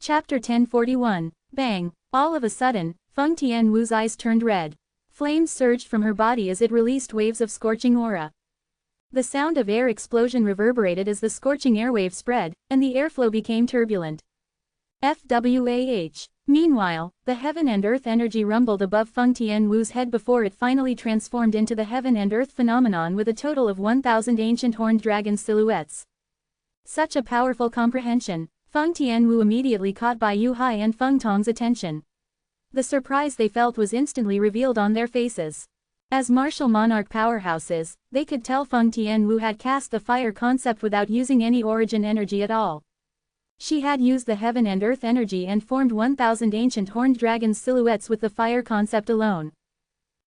Chapter 1041. Bang! All of a sudden, Feng Tianwu's eyes turned red. Flames surged from her body as it released waves of scorching aura. The sound of air explosion reverberated as the scorching airwave spread, and the airflow became turbulent. FWAH. Meanwhile, the heaven and earth energy rumbled above Feng Tianwu's head before it finally transformed into the heaven and earth phenomenon with a total of 1,000 ancient horned dragon silhouettes. Such a powerful comprehension. Feng Tianwu immediately caught Bai Yuhai and Feng Tong's attention. The surprise they felt was instantly revealed on their faces. As martial monarch powerhouses, they could tell Feng Tianwu had cast the fire concept without using any origin energy at all. She had used the heaven and earth energy and formed 1,000 ancient horned dragon silhouettes with the fire concept alone.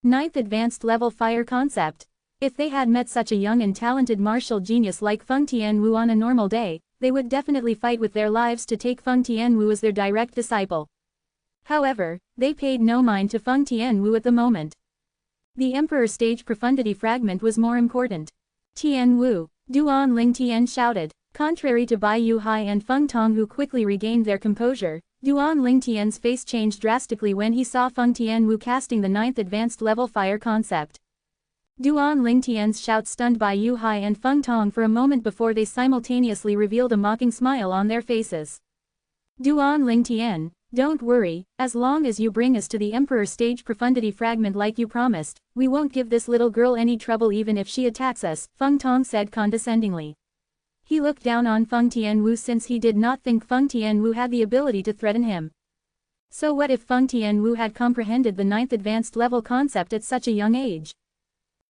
9th advanced level fire concept. If they had met such a young and talented martial genius like Feng Tianwu on a normal day, they would definitely fight with their lives to take Feng Tianwu as their direct disciple. However, they paid no mind to Feng Tianwu at the moment. The Emperor Stage Profundity Fragment was more important. Tianwu, Duan Ling Tian shouted. Contrary to Bai Yuhai and Feng Tong who quickly regained their composure, Duan Ling Tian's face changed drastically when he saw Feng Tianwu casting the 9th advanced level fire concept. Duan Ling Tian's shout stunned Bai Yuhai and Feng Tong for a moment before they simultaneously revealed a mocking smile on their faces. Duan Ling Tian, don't worry, as long as you bring us to the Emperor Stage Profundity Fragment like you promised, we won't give this little girl any trouble even if she attacks us, Feng Tong said condescendingly. He looked down on Feng Tianwu since he did not think Feng Tianwu had the ability to threaten him. So what if Feng Tianwu had comprehended the 9th advanced level concept at such a young age?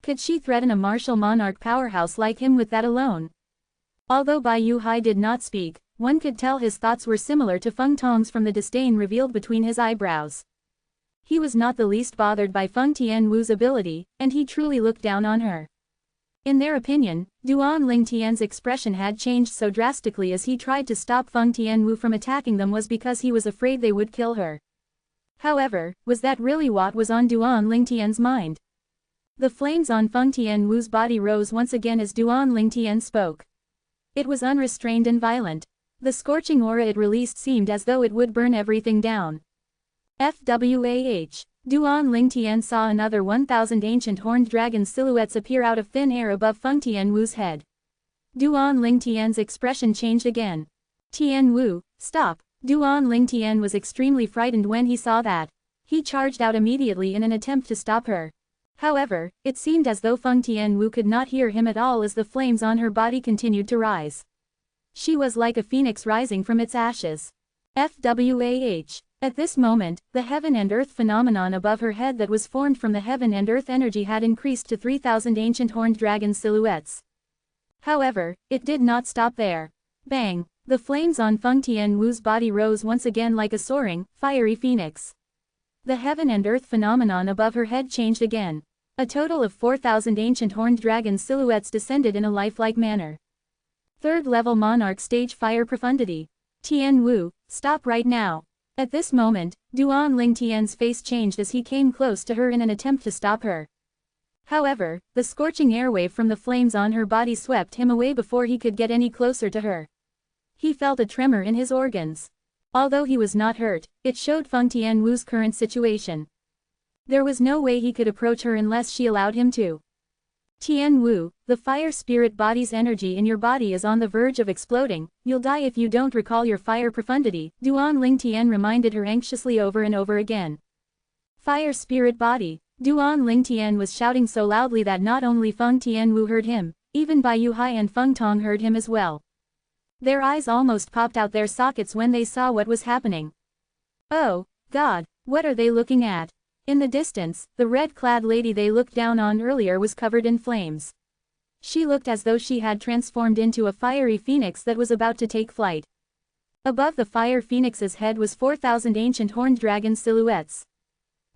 Could she threaten a martial monarch powerhouse like him with that alone? Although Bai Yuhai did not speak, one could tell his thoughts were similar to Feng Tong's from the disdain revealed between his eyebrows. He was not the least bothered by Feng Tianwu's ability, and he truly looked down on her. In their opinion, Duan Ling Tian's expression had changed so drastically as he tried to stop Feng Tianwu from attacking them was because he was afraid they would kill her. However, was that really what was on Duan Ling Tian's mind? The flames on Feng Tianwu's body rose once again as Duan Ling Tian spoke. It was unrestrained and violent. The scorching aura it released seemed as though it would burn everything down. FWAH. Duan Ling Tian saw another 1,000 ancient horned dragon silhouettes appear out of thin air above Feng Tianwu's head. Duan Ling Tian's expression changed again. Tianwu, stop! Duan Ling Tian was extremely frightened when he saw that. He charged out immediately in an attempt to stop her. However, it seemed as though Feng Tianwu could not hear him at all as the flames on her body continued to rise. She was like a phoenix rising from its ashes. FWAH. At this moment, the heaven and earth phenomenon above her head that was formed from the heaven and earth energy had increased to 3,000 ancient horned dragon silhouettes. However, it did not stop there. Bang! The flames on Feng Tianwu's body rose once again like a soaring, fiery phoenix. The heaven and earth phenomenon above her head changed again. A total of 4,000 ancient horned dragon silhouettes descended in a lifelike manner. 3rd level monarch stage fire profundity. Tianwu, stop right now. At this moment, Duan Ling Tian's face changed as he came close to her in an attempt to stop her. However, the scorching airwave from the flames on her body swept him away before he could get any closer to her. He felt a tremor in his organs. Although he was not hurt, it showed Feng Tianwu's current situation. There was no way he could approach her unless she allowed him to. Tianwu, the fire spirit body's energy in your body is on the verge of exploding, you'll die if you don't recall your fire profundity, Duan Ling Tian reminded her anxiously over and over again. Fire spirit body. Duan Ling Tian was shouting so loudly that not only Feng Tianwu heard him, even Bai Yuhai and Feng Tong heard him as well. Their eyes almost popped out their sockets when they saw what was happening. Oh, God, what are they looking at? In the distance, the red-clad lady they looked down on earlier was covered in flames. She looked as though she had transformed into a fiery phoenix that was about to take flight. Above the fire phoenix's head was 4,000 ancient horned dragon silhouettes.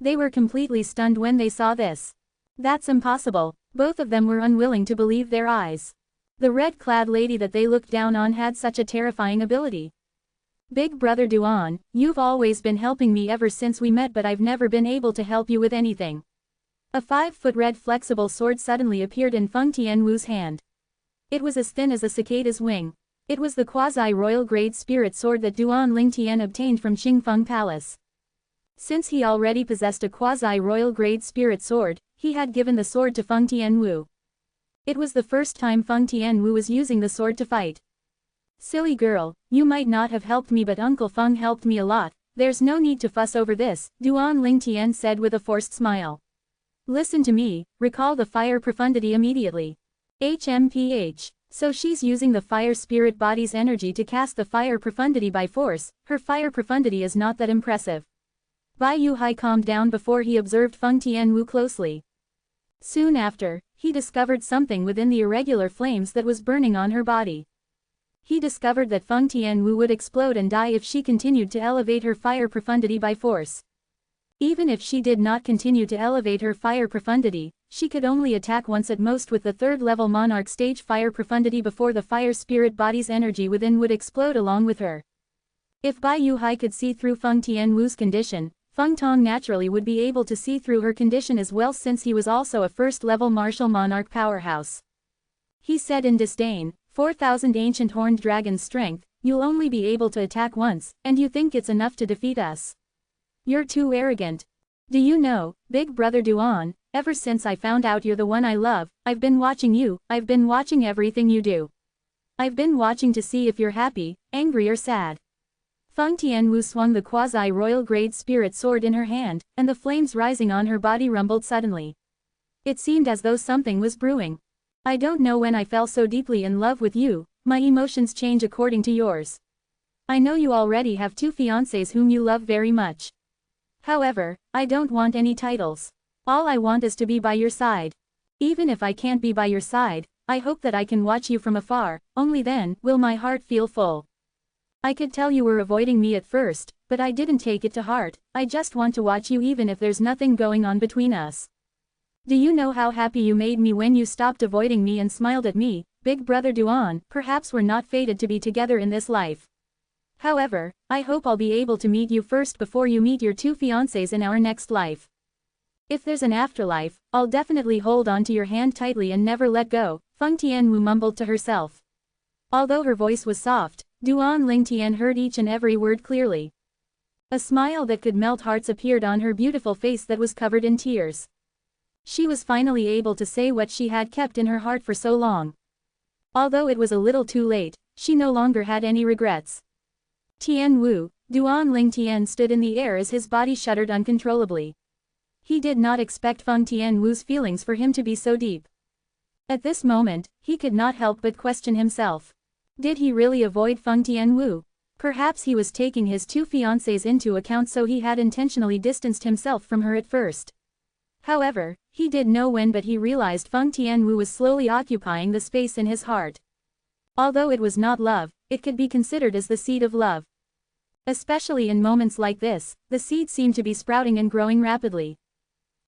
They were completely stunned when they saw this. That's impossible. Both of them were unwilling to believe their eyes. The red-clad lady that they looked down on had such a terrifying ability. Big brother Duan, you've always been helping me ever since we met, but I've never been able to help you with anything. A 5-foot red flexible sword suddenly appeared in Feng Tianwu's hand. It was as thin as a cicada's wing. It was the quasi-royal grade spirit sword that Duan Lingtian obtained from Qingfeng Palace. Since he already possessed a quasi-royal grade spirit sword, he had given the sword to Feng Tianwu. It was the first time Feng Tianwu was using the sword to fight. Silly girl, you might not have helped me, but Uncle Feng helped me a lot. There's no need to fuss over this, Duan Lingtian said with a forced smile. Listen to me, recall the fire profundity immediately. HMPH. So she's using the fire spirit body's energy to cast the fire profundity by force. Her fire profundity is not that impressive. Bai Yuhai calmed down before he observed Feng Tianwu closely. Soon after, he discovered something within the irregular flames that was burning on her body. He discovered that Feng Tianwu would explode and die if she continued to elevate her fire profundity by force. Even if she did not continue to elevate her fire profundity, she could only attack once at most with the third-level monarch stage fire profundity before the fire spirit body's energy within would explode along with her. If Bai Yuhai could see through Feng Tianwu's condition, Feng Tong naturally would be able to see through her condition as well, since he was also a first-level martial monarch powerhouse. He said in disdain, 4,000 ancient horned dragon's strength, you'll only be able to attack once, and you think it's enough to defeat us? You're too arrogant. Do you know, big brother Duan, ever since I found out you're the one I love, I've been watching you, I've been watching everything you do. I've been watching to see if you're happy, angry or sad. Feng Tianwu swung the quasi-royal grade spirit sword in her hand, and the flames rising on her body rumbled suddenly. It seemed as though something was brewing. I don't know when I fell so deeply in love with you, my emotions change according to yours. I know you already have 2 fiancés whom you love very much. However, I don't want any titles. All I want is to be by your side. Even if I can't be by your side, I hope that I can watch you from afar, only then will my heart feel full. I could tell you were avoiding me at first, but I didn't take it to heart. I just want to watch you even if there's nothing going on between us. Do you know how happy you made me when you stopped avoiding me and smiled at me, big brother Duan? Perhaps we're not fated to be together in this life. However, I hope I'll be able to meet you first before you meet your 2 fiancés in our next life. If there's an afterlife, I'll definitely hold on to your hand tightly and never let go, Feng Tianwu mumbled to herself. Although her voice was soft, Duan Lingtian heard each and every word clearly. A smile that could melt hearts appeared on her beautiful face that was covered in tears. She was finally able to say what she had kept in her heart for so long. Although it was a little too late, she no longer had any regrets. Tianwu, Duan Lingtian stood in the air as his body shuddered uncontrollably. He did not expect Feng Tianwu's feelings for him to be so deep. At this moment, he could not help but question himself. Did he really avoid Feng Tianwu? Perhaps he was taking his 2 fiancés into account, so he had intentionally distanced himself from her at first. However, he did know when, but he realized Feng Tianwu was slowly occupying the space in his heart. Although it was not love, it could be considered as the seed of love. Especially in moments like this, the seed seemed to be sprouting and growing rapidly.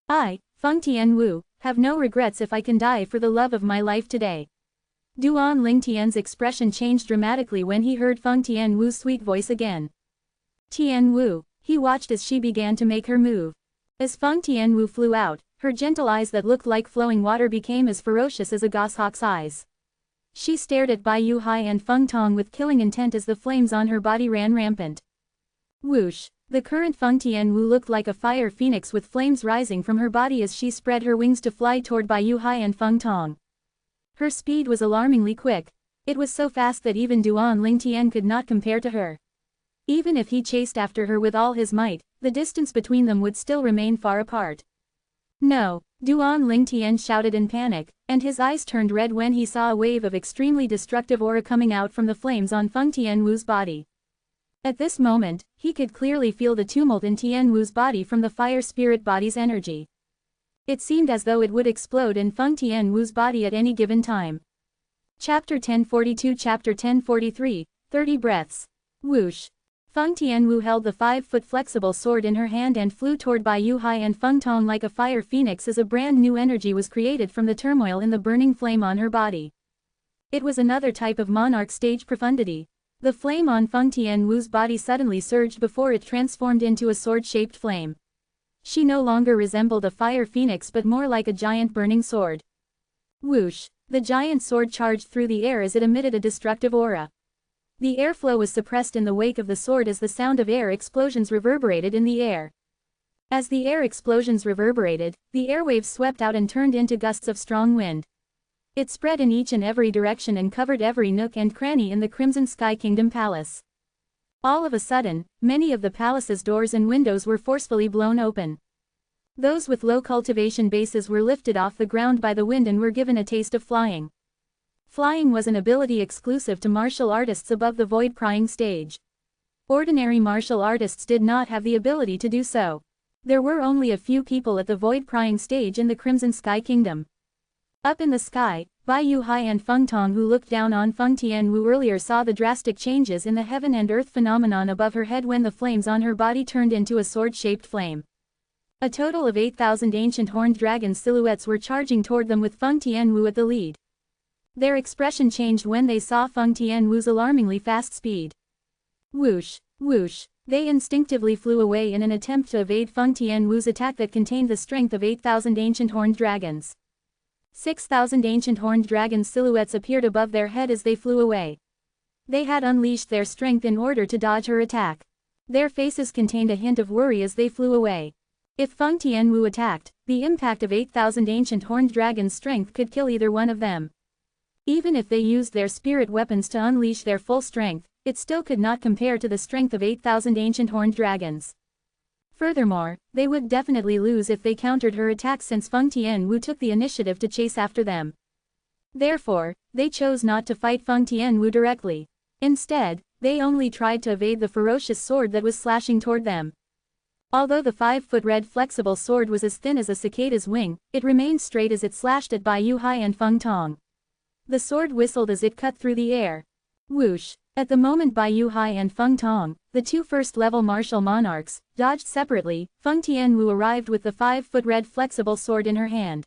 I, Feng Tianwu, have no regrets if I can die for the love of my life today. Duan Lingtian's expression changed dramatically when he heard Feng Tianwu's sweet voice again. Tianwu, he watched as she began to make her move. As Feng Tianwu flew out, her gentle eyes that looked like flowing water became as ferocious as a goshawk's eyes. She stared at Bai Yuhai and Feng Tong with killing intent as the flames on her body ran rampant. Whoosh! The current Feng Tianwu looked like a fire phoenix with flames rising from her body as she spread her wings to fly toward Bai Yuhai and Feng Tong. Her speed was alarmingly quick. It was so fast that even Duan Lingtian could not compare to her. Even if he chased after her with all his might, the distance between them would still remain far apart. No! Duan Lingtian shouted in panic, and his eyes turned red when he saw a wave of extremely destructive aura coming out from the flames on Feng Tianwu's body. At this moment, he could clearly feel the tumult in Tianwu's body from the fire spirit body's energy. It seemed as though it would explode in Feng Tianwu's body at any given time. Chapter 1042 Chapter 1043, 30 Breaths. Whoosh! Feng Tianwu held the 5-foot flexible sword in her hand and flew toward Bai Yuhai and Feng Tong like a fire phoenix as a brand new energy was created from the turmoil in the burning flame on her body. It was another type of monarch stage profundity. The flame on Feng Tianwu's body suddenly surged before it transformed into a sword-shaped flame. She no longer resembled a fire phoenix but more like a giant burning sword. Whoosh! The giant sword charged through the air as it emitted a destructive aura. The airflow was suppressed in the wake of the sword as the sound of air explosions reverberated in the air. As the air explosions reverberated, the airwaves swept out and turned into gusts of strong wind. It spread in each and every direction and covered every nook and cranny in the Crimson Sky Kingdom Palace. All of a sudden, many of the palace's doors and windows were forcefully blown open. Those with low cultivation bases were lifted off the ground by the wind and were given a taste of flying. Flying was an ability exclusive to martial artists above the void-prying stage. Ordinary martial artists did not have the ability to do so. There were only a few people at the void-prying stage in the Crimson Sky Kingdom. Up in the sky, Bai Yuhai and Feng Tong, who looked down on Feng Tianwu earlier, saw the drastic changes in the heaven and earth phenomenon above her head when the flames on her body turned into a sword-shaped flame. A total of 8,000 ancient horned dragon silhouettes were charging toward them with Feng Tianwu at the lead. Their expression changed when they saw Feng Tianwu's alarmingly fast speed. Whoosh, whoosh, they instinctively flew away in an attempt to evade Feng Tianwu's attack that contained the strength of 8,000 ancient horned dragons. 6,000 ancient horned dragon silhouettes appeared above their head as they flew away. They had unleashed their strength in order to dodge her attack. Their faces contained a hint of worry as they flew away. If Feng Tianwu attacked, the impact of 8,000 ancient horned dragons' strength could kill either one of them. Even if they used their spirit weapons to unleash their full strength, it still could not compare to the strength of 8,000 ancient horned dragons. Furthermore, they would definitely lose if they countered her attack, since Feng Tianwu took the initiative to chase after them. Therefore, they chose not to fight Feng Tianwu directly. Instead, they only tried to evade the ferocious sword that was slashing toward them. Although the 5-foot red flexible sword was as thin as a cicada's wing, it remained straight as it slashed at Bai Yuhai and Feng Tong. The sword whistled as it cut through the air. Whoosh! At the moment Bai Yuhai and Feng Tong, the two first-level martial monarchs, dodged separately, Feng Tianwu arrived with the 5-foot red flexible sword in her hand.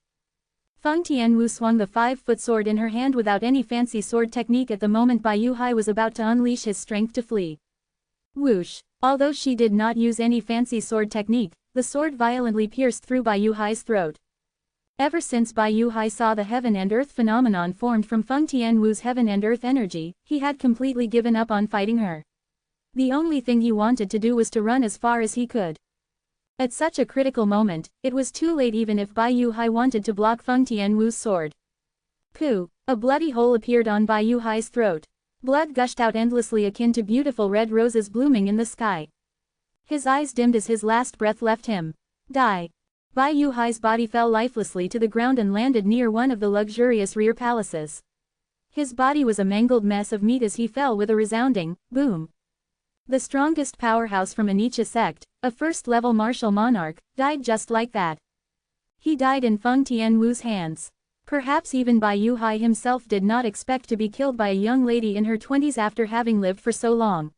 Feng Tianwu swung the 5-foot sword in her hand without any fancy sword technique at the moment Bai Yuhai was about to unleash his strength to flee. Whoosh! Although she did not use any fancy sword technique, the sword violently pierced through Bai Yuhai's throat. Ever since Bai Yuhai saw the heaven and earth phenomenon formed from Feng Tianwu's heaven and earth energy, he had completely given up on fighting her. The only thing he wanted to do was to run as far as he could. At such a critical moment, it was too late even if Bai Yuhai wanted to block Feng Tianwu's sword. Pooh! A bloody hole appeared on Bai Yuhai's throat. Blood gushed out endlessly akin to beautiful red roses blooming in the sky. His eyes dimmed as his last breath left him. Die! Bai Yuhai's body fell lifelessly to the ground and landed near one of the luxurious rear palaces. His body was a mangled mess of meat as he fell with a resounding boom. The strongest powerhouse from Anicha sect, a first-level martial monarch, died just like that. He died in Feng Tianwu's hands. Perhaps even Bai Yuhai himself did not expect to be killed by a young lady in her 20s after having lived for so long.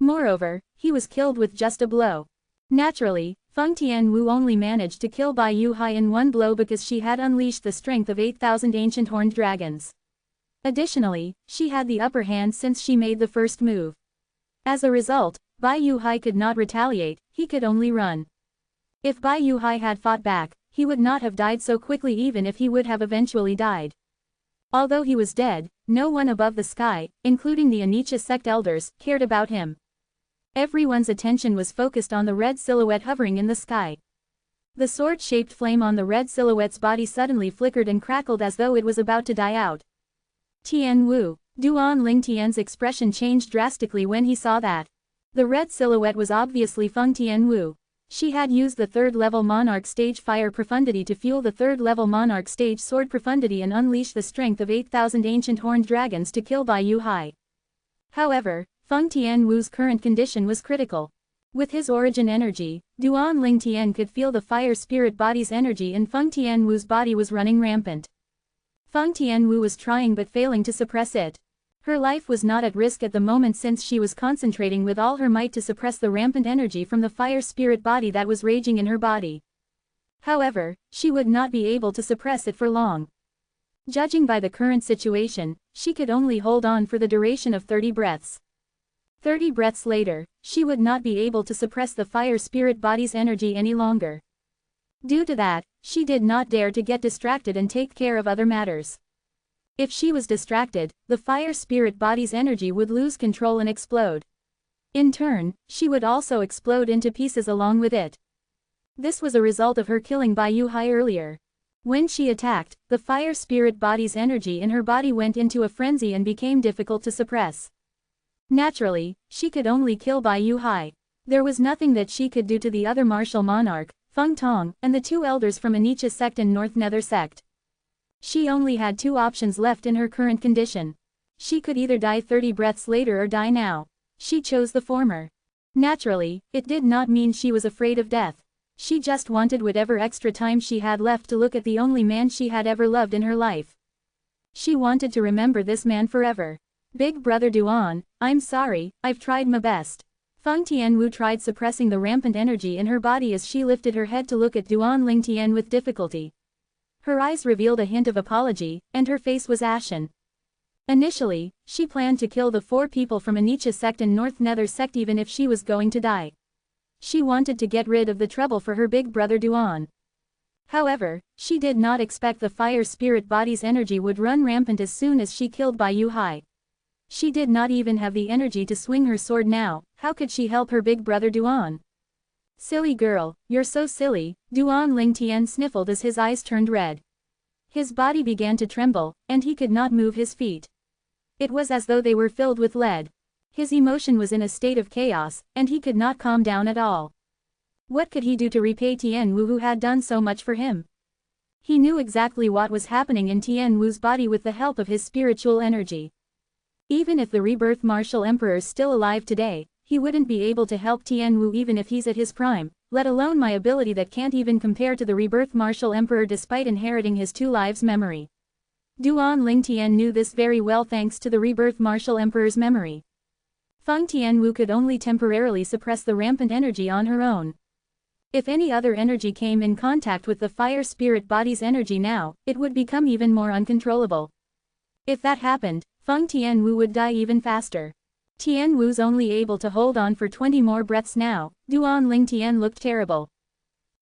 Moreover, he was killed with just a blow. Naturally, Feng Tianwu only managed to kill Bai Yuhai in one blow because she had unleashed the strength of 8,000 ancient horned dragons. Additionally, she had the upper hand since she made the first move. As a result, Bai Yuhai could not retaliate, he could only run. If Bai Yuhai had fought back, he would not have died so quickly even if he would have eventually died. Although he was dead, no one above the sky, including the Anicha sect elders, cared about him. Everyone's attention was focused on the red silhouette hovering in the sky. The sword-shaped flame on the red silhouette's body suddenly flickered and crackled as though it was about to die out. Tianwu. Duan Ling Tian's expression changed drastically when he saw that. The red silhouette was obviously Feng Tianwu. She had used the third-level Monarch Stage Fire Profundity to fuel the third-level Monarch Stage Sword Profundity and unleash the strength of 8,000 ancient horned dragons to kill Bai Yuhai. However, Feng Tianwu's current condition was critical. With his origin energy, Duan Ling Tian could feel the fire spirit body's energy in Feng Tianwu's body was running rampant. Feng Tianwu was trying but failing to suppress it. Her life was not at risk at the moment since she was concentrating with all her might to suppress the rampant energy from the fire spirit body that was raging in her body. However, she would not be able to suppress it for long. Judging by the current situation, she could only hold on for the duration of 30 breaths. 30 breaths later, she would not be able to suppress the fire spirit body's energy any longer. Due to that, she did not dare to get distracted and take care of other matters. If she was distracted, the fire spirit body's energy would lose control and explode. In turn, she would also explode into pieces along with it. This was a result of her killing Bai Yuhai earlier. When she attacked, the fire spirit body's energy in her body went into a frenzy and became difficult to suppress. Naturally, she could only kill Bai Yuhai. There was nothing that she could do to the other martial monarch, Feng Tong, and the two elders from Anicha sect and North Nether sect. She only had two options left in her current condition. She could either die 30 breaths later or die now. She chose the former. Naturally, it did not mean she was afraid of death. She just wanted whatever extra time she had left to look at the only man she had ever loved in her life. She wanted to remember this man forever. Big brother Duan, I'm sorry, I've tried my best. Feng Tianwu tried suppressing the rampant energy in her body as she lifted her head to look at Duan Lingtian with difficulty. Her eyes revealed a hint of apology, and her face was ashen. Initially, she planned to kill the 4 people from Anicha sect and North Nether sect even if she was going to die. She wanted to get rid of the trouble for her big brother Duan. However, she did not expect the fire spirit body's energy would run rampant as soon as she killed Bai Yuhai. She did not even have the energy to swing her sword now. How could she help her big brother Duan? Silly girl, you're so silly, Duan Lingtian sniffled as his eyes turned red. His body began to tremble, and he could not move his feet. It was as though they were filled with lead. His emotion was in a state of chaos, and he could not calm down at all. What could he do to repay Tian Wu who had done so much for him? He knew exactly what was happening in Tian Wu's body with the help of his spiritual energy. Even if the rebirth martial emperor is still alive today, he wouldn't be able to help Tian Wu even if he's at his prime, let alone my ability that can't even compare to the rebirth martial emperor despite inheriting his 2 lives memory. Duan Lingtian knew this very well thanks to the rebirth martial emperor's memory. Feng Tianwu could only temporarily suppress the rampant energy on her own. If any other energy came in contact with the fire spirit body's energy now, it would become even more uncontrollable. If that happened, Feng Tianwu would die even faster. Tian Wu's only able to hold on for 20 more breaths now. Duan Lingtian looked terrible.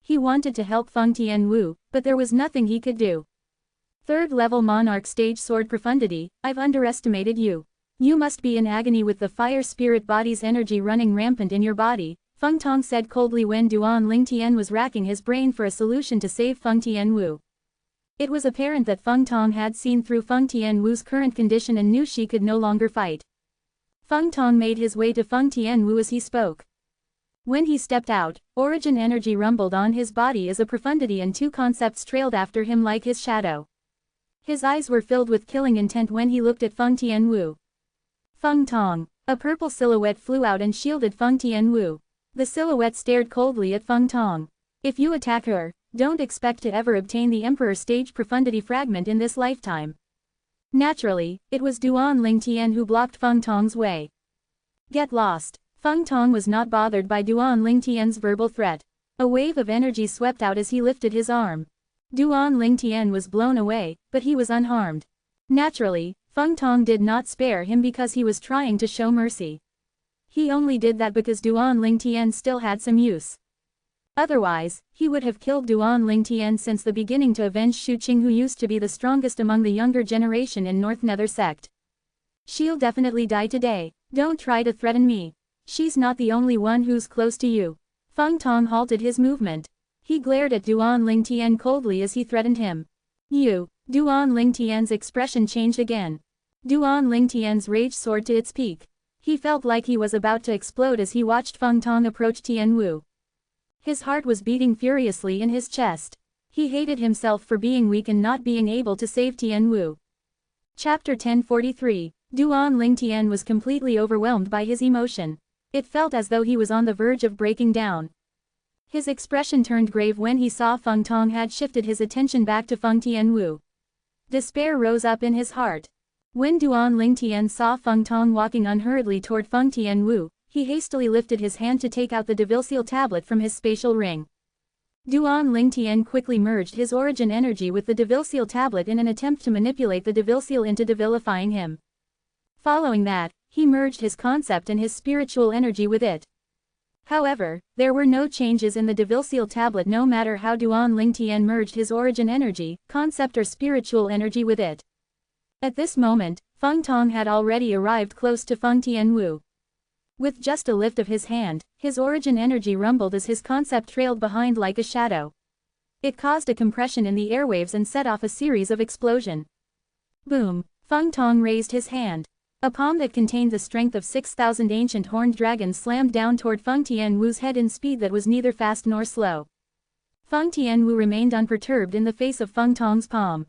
He wanted to help Feng Tianwu, but there was nothing he could do. 3rd level monarch stage sword profundity, I've underestimated you. You must be in agony with the fire spirit body's energy running rampant in your body, Feng Tong said coldly when Duan Lingtian was racking his brain for a solution to save Feng Tianwu. It was apparent that Feng Tong had seen through Feng Tianwu's current condition and knew she could no longer fight. Feng Tong made his way to Feng Tianwu as he spoke. When he stepped out, origin energy rumbled on his body as a profundity and 2 concepts trailed after him like his shadow. His eyes were filled with killing intent when he looked at Feng Tianwu. Feng Tong. A purple silhouette flew out and shielded Feng Tianwu. The silhouette stared coldly at Feng Tong. If you attack her, don't expect to ever obtain the Emperor stage profundity fragment in this lifetime. Naturally, it was Duan Lingtian who blocked Feng Tong's way. Get lost. Feng Tong was not bothered by Duan Lingtian's verbal threat. A wave of energy swept out as he lifted his arm. Duan Lingtian was blown away, but he was unharmed. Naturally, Feng Tong did not spare him because he was trying to show mercy. He only did that because Duan Lingtian still had some use. Otherwise, he would have killed Duan Lingtian since the beginning to avenge Xu Qing, who used to be the strongest among the younger generation in North Nether sect. She'll definitely die today. Don't try to threaten me. She's not the only one who's close to you. Feng Tong halted his movement. He glared at Duan Lingtian coldly as he threatened him. You. Duan Lingtian's expression changed again. Duan Lingtian's rage soared to its peak. He felt like he was about to explode as he watched Feng Tong approach Tian Wu. His heart was beating furiously in his chest. He hated himself for being weak and not being able to save Tian Wu. Chapter 1043. Duan Lingtian was completely overwhelmed by his emotion. It felt as though he was on the verge of breaking down. His expression turned grave when he saw Feng Tong had shifted his attention back to Feng Tianwu. Despair rose up in his heart. When Duan Lingtian saw Feng Tong walking unhurriedly toward Feng Tianwu, he hastily lifted his hand to take out the Devilseal tablet from his spatial ring. Duan Lingtian quickly merged his origin energy with the Devilseal tablet in an attempt to manipulate the Devilseal into devilifying him. Following that, he merged his concept and his spiritual energy with it. However, there were no changes in the Devilseal tablet no matter how Duan Lingtian merged his origin energy, concept or spiritual energy with it. At this moment, Feng Tong had already arrived close to Feng Tianwu. With just a lift of his hand, his origin energy rumbled as his concept trailed behind like a shadow. It caused a compression in the airwaves and set off a series of explosion. Boom! Feng Tong raised his hand. A palm that contained the strength of 6,000 ancient horned dragons slammed down toward Feng Tianwu's head in speed that was neither fast nor slow. Feng Tianwu remained unperturbed in the face of Feng Tong's palm.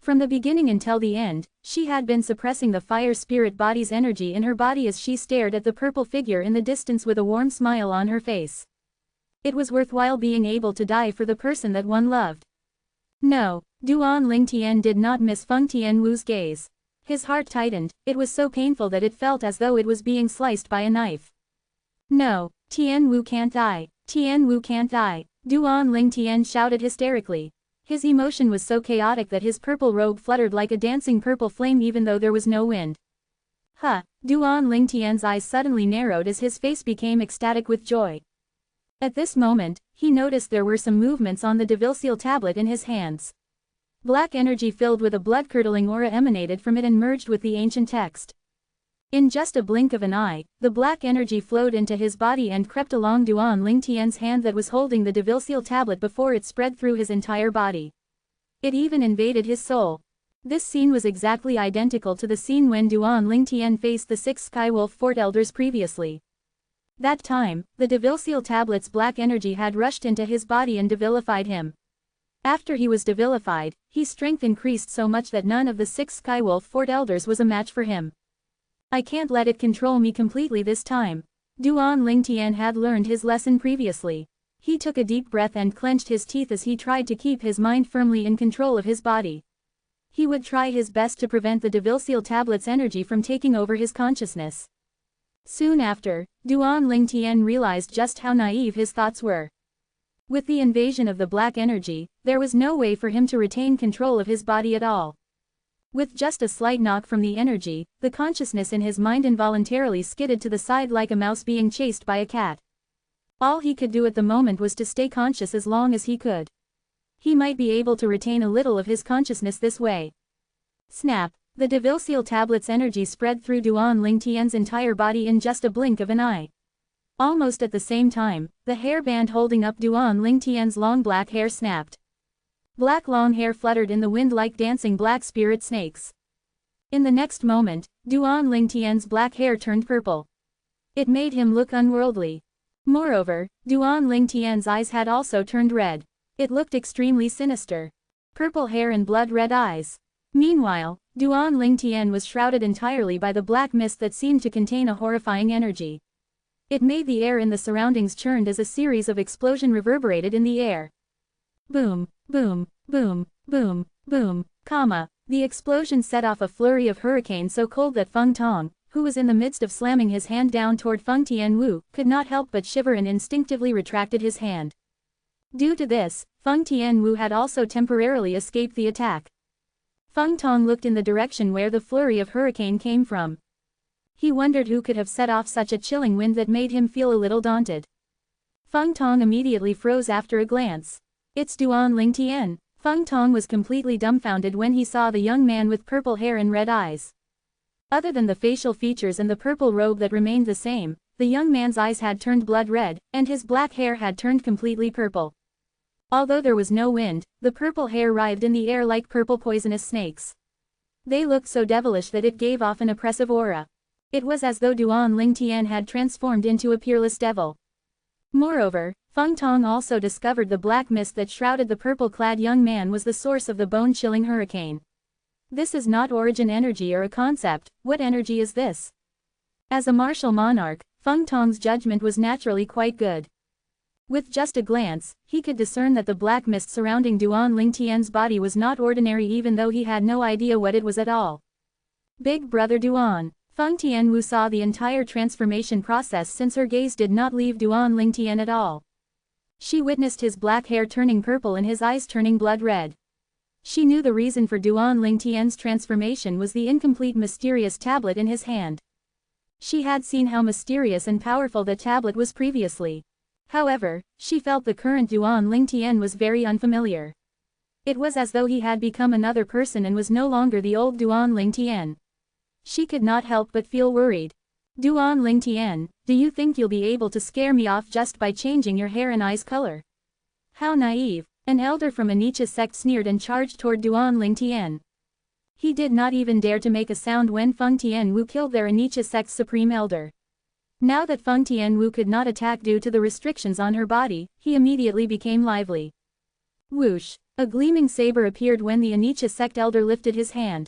From the beginning until the end, she had been suppressing the fire spirit body's energy in her body as she stared at the purple figure in the distance with a warm smile on her face. It was worthwhile being able to die for the person that one loved. No, Duan Lingtian did not miss Feng Tianwu's gaze. His heart tightened, it was so painful that it felt as though it was being sliced by a knife. No, Tianwu can't die, Tianwu can't die, Duan Lingtian shouted hysterically. His emotion was so chaotic that his purple robe fluttered like a dancing purple flame even though there was no wind. Huh, Duan Lingtian's eyes suddenly narrowed as his face became ecstatic with joy. At this moment, he noticed there were some movements on the Devilseal tablet in his hands. Black energy filled with a blood-curdling aura emanated from it and merged with the ancient text. In just a blink of an eye, the black energy flowed into his body and crept along Duan Lingtian's hand that was holding the Devilseal tablet before it spread through his entire body. It even invaded his soul. This scene was exactly identical to the scene when Duan Lingtian faced the 6 Skywolf Fort Elders previously. That time, the Devilseal tablet's black energy had rushed into his body and devilified him. After he was devilified, his strength increased so much that none of the 6 Skywolf Fort Elders was a match for him. I can't let it control me completely this time. Duan Lingtian had learned his lesson previously. He took a deep breath and clenched his teeth as he tried to keep his mind firmly in control of his body. He would try his best to prevent the Devilseal tablet's energy from taking over his consciousness. Soon after, Duan Lingtian realized just how naive his thoughts were. With the invasion of the black energy, there was no way for him to retain control of his body at all. With just a slight knock from the energy, the consciousness in his mind involuntarily skidded to the side like a mouse being chased by a cat. All he could do at the moment was to stay conscious as long as he could. He might be able to retain a little of his consciousness this way. Snap! The Devilseal tablet's energy spread through Duan Lingtian's entire body in just a blink of an eye. Almost at the same time, the hairband holding up Duan Lingtian's long black hair snapped. Black long hair fluttered in the wind like dancing black spirit snakes. In the next moment, Duan Lingtian's black hair turned purple. It made him look unworldly. Moreover, Duan Lingtian's eyes had also turned red. It looked extremely sinister. Purple hair and blood-red eyes. Meanwhile, Duan Lingtian was shrouded entirely by the black mist that seemed to contain a horrifying energy. It made the air in the surroundings churned as a series of explosions reverberated in the air. Boom, boom, boom, boom, boom, the explosion set off a flurry of hurricane so cold that Feng Tong, who was in the midst of slamming his hand down toward Feng Tianwu, could not help but shiver and instinctively retracted his hand. Due to this, Feng Tianwu had also temporarily escaped the attack. Feng Tong looked in the direction where the flurry of hurricane came from. He wondered who could have set off such a chilling wind that made him feel a little daunted. Feng Tong immediately froze after a glance. It's Duan Lingtian. Feng Tong was completely dumbfounded when he saw the young man with purple hair and red eyes. Other than the facial features and the purple robe that remained the same, the young man's eyes had turned blood red, and his black hair had turned completely purple. Although there was no wind, the purple hair writhed in the air like purple poisonous snakes. They looked so devilish that it gave off an oppressive aura. It was as though Duan Lingtian had transformed into a peerless devil. Moreover, Feng Tong also discovered the black mist that shrouded the purple-clad young man was the source of the bone-chilling hurricane. This is not origin energy or a concept, what energy is this? As a martial monarch, Feng Tong's judgment was naturally quite good. With just a glance, he could discern that the black mist surrounding Duan Lingtian's body was not ordinary even though he had no idea what it was at all. Big brother Duan. Feng Tianwu saw the entire transformation process since her gaze did not leave Duan Lingtian at all. She witnessed his black hair turning purple and his eyes turning blood red. She knew the reason for Duan Lingtian's transformation was the incomplete mysterious tablet in his hand. She had seen how mysterious and powerful the tablet was previously. However, she felt the current Duan Lingtian was very unfamiliar. It was as though he had become another person and was no longer the old Duan Lingtian. She could not help but feel worried. Duan Lingtian, do you think you'll be able to scare me off just by changing your hair and eyes color? How naive. An elder from Anicha sect sneered and charged toward Duan Lingtian. He did not even dare to make a sound when Feng Tianwu killed their Anicha sect's supreme elder. Now that Feng Tianwu could not attack due to the restrictions on her body, he immediately became lively. Whoosh! A gleaming saber appeared when the Anicha sect elder lifted his hand.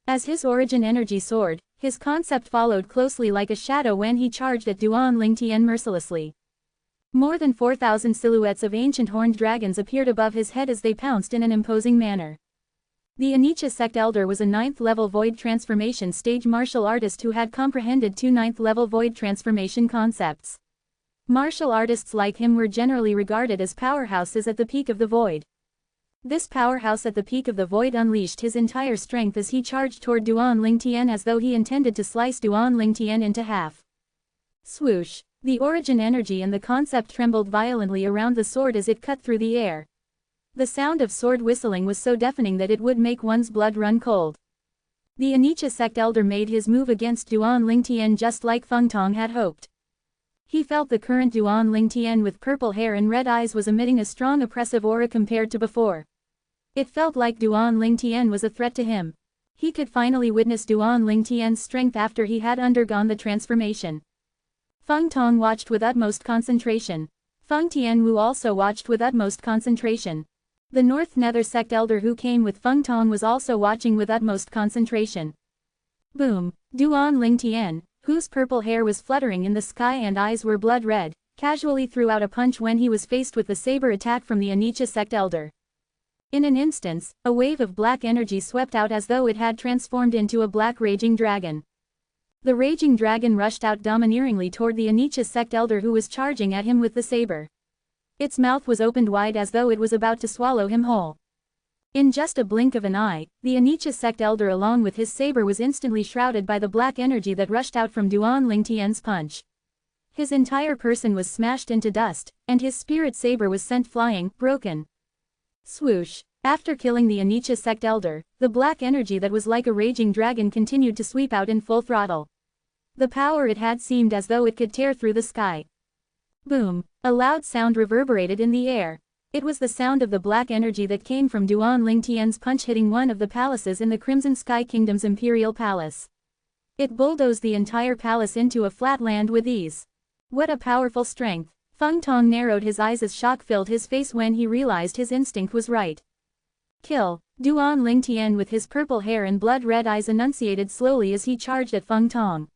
As his origin energy soared, his concept followed closely like a shadow when he charged at Duan Lingtian mercilessly. More than 4,000 silhouettes of ancient horned dragons appeared above his head as they pounced in an imposing manner. The Anicha sect elder was a 9th-level void transformation stage martial artist who had comprehended 2 9th-level void transformation concepts. Martial artists like him were generally regarded as powerhouses at the peak of the void. This powerhouse at the peak of the void unleashed his entire strength as he charged toward Duan Lingtian as though he intended to slice Duan Lingtian into half. Swoosh! The origin energy and the concept trembled violently around the sword as it cut through the air. The sound of sword whistling was so deafening that it would make one's blood run cold. The Anicha sect elder made his move against Duan Lingtian just like Feng Tong had hoped. He felt the current Duan Lingtian with purple hair and red eyes was emitting a strong oppressive aura compared to before. It felt like Duan Lingtian was a threat to him. He could finally witness Duan Lingtian's strength after he had undergone the transformation. Feng Tong watched with utmost concentration. Feng Tianwu also watched with utmost concentration. The North Nether sect elder who came with Feng Tong was also watching with utmost concentration. Boom! Duan Lingtian, whose purple hair was fluttering in the sky and eyes were blood red, casually threw out a punch when he was faced with the saber attack from the Anicha sect elder. In an instant, a wave of black energy swept out as though it had transformed into a black raging dragon. The raging dragon rushed out domineeringly toward the Anicha sect elder who was charging at him with the saber. Its mouth was opened wide as though it was about to swallow him whole. In just a blink of an eye, the Anicha sect elder along with his saber was instantly shrouded by the black energy that rushed out from Duan Lingtian's punch. His entire person was smashed into dust, and his spirit saber was sent flying, broken. Swoosh! After killing the Anicha sect elder, the black energy that was like a raging dragon continued to sweep out in full throttle. The power it had seemed as though it could tear through the sky. Boom! A loud sound reverberated in the air. It was the sound of the black energy that came from Duan Lingtian's punch hitting one of the palaces in the Crimson Sky Kingdom's Imperial Palace. It bulldozed the entire palace into a flat land with ease. What a powerful strength! Feng Tong narrowed his eyes as shock filled his face when he realized his instinct was right. Kill! Duan Lingtian with his purple hair and blood-red eyes enunciated slowly as he charged at Feng Tong.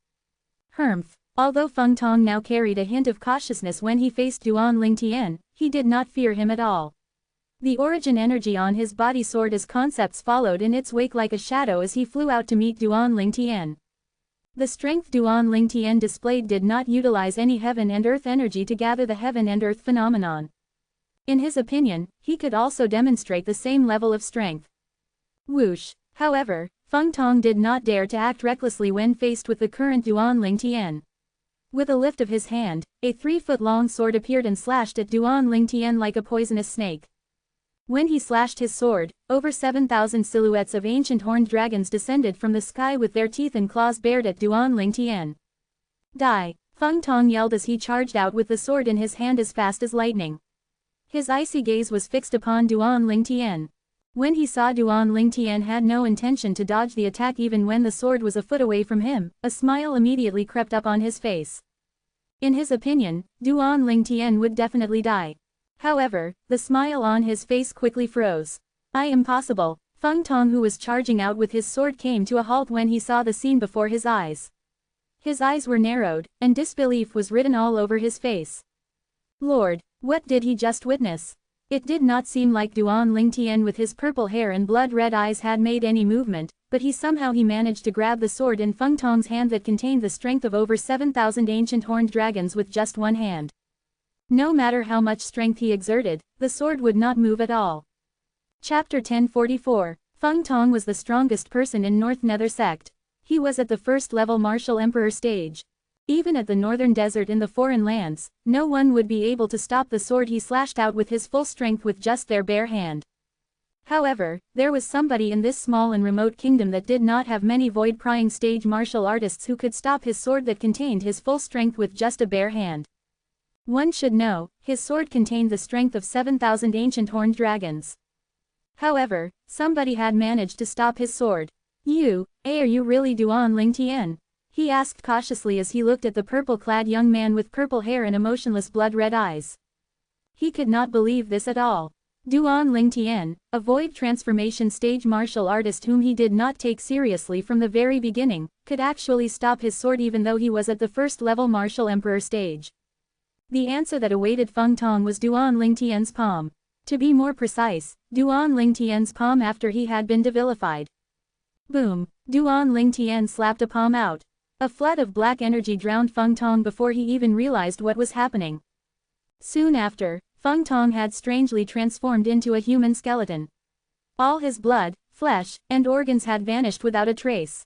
Humph! Although Feng Tong now carried a hint of cautiousness when he faced Duan Lingtian, he did not fear him at all. The origin energy on his body soared as concepts followed in its wake like a shadow as he flew out to meet Duan Lingtian. The strength Duan Lingtian displayed did not utilize any heaven and earth energy to gather the heaven and earth phenomenon. In his opinion, he could also demonstrate the same level of strength. Whoosh! However, Feng Tong did not dare to act recklessly when faced with the current Duan Lingtian. With a lift of his hand, a 3-foot-long sword appeared and slashed at Duan Lingtian like a poisonous snake. When he slashed his sword, over 7,000 silhouettes of ancient horned dragons descended from the sky with their teeth and claws bared at Duan Lingtian. Die! Feng Tong yelled as he charged out with the sword in his hand as fast as lightning. His icy gaze was fixed upon Duan Lingtian. When he saw Duan Lingtian had no intention to dodge the attack even when the sword was a foot away from him, a smile immediately crept up on his face. In his opinion, Duan Lingtian would definitely die. However, the smile on his face quickly froze. Impossible! Feng Tong who was charging out with his sword came to a halt when he saw the scene before his eyes. His eyes were narrowed, and disbelief was written all over his face. Lord, what did he just witness? It did not seem like Duan Lingtian with his purple hair and blood-red eyes had made any movement, but somehow he managed to grab the sword in Feng Tong's hand that contained the strength of over 7,000 ancient horned dragons with just one hand. No matter how much strength he exerted, the sword would not move at all. Chapter 1044. Feng Tong was the strongest person in North Nether sect. He was at the first-level martial emperor stage. Even at the northern desert in the foreign lands, no one would be able to stop the sword he slashed out with his full strength with just their bare hand. However, there was somebody in this small and remote kingdom that did not have many void-prying stage martial artists who could stop his sword that contained his full strength with just a bare hand. One should know, his sword contained the strength of 7,000 ancient horned dragons. However, somebody had managed to stop his sword. Are you really Duan Lingtian? He asked cautiously as he looked at the purple-clad young man with purple hair and emotionless blood-red eyes. He could not believe this at all. Duan Lingtian, a void transformation stage martial artist whom he did not take seriously from the very beginning, could actually stop his sword even though he was at the first-level martial emperor stage. The answer that awaited Feng Tong was Duan Lingtian's palm. To be more precise, Duan Lingtian's palm after he had been devilified. Boom! Duan Lingtian slapped a palm out. A flood of black energy drowned Feng Tong before he even realized what was happening. Soon after, Feng Tong had strangely transformed into a human skeleton. All his blood, flesh, and organs had vanished without a trace.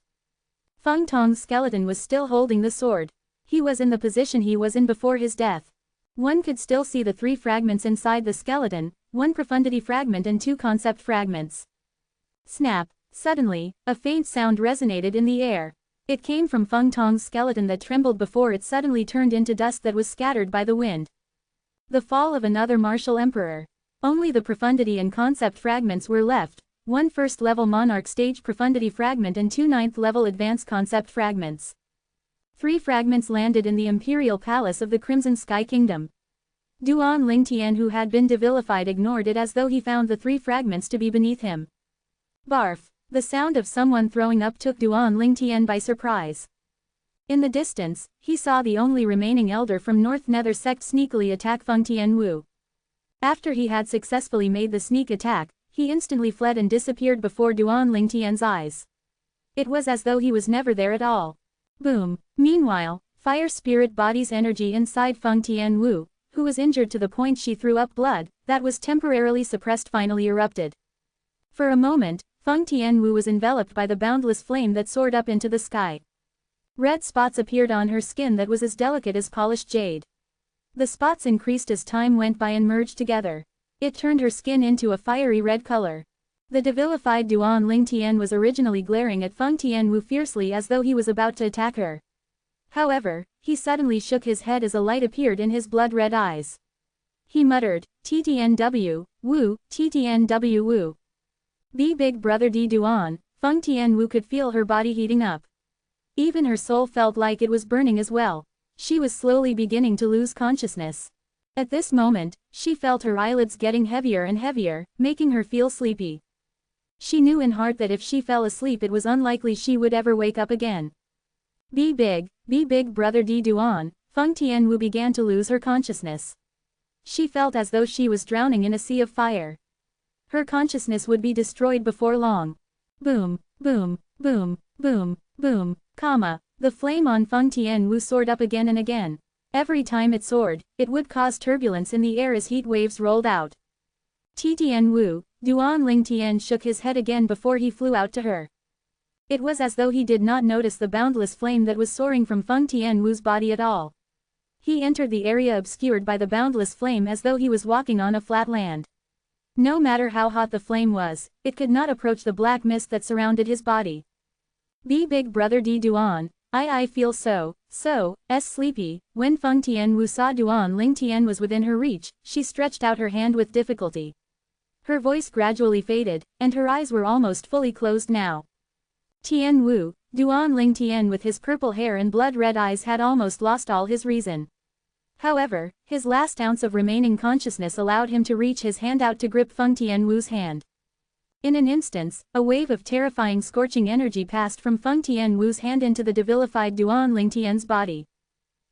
Feng Tong's skeleton was still holding the sword. He was in the position he was in before his death. One could still see the 3 fragments inside the skeleton, 1 profundity fragment and 2 concept fragments. Snap! Suddenly, a faint sound resonated in the air. It came from Feng Tong's skeleton that trembled before it suddenly turned into dust that was scattered by the wind. The fall of another martial emperor. Only the profundity and concept fragments were left, 1 first-level monarch stage profundity fragment and 2 ninth-level advanced concept fragments. 3 fragments landed in the imperial palace of the Crimson Sky Kingdom. Duan Lingtian, who had been devilified, ignored it as though he found the 3 fragments to be beneath him. Barf! The sound of someone throwing up took Duan Lingtian by surprise. In the distance, he saw the only remaining elder from North Nether sect sneakily attack Feng Tianwu. After he had successfully made the sneak attack, he instantly fled and disappeared before Duan Lingtian's eyes. It was as though he was never there at all. Boom! Meanwhile, fire spirit body's energy inside Feng Tianwu, who was injured to the point she threw up blood, that was temporarily suppressed, finally erupted. For a moment, Feng Tianwu was enveloped by the boundless flame that soared up into the sky. Red spots appeared on her skin that was as delicate as polished jade. The spots increased as time went by and merged together. It turned her skin into a fiery red color. The devilified Duan Lingtian was originally glaring at Feng Tianwu fiercely as though he was about to attack her. However, he suddenly shook his head as a light appeared in his blood-red eyes. He muttered, "TTNW, Wu, TTNW Wu." Big brother D Duan, Feng Tianwu could feel her body heating up. Even her soul felt like it was burning as well. She was slowly beginning to lose consciousness. At this moment, she felt her eyelids getting heavier and heavier, making her feel sleepy. She knew in heart that if she fell asleep it was unlikely she would ever wake up again. Be big brother D Duan, Feng Tianwu began to lose her consciousness. She felt as though she was drowning in a sea of fire. Her consciousness would be destroyed before long. Boom, boom, boom, boom, boom, the flame on Feng Tianwu soared up again and again. Every time it soared, it would cause turbulence in the air as heat waves rolled out. Tianwu, Duan Lingtian shook his head again before he flew out to her. It was as though he did not notice the boundless flame that was soaring from Feng Tianwu's body at all. He entered the area obscured by the boundless flame as though he was walking on a flat land. No matter how hot the flame was, it could not approach the black mist that surrounded his body. Big brother D Duan, I feel so sleepy. When Feng Tianwu saw Duan Lingtian was within her reach, she stretched out her hand with difficulty. Her voice gradually faded, and her eyes were almost fully closed now. Tianwu, Duan Lingtian with his purple hair and blood-red eyes had almost lost all his reason. However, his last ounce of remaining consciousness allowed him to reach his hand out to grip Feng Tianwu's hand. In an instant, a wave of terrifying scorching energy passed from Feng Tianwu's hand into the devilified Duan Lingtian's body.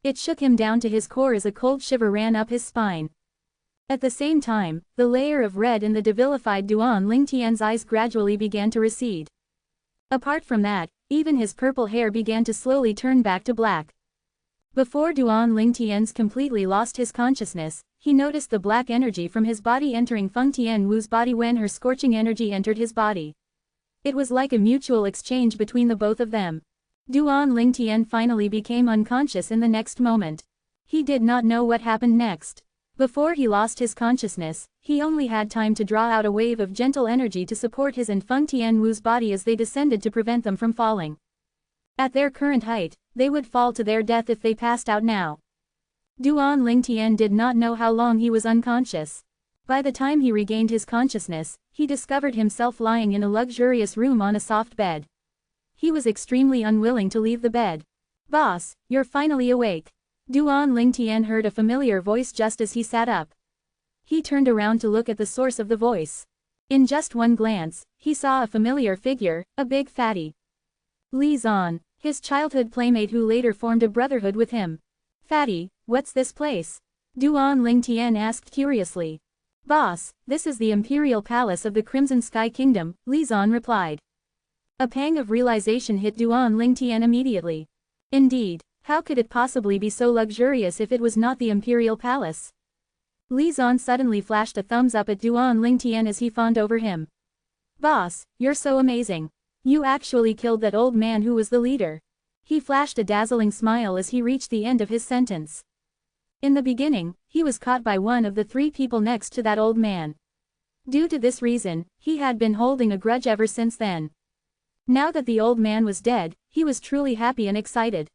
It shook him down to his core as a cold shiver ran up his spine. At the same time, the layer of red in the devilified Duan Lingtian's eyes gradually began to recede. Apart from that, even his purple hair began to slowly turn back to black. Before Duan Lingtian's completely lost his consciousness, he noticed the black energy from his body entering Feng Tianwu's body when her scorching energy entered his body. It was like a mutual exchange between the both of them. Duan Lingtian finally became unconscious in the next moment. He did not know what happened next. Before he lost his consciousness, he only had time to draw out a wave of gentle energy to support his and Feng Tianwu's body as they descended to prevent them from falling. At their current height, they would fall to their death if they passed out now. Duan Lingtian did not know how long he was unconscious. By the time he regained his consciousness, he discovered himself lying in a luxurious room on a soft bed. He was extremely unwilling to leave the bed. "Boss, you're finally awake." Duan Lingtian heard a familiar voice just as he sat up. He turned around to look at the source of the voice. In just one glance, he saw a familiar figure, a big fatty. Li Zan, his childhood playmate who later formed a brotherhood with him. "Fatty, what's this place?" Duan Lingtian asked curiously. "Boss, this is the Imperial Palace of the Crimson Sky Kingdom," Li Zan replied. A pang of realization hit Duan Lingtian immediately. Indeed, how could it possibly be so luxurious if it was not the Imperial Palace? Li Zan suddenly flashed a thumbs up at Duan Lingtian as he fawned over him. "Boss, you're so amazing. You actually killed that old man who was the leader." He flashed a dazzling smile as he reached the end of his sentence. In the beginning, he was caught by one of the three people next to that old man. Due to this reason, he had been holding a grudge ever since then. Now that the old man was dead, he was truly happy and excited.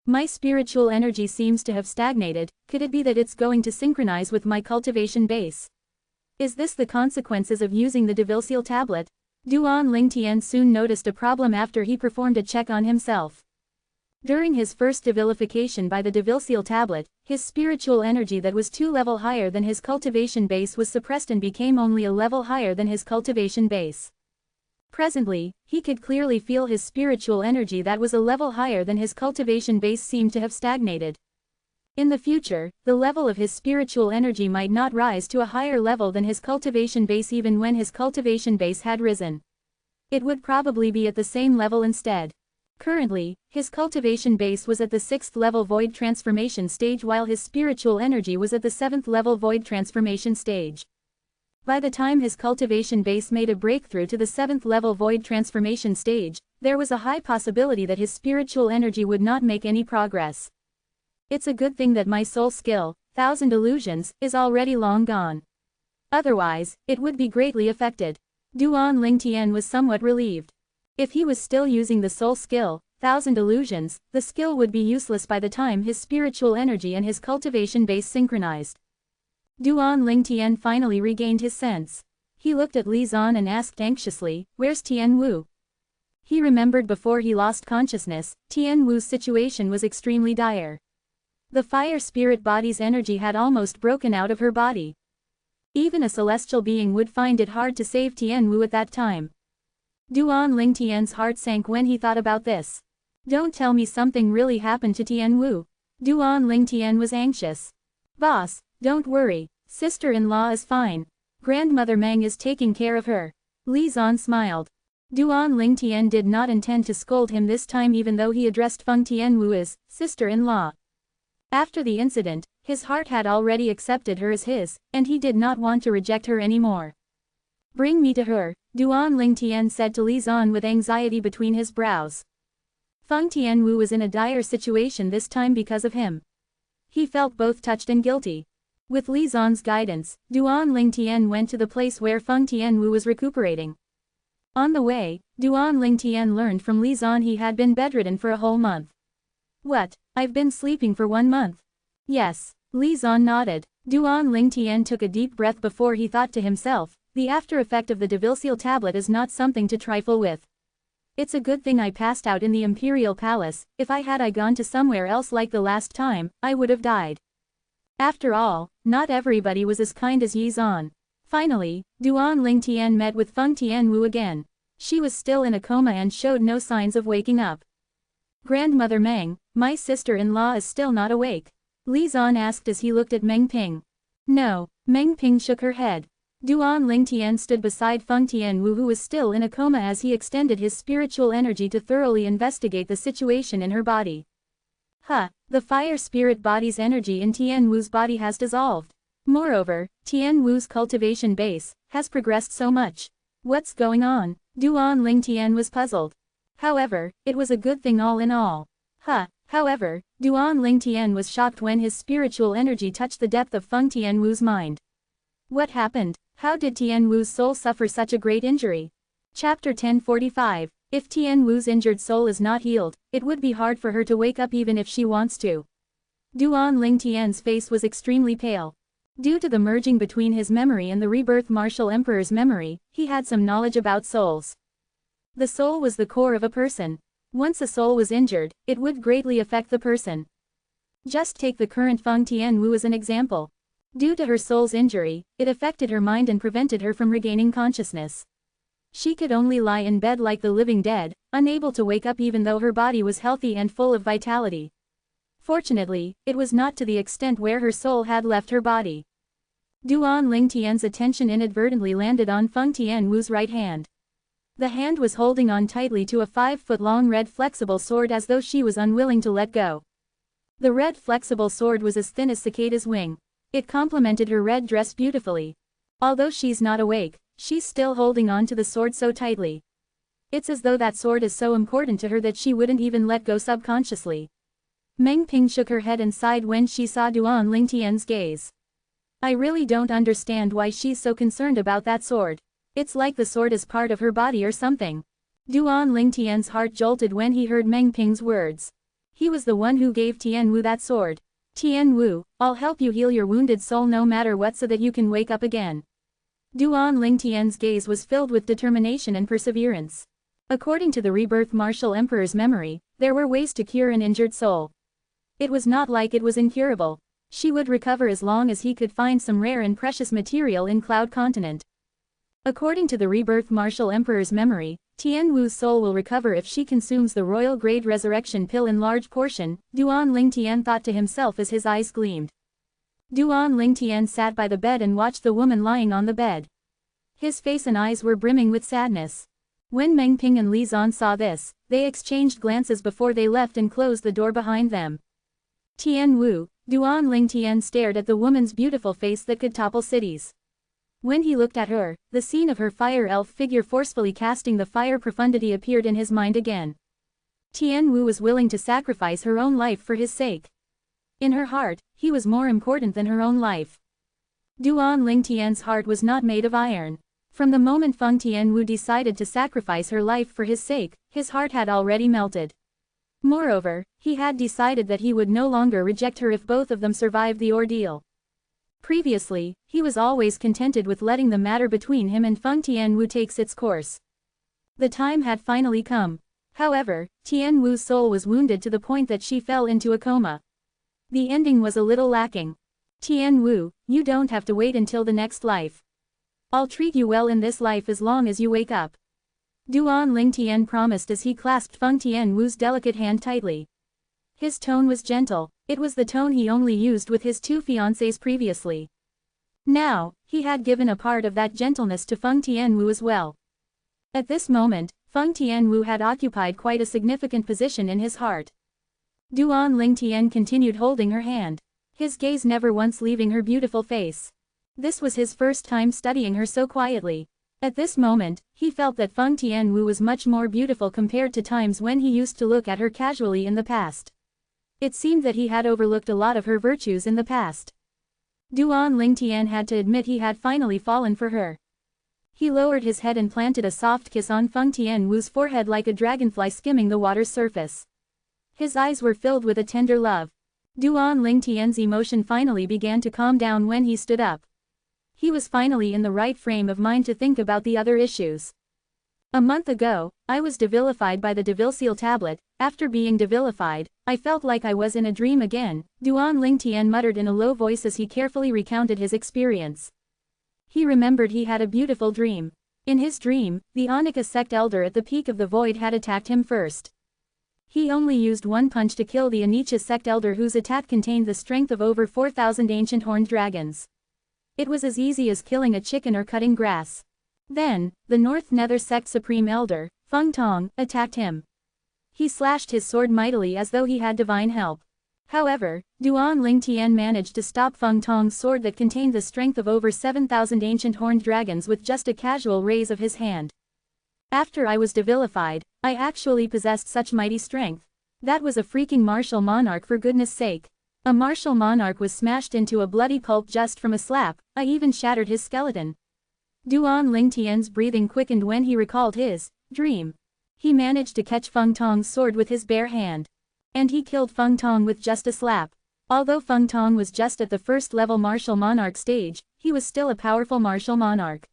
"My spiritual energy seems to have stagnated. Could it be that it's going to synchronize with my cultivation base? Is this the consequences of using the Devilseal tablet?" Duan Lingtian soon noticed a problem after he performed a check on himself. During his first devilification by the Devilseal tablet, his spiritual energy that was 2 levels higher than his cultivation base was suppressed and became only a level higher than his cultivation base. Presently, he could clearly feel his spiritual energy that was a level higher than his cultivation base seemed to have stagnated. In the future, the level of his spiritual energy might not rise to a higher level than his cultivation base even when his cultivation base had risen. It would probably be at the same level instead. Currently, his cultivation base was at the 6th level void transformation stage while his spiritual energy was at the 7th level void transformation stage. By the time his cultivation base made a breakthrough to the 7th level void transformation stage, there was a high possibility that his spiritual energy would not make any progress. It's a good thing that my soul skill, 1000 illusions, is already long gone. Otherwise, it would be greatly affected. Duan Lingtian was somewhat relieved. If he was still using the soul skill, 1000 illusions, the skill would be useless by the time his spiritual energy and his cultivation base synchronized. Duan Lingtian finally regained his sense. He looked at Li Zan and asked anxiously, "Where's Tianwu?" He remembered before he lost consciousness, Tianwu's situation was extremely dire. The fire spirit body's energy had almost broken out of her body. Even a celestial being would find it hard to save Tianwu at that time. Duan Lingtian's heart sank when he thought about this. Don't tell me something really happened to Tianwu. Duan Lingtian was anxious. "Boss, don't worry, sister-in-law is fine. Grandmother Meng is taking care of her." Li Zan smiled. Duan Lingtian did not intend to scold him this time even though he addressed Feng Tianwu as sister-in-law. After the incident, his heart had already accepted her as his, and he did not want to reject her anymore. "Bring me to her," Duan Lingtian said to Li Zan with anxiety between his brows. Feng Tianwu was in a dire situation this time because of him. He felt both touched and guilty. With Li Zan's guidance, Duan Lingtian went to the place where Feng Tianwu was recuperating. On the way, Duan Lingtian learned from Li Zan he had been bedridden for a whole month. "What, I've been sleeping for 1 month?" "Yes," Li Zan nodded. Duan Lingtian took a deep breath before he thought to himself, the after effect of the Devilseal tablet is not something to trifle with. It's a good thing I passed out in the Imperial Palace. If I had gone to somewhere else like the last time, I would have died. After all, not everybody was as kind as Yi Zan. Finally, Duan Lingtian met with Feng Tianwu again. She was still in a coma and showed no signs of waking up. "Grandmother Meng, my sister-in-law is still not awake?" Li Zan asked as he looked at Meng Ping. "No," Meng Ping shook her head. Duan Lingtian stood beside Feng Tianwu who was still in a coma as he extended his spiritual energy to thoroughly investigate the situation in her body. The fire spirit body's energy in Tianwu's body has dissolved. Moreover, Tianwu's cultivation base has progressed so much. What's going on? Duan Lingtian was puzzled. However, it was a good thing all in all. However, Duan Lingtian was shocked when his spiritual energy touched the depth of Feng Tianwu's mind. What happened? How did Tianwu's soul suffer such a great injury? Chapter 1045. If Tianwu's injured soul is not healed, it would be hard for her to wake up even if she wants to. Duan Lingtian's face was extremely pale. Due to the merging between his memory and the rebirth martial emperor's memory, he had some knowledge about souls. The soul was the core of a person. Once a soul was injured, it would greatly affect the person. Just take the current Feng Tianwu as an example. Due to her soul's injury, it affected her mind and prevented her from regaining consciousness. She could only lie in bed like the living dead, unable to wake up even though her body was healthy and full of vitality. Fortunately, it was not to the extent where her soul had left her body. Duan Lingtian's attention inadvertently landed on Feng Tianwu's right hand. The hand was holding on tightly to a 5-foot-long red flexible sword as though she was unwilling to let go. The red flexible sword was as thin as cicada's wing. It complemented her red dress beautifully. Although she's not awake, she's still holding on to the sword so tightly. It's as though that sword is so important to her that she wouldn't even let go subconsciously. Meng Ping shook her head and sighed when she saw Duan Lingtian's gaze. I really don't understand why she's so concerned about that sword. It's like the sword is part of her body or something. Duan Lingtian's heart jolted when he heard Meng Ping's words. He was the one who gave Tianwu that sword. Tianwu, I'll help you heal your wounded soul no matter what so that you can wake up again. Duan Lingtian's gaze was filled with determination and perseverance. According to the rebirth martial emperor's memory, there were ways to cure an injured soul. It was not like it was incurable. She would recover as long as he could find some rare and precious material in Cloud Continent. According to the rebirth martial emperor's memory, Tianwu's soul will recover if she consumes the royal grade resurrection pill in large portion, Duan Lingtian thought to himself as his eyes gleamed. Duan Lingtian sat by the bed and watched the woman lying on the bed. His face and eyes were brimming with sadness. When Meng Ping and Li Zan saw this, they exchanged glances before they left and closed the door behind them. Tianwu, Duan Lingtian stared at the woman's beautiful face that could topple cities. When he looked at her, the scene of her fire elf figure forcefully casting the fire profundity appeared in his mind again. Tianwu was willing to sacrifice her own life for his sake. In her heart, he was more important than her own life. Duan Lingtian's heart was not made of iron. From the moment Feng Tianwu decided to sacrifice her life for his sake, his heart had already melted. Moreover, he had decided that he would no longer reject her if both of them survived the ordeal. Previously, he was always contented with letting the matter between him and Feng Tianwu take its course. The time had finally come. However, Tianwu's soul was wounded to the point that she fell into a coma. The ending was a little lacking. Tianwu, you don't have to wait until the next life. I'll treat you well in this life as long as you wake up. Duan Lingtian promised as he clasped Feng Tianwu's delicate hand tightly. His tone was gentle. It was the tone he only used with his two fiancées previously. Now, he had given a part of that gentleness to Feng Tianwu as well. At this moment, Feng Tianwu had occupied quite a significant position in his heart. Duan Lingtian continued holding her hand, his gaze never once leaving her beautiful face. This was his first time studying her so quietly. At this moment, he felt that Feng Tianwu was much more beautiful compared to times when he used to look at her casually in the past. It seemed that he had overlooked a lot of her virtues in the past. Duan Lingtian had to admit he had finally fallen for her. He lowered his head and planted a soft kiss on Feng Tianwu's forehead like a dragonfly skimming the water's surface. His eyes were filled with a tender love. Duan Lingtian's emotion finally began to calm down when he stood up. He was finally in the right frame of mind to think about the other issues. A month ago, I was devilified by the Devil Seal tablet. After being devilified, I felt like I was in a dream again, Duan Lingtian muttered in a low voice as he carefully recounted his experience. He remembered he had a beautiful dream. In his dream, the Anika sect elder at the peak of the void had attacked him first. He only used one punch to kill the Anika sect elder whose attack contained the strength of over 4,000 ancient horned dragons. It was as easy as killing a chicken or cutting grass. Then, the North Nether sect supreme elder, Feng Tong, attacked him. He slashed his sword mightily as though he had divine help. However, Duan Lingtian managed to stop Feng Tong's sword that contained the strength of over 7,000 ancient horned dragons with just a casual raise of his hand. After I was devilified, I actually possessed such mighty strength. That was a freaking martial monarch, for goodness sake. A martial monarch was smashed into a bloody pulp just from a slap. I even shattered his skeleton. Duan Lingtian's breathing quickened when he recalled his dream. He managed to catch Feng Tong's sword with his bare hand. And he killed Feng Tong with just a slap. Although Feng Tong was just at the first level martial monarch stage, he was still a powerful martial monarch.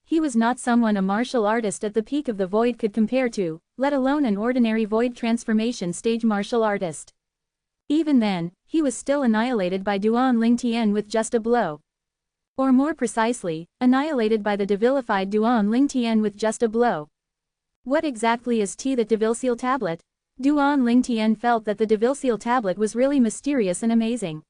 He was not someone a martial artist at the peak of the void could compare to, let alone an ordinary void transformation stage martial artist. Even then, he was still annihilated by Duan Lingtian with just a blow. Or more precisely, annihilated by the devilified Duan Lingtian with just a blow. What exactly is the Devil Seal tablet? Duan Lingtian felt that the Devil Seal tablet was really mysterious and amazing.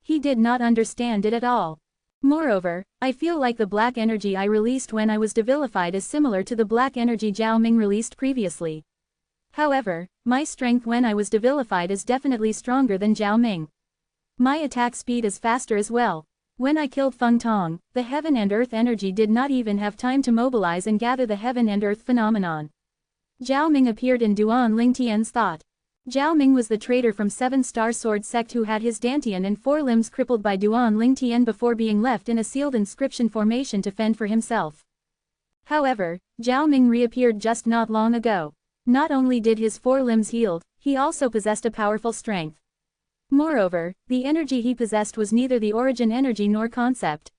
He did not understand it at all. Moreover, I feel like the black energy I released when I was devilified is similar to the black energy Zhao Ming released previously. However, my strength when I was devilified is definitely stronger than Zhao Ming. My attack speed is faster as well. When I killed Feng Tong, the heaven and earth energy did not even have time to mobilize and gather the heaven and earth phenomenon. Zhao Ming appeared in Duan Lingtian's thought. Zhao Ming was the traitor from 7-Star Sword sect who had his dantian and 4 limbs crippled by Duan Lingtian before being left in a sealed inscription formation to fend for himself. However, Zhao Ming reappeared just not long ago. Not only did his 4 limbs healed, he also possessed a powerful strength. Moreover, the energy he possessed was neither the origin energy nor concept.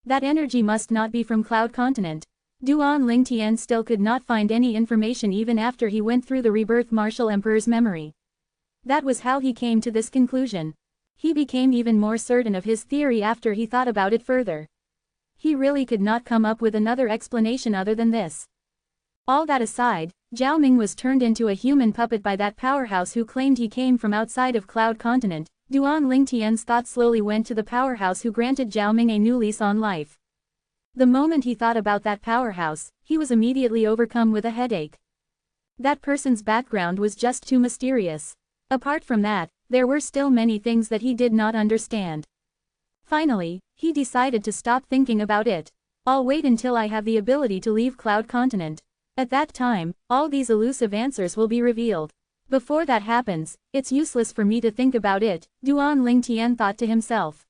That energy must not be from Cloud Continent. Duan Lingtian still could not find any information even after he went through the rebirth Martial Emperor's memory. That was how he came to this conclusion. He became even more certain of his theory after he thought about it further. He really could not come up with another explanation other than this. All that aside, Zhao Ming was turned into a human puppet by that powerhouse who claimed he came from outside of Cloud Continent. Duan Lingtian's thought slowly went to the powerhouse who granted Zhao Ming a new lease on life. The moment he thought about that powerhouse, he was immediately overcome with a headache. That person's background was just too mysterious. Apart from that, there were still many things that he did not understand. Finally, he decided to stop thinking about it. I'll wait until I have the ability to leave Cloud Continent. At that time, all these elusive answers will be revealed. Before that happens, it's useless for me to think about it, Duan Lingtian thought to himself.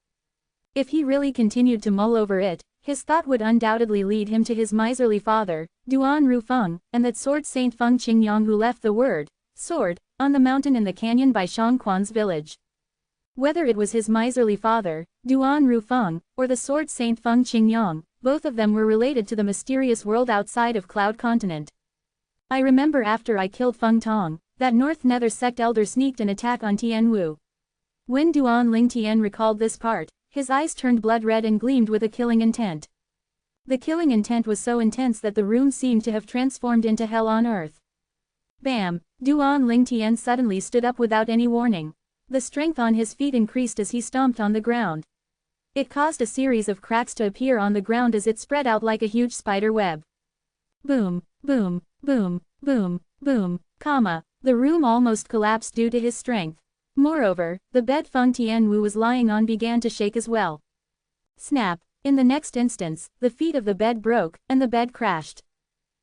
If he really continued to mull over it, his thought would undoubtedly lead him to his miserly father, Duan Rufeng, and that sword saint Feng Qingyang who left the word, sword, on the mountain in the canyon by Shangquan's village. Whether it was his miserly father, Duan Rufeng, or the sword saint Feng Qingyang, both of them were related to the mysterious world outside of Cloud Continent. I remember after I killed Feng Tong, that North Nether sect elder sneaked an attack on Tian Wu. When Duan Lingtian recalled this part, his eyes turned blood red and gleamed with a killing intent. The killing intent was so intense that the room seemed to have transformed into hell on earth. Bam! Duan Lingtian suddenly stood up without any warning. The strength on his feet increased as he stomped on the ground. It caused a series of cracks to appear on the ground as it spread out like a huge spider web. Boom, boom, boom, boom, boom, the room almost collapsed due to his strength. Moreover, the bed Feng Tianwu was lying on began to shake as well. Snap! In the next instance, the feet of the bed broke, and the bed crashed.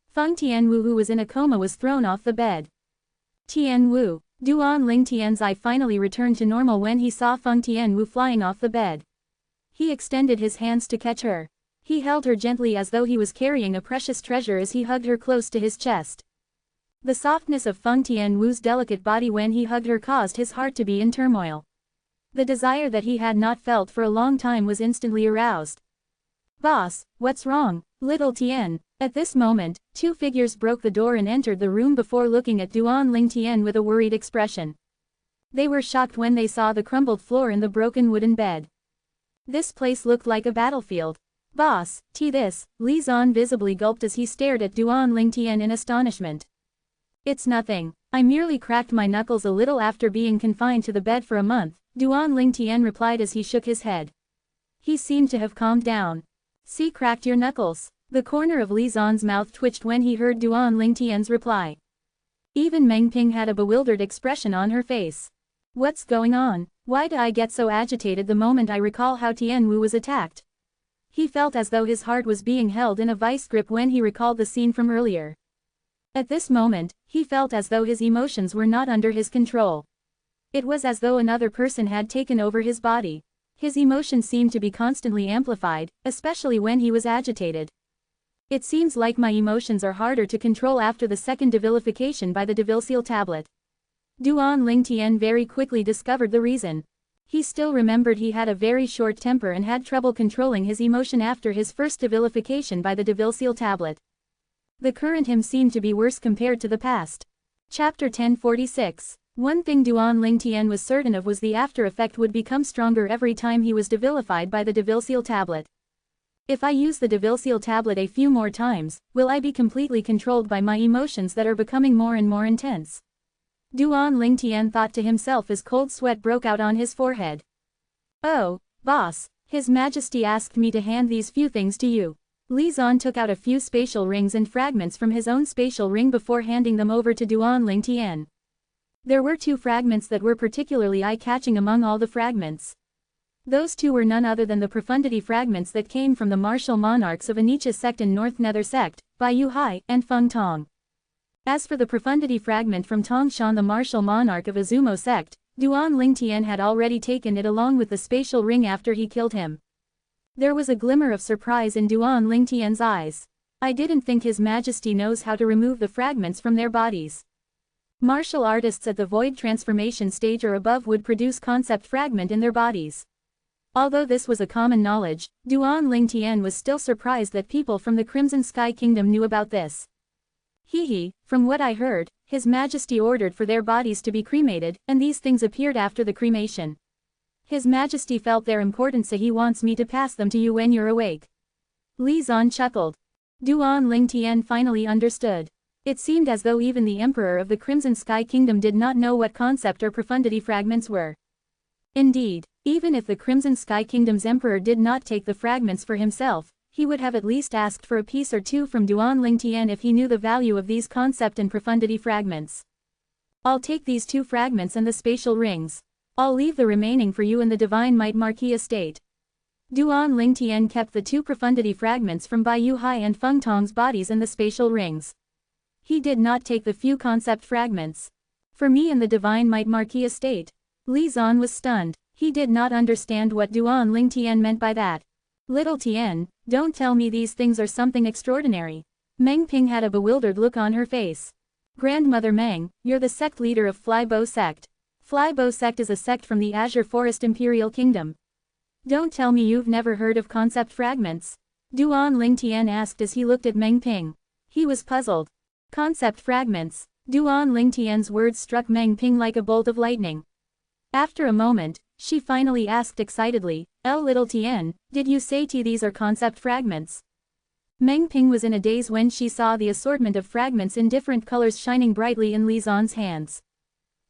Feng Tianwu who was in a coma was thrown off the bed. Tianwu! Duan Lingtian's eye finally returned to normal when he saw Feng Tianwu flying off the bed. He extended his hands to catch her. He held her gently as though he was carrying a precious treasure as he hugged her close to his chest. The softness of Feng Tianwu's delicate body when he hugged her caused his heart to be in turmoil. The desire that he had not felt for a long time was instantly aroused. Boss, what's wrong, little Tian? At this moment, 2 figures broke the door and entered the room before looking at Duan Lingtian with a worried expression. They were shocked when they saw the crumbled floor and the broken wooden bed. This place looked like a battlefield. Boss, this, Li Zan visibly gulped as he stared at Duan Lingtian in astonishment. It's nothing. I merely cracked my knuckles a little after being confined to the bed for a month, Duan Lingtian replied as he shook his head. He seemed to have calmed down. See, cracked your knuckles. The corner of Li Zan's mouth twitched when he heard Duan Lingtian's reply. Even Meng Ping had a bewildered expression on her face. What's going on? Why do I get so agitated the moment I recall how Tian Wu was attacked? He felt as though his heart was being held in a vice grip when he recalled the scene from earlier. At this moment, he felt as though his emotions were not under his control. It was as though another person had taken over his body. His emotions seemed to be constantly amplified, especially when he was agitated. It seems like my emotions are harder to control after the second devilification by the Devilseal tablet. Duan Lingtian very quickly discovered the reason. He still remembered he had a very short temper and had trouble controlling his emotion after his first devilification by the Devilseal tablet. The current him seemed to be worse compared to the past. Chapter 1046. One thing Duan Lingtian was certain of was the after effect would become stronger every time he was devilified by the Devilseal tablet. If I use the Devilseal tablet a few more times, will I be completely controlled by my emotions that are becoming more and more intense? Duan Lingtian thought to himself as cold sweat broke out on his forehead. Oh, boss, His Majesty asked me to hand these few things to you. Li Zan took out a few spatial rings and fragments from his own spatial ring before handing them over to Duan Lingtian. There were 2 fragments that were particularly eye-catching among all the fragments. Those 2 were none other than the profundity fragments that came from the martial monarchs of Anicha sect and North Nether sect, Bai Yu Hai and Feng Tong. As for the profundity fragment from Tongshan, the martial monarch of Azumo sect, Duan Lingtian had already taken it along with the spatial ring after he killed him. There was a glimmer of surprise in Duan Lingtian's eyes. I didn't think His Majesty knows how to remove the fragments from their bodies. Martial artists at the void transformation stage or above would produce concept fragment in their bodies. Although this was a common knowledge, Duan Lingtian was still surprised that people from the Crimson Sky Kingdom knew about this. From what I heard, His Majesty ordered for their bodies to be cremated, and these things appeared after the cremation. His Majesty felt their importance, so he wants me to pass them to you when you're awake. Li Zan chuckled. Duan Lingtian finally understood. It seemed as though even the Emperor of the Crimson Sky Kingdom did not know what concept or profundity fragments were. Indeed, even if the Crimson Sky Kingdom's Emperor did not take the fragments for himself, he would have at least asked for a piece or 2 from Duan Lingtian if he knew the value of these concept and profundity fragments. I'll take these 2 fragments and the spatial rings. I'll leave the remaining for you in the Divine Might Marquis estate. Duan Lingtian kept the 2 profundity fragments from Bai Yu Hai and Feng Tong's bodies and the spatial rings. He did not take the few concept fragments. For me in the Divine Might Marquis estate. Li Zan was stunned. He did not understand what Duan Lingtian meant by that. Little Tian, don't tell me these things are something extraordinary. Meng Ping had a bewildered look on her face. Grandmother Meng, you're the sect leader of Fly Bow sect. Fly Bow sect is a sect from the Azure Forest Imperial Kingdom. Don't tell me you've never heard of concept fragments. Duan Lingtian asked as he looked at Meng Ping. He was puzzled. Concept fragments. Duan Lingtian's words struck Meng Ping like a bolt of lightning. After a moment, she finally asked excitedly, Little Tian, did you say these are concept fragments? Meng Ping was in a daze when she saw the assortment of fragments in different colors shining brightly in Li Zan's hands.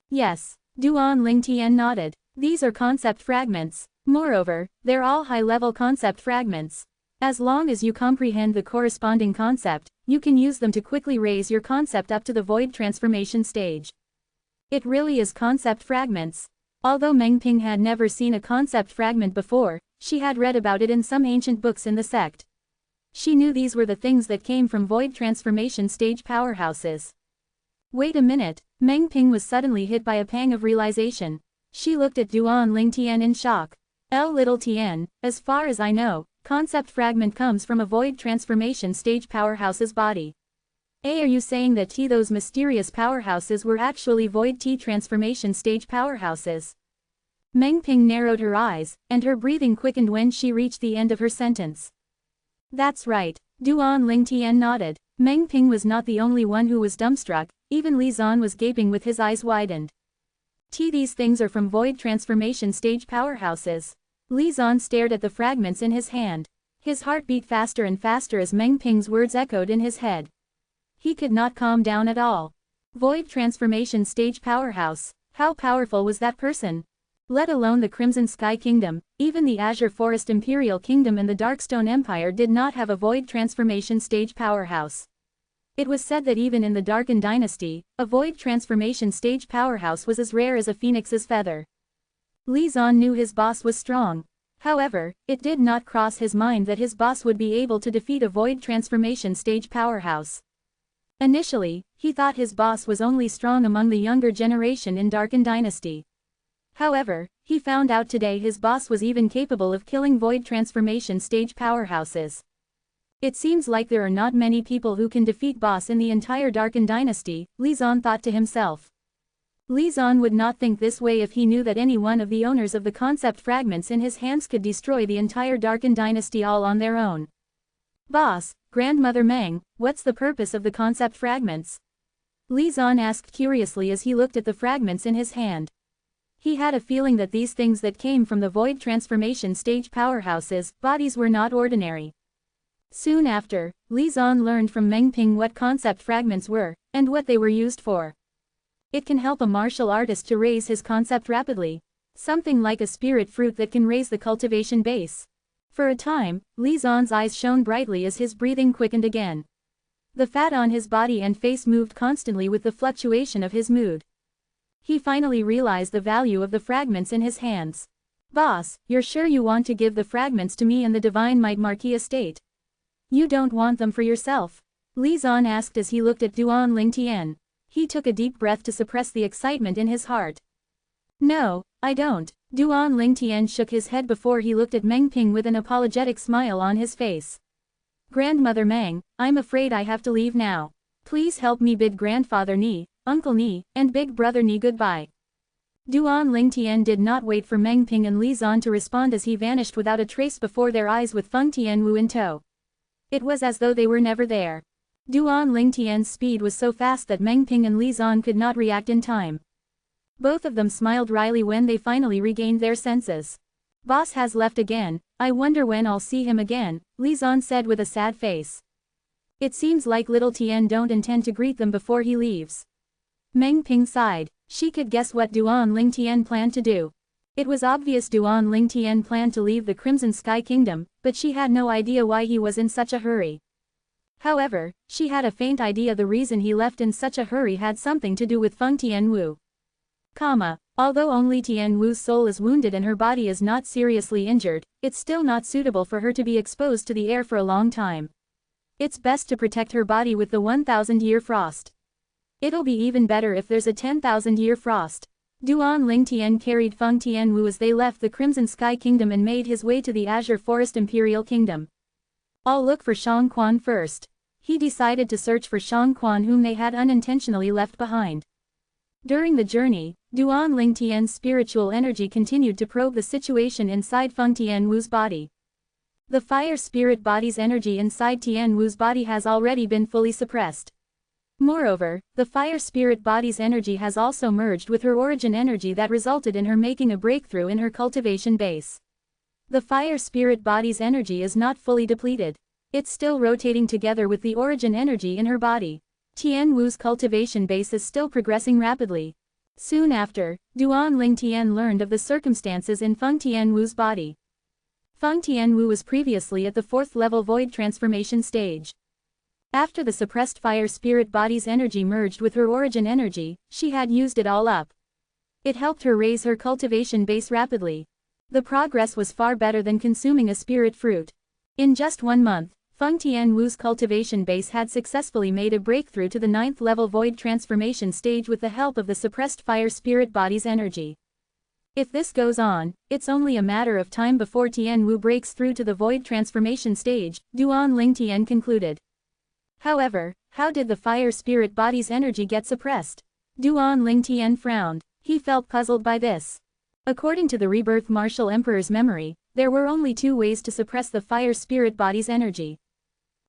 Yes, Duan Lingtian nodded. These are concept fragments. Moreover, they're all high-level concept fragments. As long as you comprehend the corresponding concept, you can use them to quickly raise your concept up to the void transformation stage. It really is concept fragments. Although Meng Ping had never seen a concept fragment before, she had read about it in some ancient books in the sect. She knew these were the things that came from void transformation stage powerhouses. Wait a minute, Meng Ping was suddenly hit by a pang of realization. She looked at Duan Lingtian in shock. Little Tian, as far as I know, concept fragment comes from a void transformation stage powerhouse's body. Are you saying that those mysterious powerhouses were actually void transformation stage powerhouses? Meng Ping narrowed her eyes, and her breathing quickened when she reached the end of her sentence. That's right, Duan Lingtian nodded. Meng Ping was not the only one who was dumbstruck, even Li Zan was gaping with his eyes widened. These things are from void transformation stage powerhouses. Li Zan stared at the fragments in his hand. His heart beat faster and faster as Meng Ping's words echoed in his head. He could not calm down at all. Void transformation stage powerhouse, how powerful was that person? Let alone the Crimson Sky Kingdom, even the Azure Forest Imperial Kingdom and the Darkstone Empire did not have a void transformation stage powerhouse. It was said that even in the Darken Dynasty, a void transformation stage powerhouse was as rare as a phoenix's feather. Li Zan knew his boss was strong. However, it did not cross his mind that his boss would be able to defeat a void transformation stage powerhouse. Initially, he thought his boss was only strong among the younger generation in Darken Dynasty. However, he found out today his boss was even capable of killing void transformation stage powerhouses. It seems like there are not many people who can defeat boss in the entire Darken Dynasty, Li Zan thought to himself. Li Zan would not think this way if he knew that any one of the owners of the concept fragments in his hands could destroy the entire Darken Dynasty all on their own. Boss, Grandmother Meng, what's the purpose of the concept fragments? Li Zan asked curiously as he looked at the fragments in his hand. He had a feeling that these things that came from the void transformation stage powerhouses, bodies were not ordinary. Soon after, Li Zan learned from Meng Ping what concept fragments were, and what they were used for. It can help a martial artist to raise his concept rapidly. Something like a spirit fruit that can raise the cultivation base. For a time, Li Zan's eyes shone brightly as his breathing quickened again. The fat on his body and face moved constantly with the fluctuation of his mood. He finally realized the value of the fragments in his hands. Boss, you're sure you want to give the fragments to me and the Divine Might Marquis estate? You don't want them for yourself? Li Zan asked as he looked at Duan Lingtian. He took a deep breath to suppress the excitement in his heart. No, I don't. Duan Lingtian shook his head before he looked at Meng Ping with an apologetic smile on his face. Grandmother Meng, I'm afraid I have to leave now. Please help me bid Grandfather Ni, Uncle Ni, and Big Brother Ni goodbye. Duan Lingtian did not wait for Meng Ping and Li Zan to respond as he vanished without a trace before their eyes with Feng Tianwu in tow. It was as though they were never there. Duan Lingtian's speed was so fast that Meng Ping and Li Zan could not react in time. Both of them smiled wryly when they finally regained their senses. Boss has left again, I wonder when I'll see him again, Li Zan said with a sad face. It seems like little Tian don't intend to greet them before he leaves. Meng Ping sighed. She could guess what Duan Lingtian planned to do. It was obvious Duan Lingtian planned to leave the Crimson Sky Kingdom, but she had no idea why he was in such a hurry. However, she had a faint idea the reason he left in such a hurry had something to do with Feng Tianwu. Although only Tianwu's soul is wounded and her body is not seriously injured, it's still not suitable for her to be exposed to the air for a long time. It's best to protect her body with the 1,000-year frost. It'll be even better if there's a 10,000-year frost. Duan Lingtian carried Feng Tianwu as they left the Crimson Sky Kingdom and made his way to the Azure Forest Imperial Kingdom. I'll look for Shang Quan first. He decided to search for Shang Quan whom they had unintentionally left behind. During the journey, Duan Lingtian's spiritual energy continued to probe the situation inside Feng Tianwu's body. The fire spirit body's energy inside Tianwu's body has already been fully suppressed. Moreover, the fire spirit body's energy has also merged with her origin energy that resulted in her making a breakthrough in her cultivation base. The fire spirit body's energy is not fully depleted. It's still rotating together with the origin energy in her body. Tianwu's cultivation base is still progressing rapidly. Soon after, Duan Lingtian learned of the circumstances in Feng Tianwu's body. Feng Tianwu was previously at the 4th level void transformation stage. After the suppressed fire spirit body's energy merged with her origin energy, she had used it all up. It helped her raise her cultivation base rapidly. The progress was far better than consuming a spirit fruit. In just 1 month, Feng Tianwu's cultivation base had successfully made a breakthrough to the 9th level void transformation stage with the help of the suppressed fire spirit body's energy. If this goes on, it's only a matter of time before Tianwu breaks through to the void transformation stage, Duan Lingtian concluded. However, how did the fire spirit body's energy get suppressed? Duan Lingtian frowned. He felt puzzled by this. According to the rebirth martial emperor's memory, there were only 2 ways to suppress the fire spirit body's energy.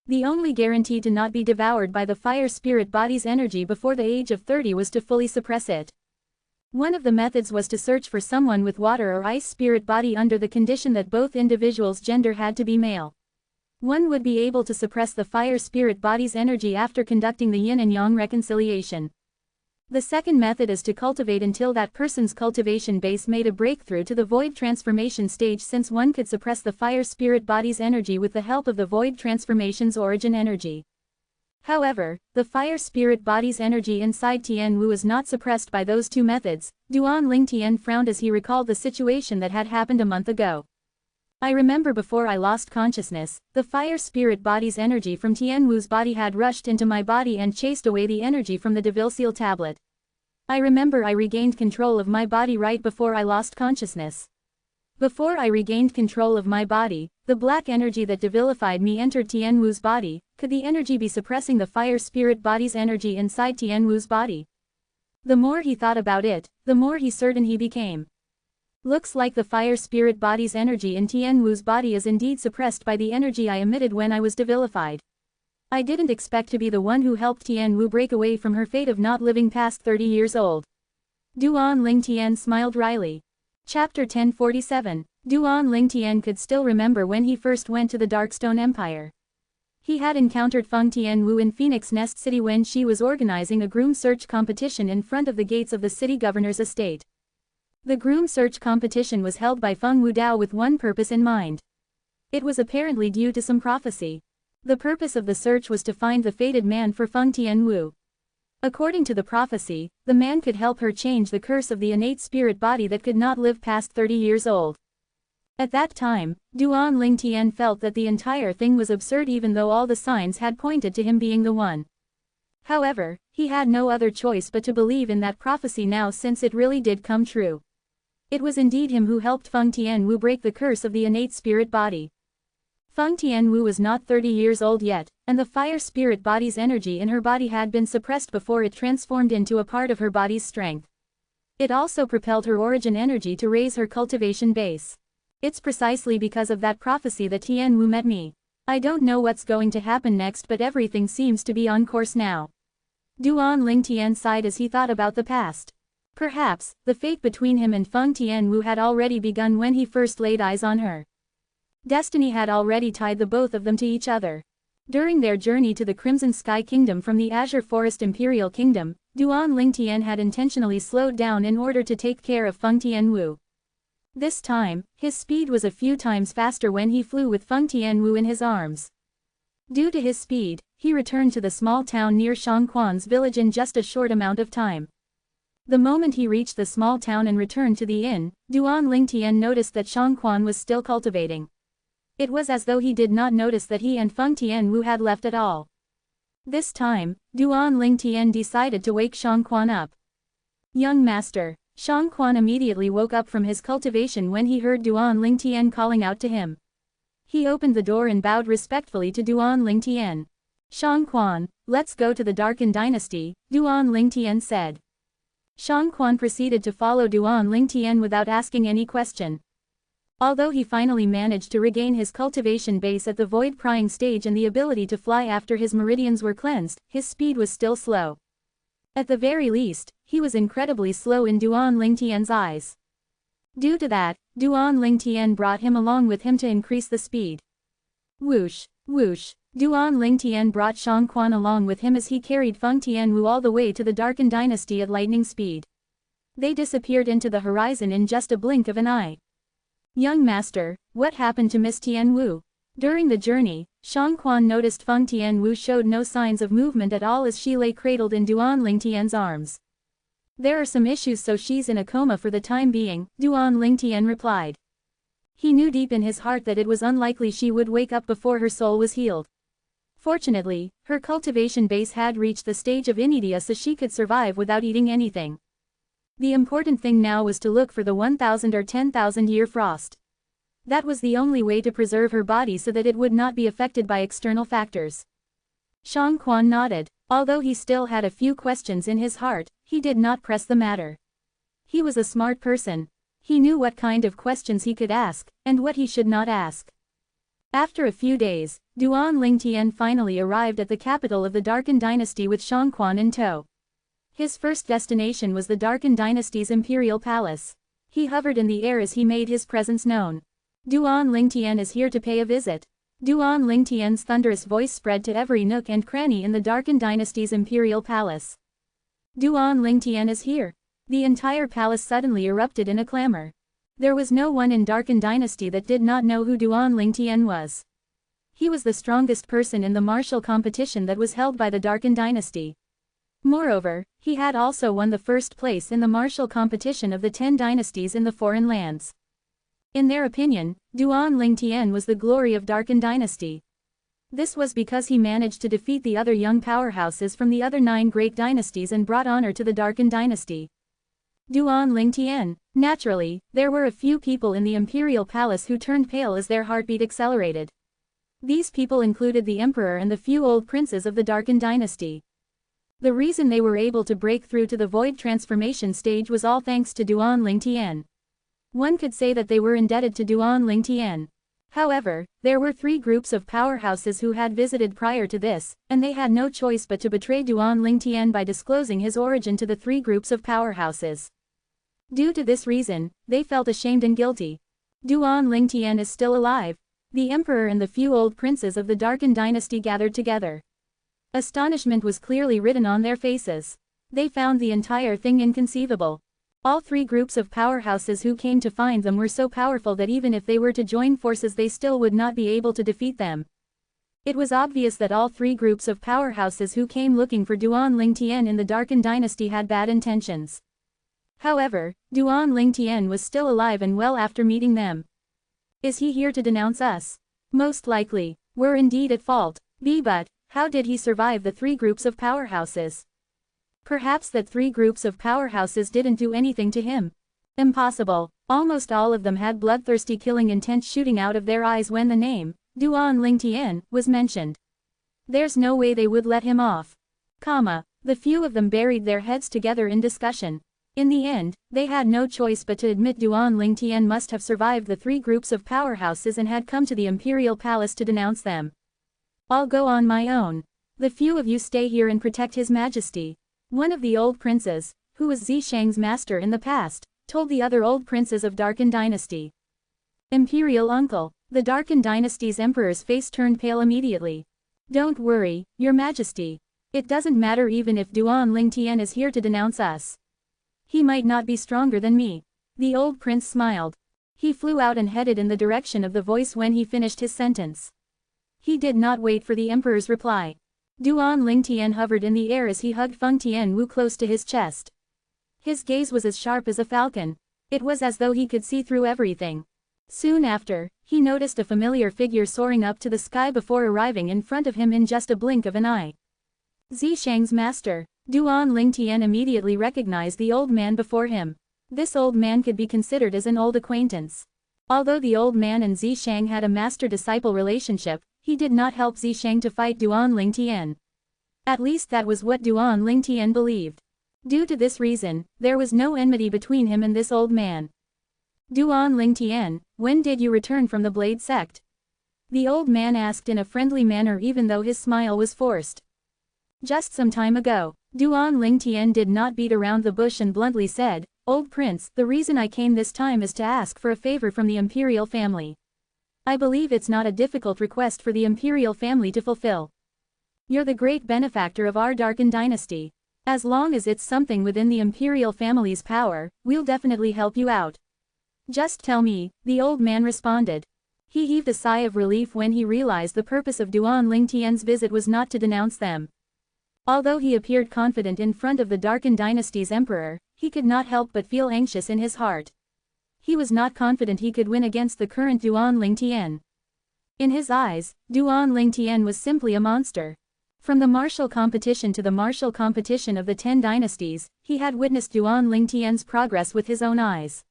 The only guarantee to not be devoured by the fire spirit body's energy before the age of 30 was to fully suppress it. One of the methods was to search for someone with water or ice spirit body under the condition that both individuals' gender had to be male. One would be able to suppress the fire spirit body's energy after conducting the yin and yang reconciliation. The second method is to cultivate until that person's cultivation base made a breakthrough to the void transformation stage, since one could suppress the fire spirit body's energy with the help of the void transformation's origin energy. However, the fire spirit body's energy inside Tianwu is not suppressed by those 2 methods. Duan Lingtian frowned as he recalled the situation that had happened a month ago. I remember before I lost consciousness, the fire spirit body's energy from Tian Wu's body had rushed into my body and chased away the energy from the Devil Seal tablet. I remember I regained control of my body right before I lost consciousness. Before I regained control of my body, the black energy that devilified me entered Tian Wu's body. Could the energy be suppressing the fire spirit body's energy inside Tian Wu's body? The more he thought about it, the more certain he became. Looks like the fire spirit body's energy in Tian Wu's body is indeed suppressed by the energy I emitted when I was devilified. I didn't expect to be the one who helped Tian Wu break away from her fate of not living past 30 years old. Duan Ling Tian smiled wryly. Chapter 1047. Duan Ling Tian could still remember when he first went to the Darkstone Empire. He had encountered Feng Tian Wu in Phoenix Nest City when she was organizing a groom search competition in front of the gates of the city governor's estate. The groom search competition was held by Feng Wudao with one purpose in mind. It was apparently due to some prophecy. The purpose of the search was to find the fated man for Feng Tian Wu. According to the prophecy, the man could help her change the curse of the innate spirit body that could not live past 30 years old. At that time, Duan Ling Tian felt that the entire thing was absurd even though all the signs had pointed to him being the one. However, he had no other choice but to believe in that prophecy now since it really did come true. It was indeed him who helped Feng Tian Wu break the curse of the innate spirit body. Feng Tian Wu was not 30 years old yet, and the fire spirit body's energy in her body had been suppressed before it transformed into a part of her body's strength. It also propelled her origin energy to raise her cultivation base. It's precisely because of that prophecy that Tian Wu met me. I don't know what's going to happen next, but everything seems to be on course now. Duan Ling Tian sighed as he thought about the past. Perhaps, the fate between him and Feng Tian Wu had already begun when he first laid eyes on her. Destiny had already tied the both of them to each other. During their journey to the Crimson Sky Kingdom from the Azure Forest Imperial Kingdom, Duan Ling Tian had intentionally slowed down in order to take care of Feng Tian Wu. This time, his speed was a few times faster when he flew with Feng Tian Wu in his arms. Due to his speed, he returned to the small town near Shangquan's village in just a short amount of time. The moment he reached the small town and returned to the inn, Duan Ling Tian noticed that Shangquan was still cultivating. It was as though he did not notice that he and Feng Tian Wu had left at all. This time, Duan Ling Tian decided to wake Shangquan up. Young master. Shangquan immediately woke up from his cultivation when he heard Duan Ling Tian calling out to him. He opened the door and bowed respectfully to Duan Ling Tian. Shangquan, let's go to the Darkened Dynasty, Duan Ling Tian said. Shangquan proceeded to follow Duan Ling Tian without asking any question. Although he finally managed to regain his cultivation base at the void prying stage and the ability to fly after his meridians were cleansed, his speed was still slow. At the very least, he was incredibly slow in Duan Ling Tian's eyes. Due to that, Duan Ling Tian brought him along with him to increase the speed. Whoosh, whoosh, Duan Ling Tian brought Shangquan along with him as he carried Feng Tian Wu all the way to the Darkened Dynasty at lightning speed. They disappeared into the horizon in just a blink of an eye. Young master, what happened to Miss Tian Wu? During the journey, Shangquan noticed Feng Tian Wu showed no signs of movement at all as she lay cradled in Duan Ling Tian's arms. There are some issues, so she's in a coma for the time being, Duan Ling Tian replied. He knew deep in his heart that it was unlikely she would wake up before her soul was healed. Fortunately, her cultivation base had reached the stage of inedia so she could survive without eating anything. The important thing now was to look for the 1,000 or 10,000 year frost. That was the only way to preserve her body so that it would not be affected by external factors. Shangquan nodded. Although he still had a few questions in his heart, he did not press the matter. He was a smart person. He knew what kind of questions he could ask, and what he should not ask. After a few days, Duan Ling Tian finally arrived at the capital of the Darkened Dynasty with Shangquan in tow. His first destination was the Darkened Dynasty's imperial palace. He hovered in the air as he made his presence known. Duan Ling Tian is here to pay a visit. Duan Ling Tian's thunderous voice spread to every nook and cranny in the Darkened Dynasty's imperial palace. Duan Ling Tian is here. The entire palace suddenly erupted in a clamor. There was no one in Darkened Dynasty that did not know who Duan Ling Tian was. He was the strongest person in the martial competition that was held by the Darkened Dynasty. Moreover, he had also won the first place in the martial competition of the 10 dynasties in the foreign lands. In their opinion, Duan Lingtian was the glory of Darkin Dynasty. This was because he managed to defeat the other young powerhouses from the other 9 great dynasties and brought honor to the Darkin Dynasty. Duan Lingtian. Naturally, there were a few people in the imperial palace who turned pale as their heartbeat accelerated. These people included the emperor and the few old princes of the Darkin Dynasty. The reason they were able to break through to the void transformation stage was all thanks to Duan Lingtian. One could say that they were indebted to Duan Lingtian. However, there were 3 groups of powerhouses who had visited prior to this, and they had no choice but to betray Duan Lingtian by disclosing his origin to the 3 groups of powerhouses. Due to this reason, they felt ashamed and guilty. Duan Lingtian is still alive. The emperor and the few old princes of the Darkin Dynasty gathered together. Astonishment was clearly written on their faces. They found the entire thing inconceivable. All 3 groups of powerhouses who came to find them were so powerful that even if they were to join forces they still would not be able to defeat them. It was obvious that all 3 groups of powerhouses who came looking for Duan Lingtian in the Darkin Dynasty had bad intentions. However, Duan Lingtian was still alive and well after meeting them. Is he here to denounce us? Most likely. We're indeed at fault. But how did he survive the 3 groups of powerhouses? Perhaps that 3 groups of powerhouses didn't do anything to him. Impossible. Almost all of them had bloodthirsty killing intent shooting out of their eyes when the name, Duan Lingtian, was mentioned. There's no way they would let him off. The few of them buried their heads together in discussion. In the end, they had no choice but to admit Duan Lingtian must have survived the 3 groups of powerhouses and had come to the imperial palace to denounce them. I'll go on my own. The few of you stay here and protect His Majesty. One of the old princes, who was Zishang's master in the past, told the other old princes of Darkin Dynasty. Imperial uncle. The Darkin Dynasty's emperor's face turned pale immediately. Don't worry, Your Majesty. It doesn't matter even if Duan Lingtian is here to denounce us. He might not be stronger than me. The old prince smiled. He flew out and headed in the direction of the voice when he finished his sentence. He did not wait for the emperor's reply. Duan Lingtian hovered in the air as he hugged Feng Tianwu close to his chest. His gaze was as sharp as a falcon. It was as though he could see through everything. Soon after, he noticed a familiar figure soaring up to the sky before arriving in front of him in just a blink of an eye. Zishang's master. Duan Lingtian immediately recognized the old man before him. This old man could be considered as an old acquaintance. Although the old man and Zishang had a master-disciple relationship, he did not help Zishang to fight Duan Lingtian. At least that was what Duan Lingtian believed. Due to this reason, there was no enmity between him and this old man. Duan Lingtian, when did you return from the Blade sect? The old man asked in a friendly manner even though his smile was forced. Just some time ago. Duan Lingtian did not beat around the bush and bluntly said, Old Prince, the reason I came this time is to ask for a favor from the imperial family. I believe it's not a difficult request for the imperial family to fulfill. You're the great benefactor of our Darkin Dynasty. As long as it's something within the imperial family's power, we'll definitely help you out. Just tell me, the old man responded. He heaved a sigh of relief when he realized the purpose of Duan Lingtian's visit was not to denounce them. Although he appeared confident in front of the Darkin Dynasty's emperor, he could not help but feel anxious in his heart. He was not confident he could win against the current Duan Lingtian. In his eyes, Duan Lingtian was simply a monster. From the martial competition to the martial competition of the 10 dynasties, he had witnessed Duan Lingtian's progress with his own eyes.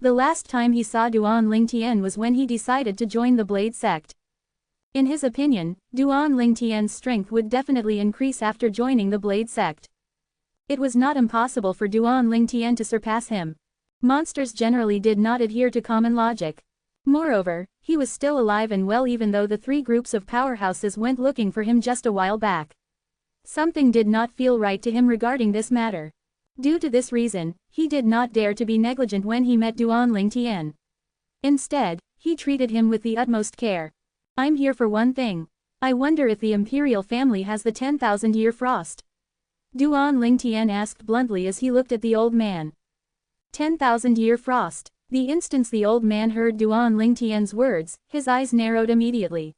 The last time he saw Duan Lingtian was when he decided to join the Blade sect. In his opinion, Duan Lingtian's strength would definitely increase after joining the Blade sect. It was not impossible for Duan Lingtian to surpass him. Monsters generally did not adhere to common logic. Moreover, he was still alive and well even though the 3 groups of powerhouses went looking for him just a while back. Something did not feel right to him regarding this matter. Due to this reason, he did not dare to be negligent when he met Duan Lingtian. Instead, he treated him with the utmost care. I'm here for one thing. I wonder if the imperial family has the 10,000-year frost. Duan Lingtian asked bluntly as he looked at the old man. 10,000-year frost. The instant the old man heard Duan Lingtian's words, his eyes narrowed immediately.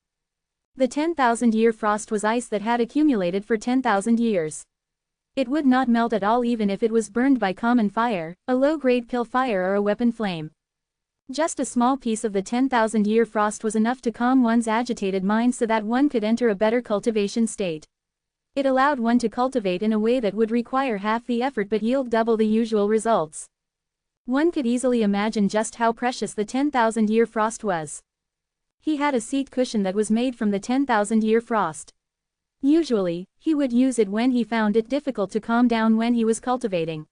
The 10,000-year frost was ice that had accumulated for 10,000 years. It would not melt at all even if it was burned by common fire, a low-grade pill fire or a weapon flame. Just a small piece of the 10,000-year frost was enough to calm one's agitated mind so that one could enter a better cultivation state. It allowed one to cultivate in a way that would require half the effort but yield double the usual results. One could easily imagine just how precious the 10,000-year frost was. He had a seat cushion that was made from the 10,000-year frost. Usually, he would use it when he found it difficult to calm down when he was cultivating.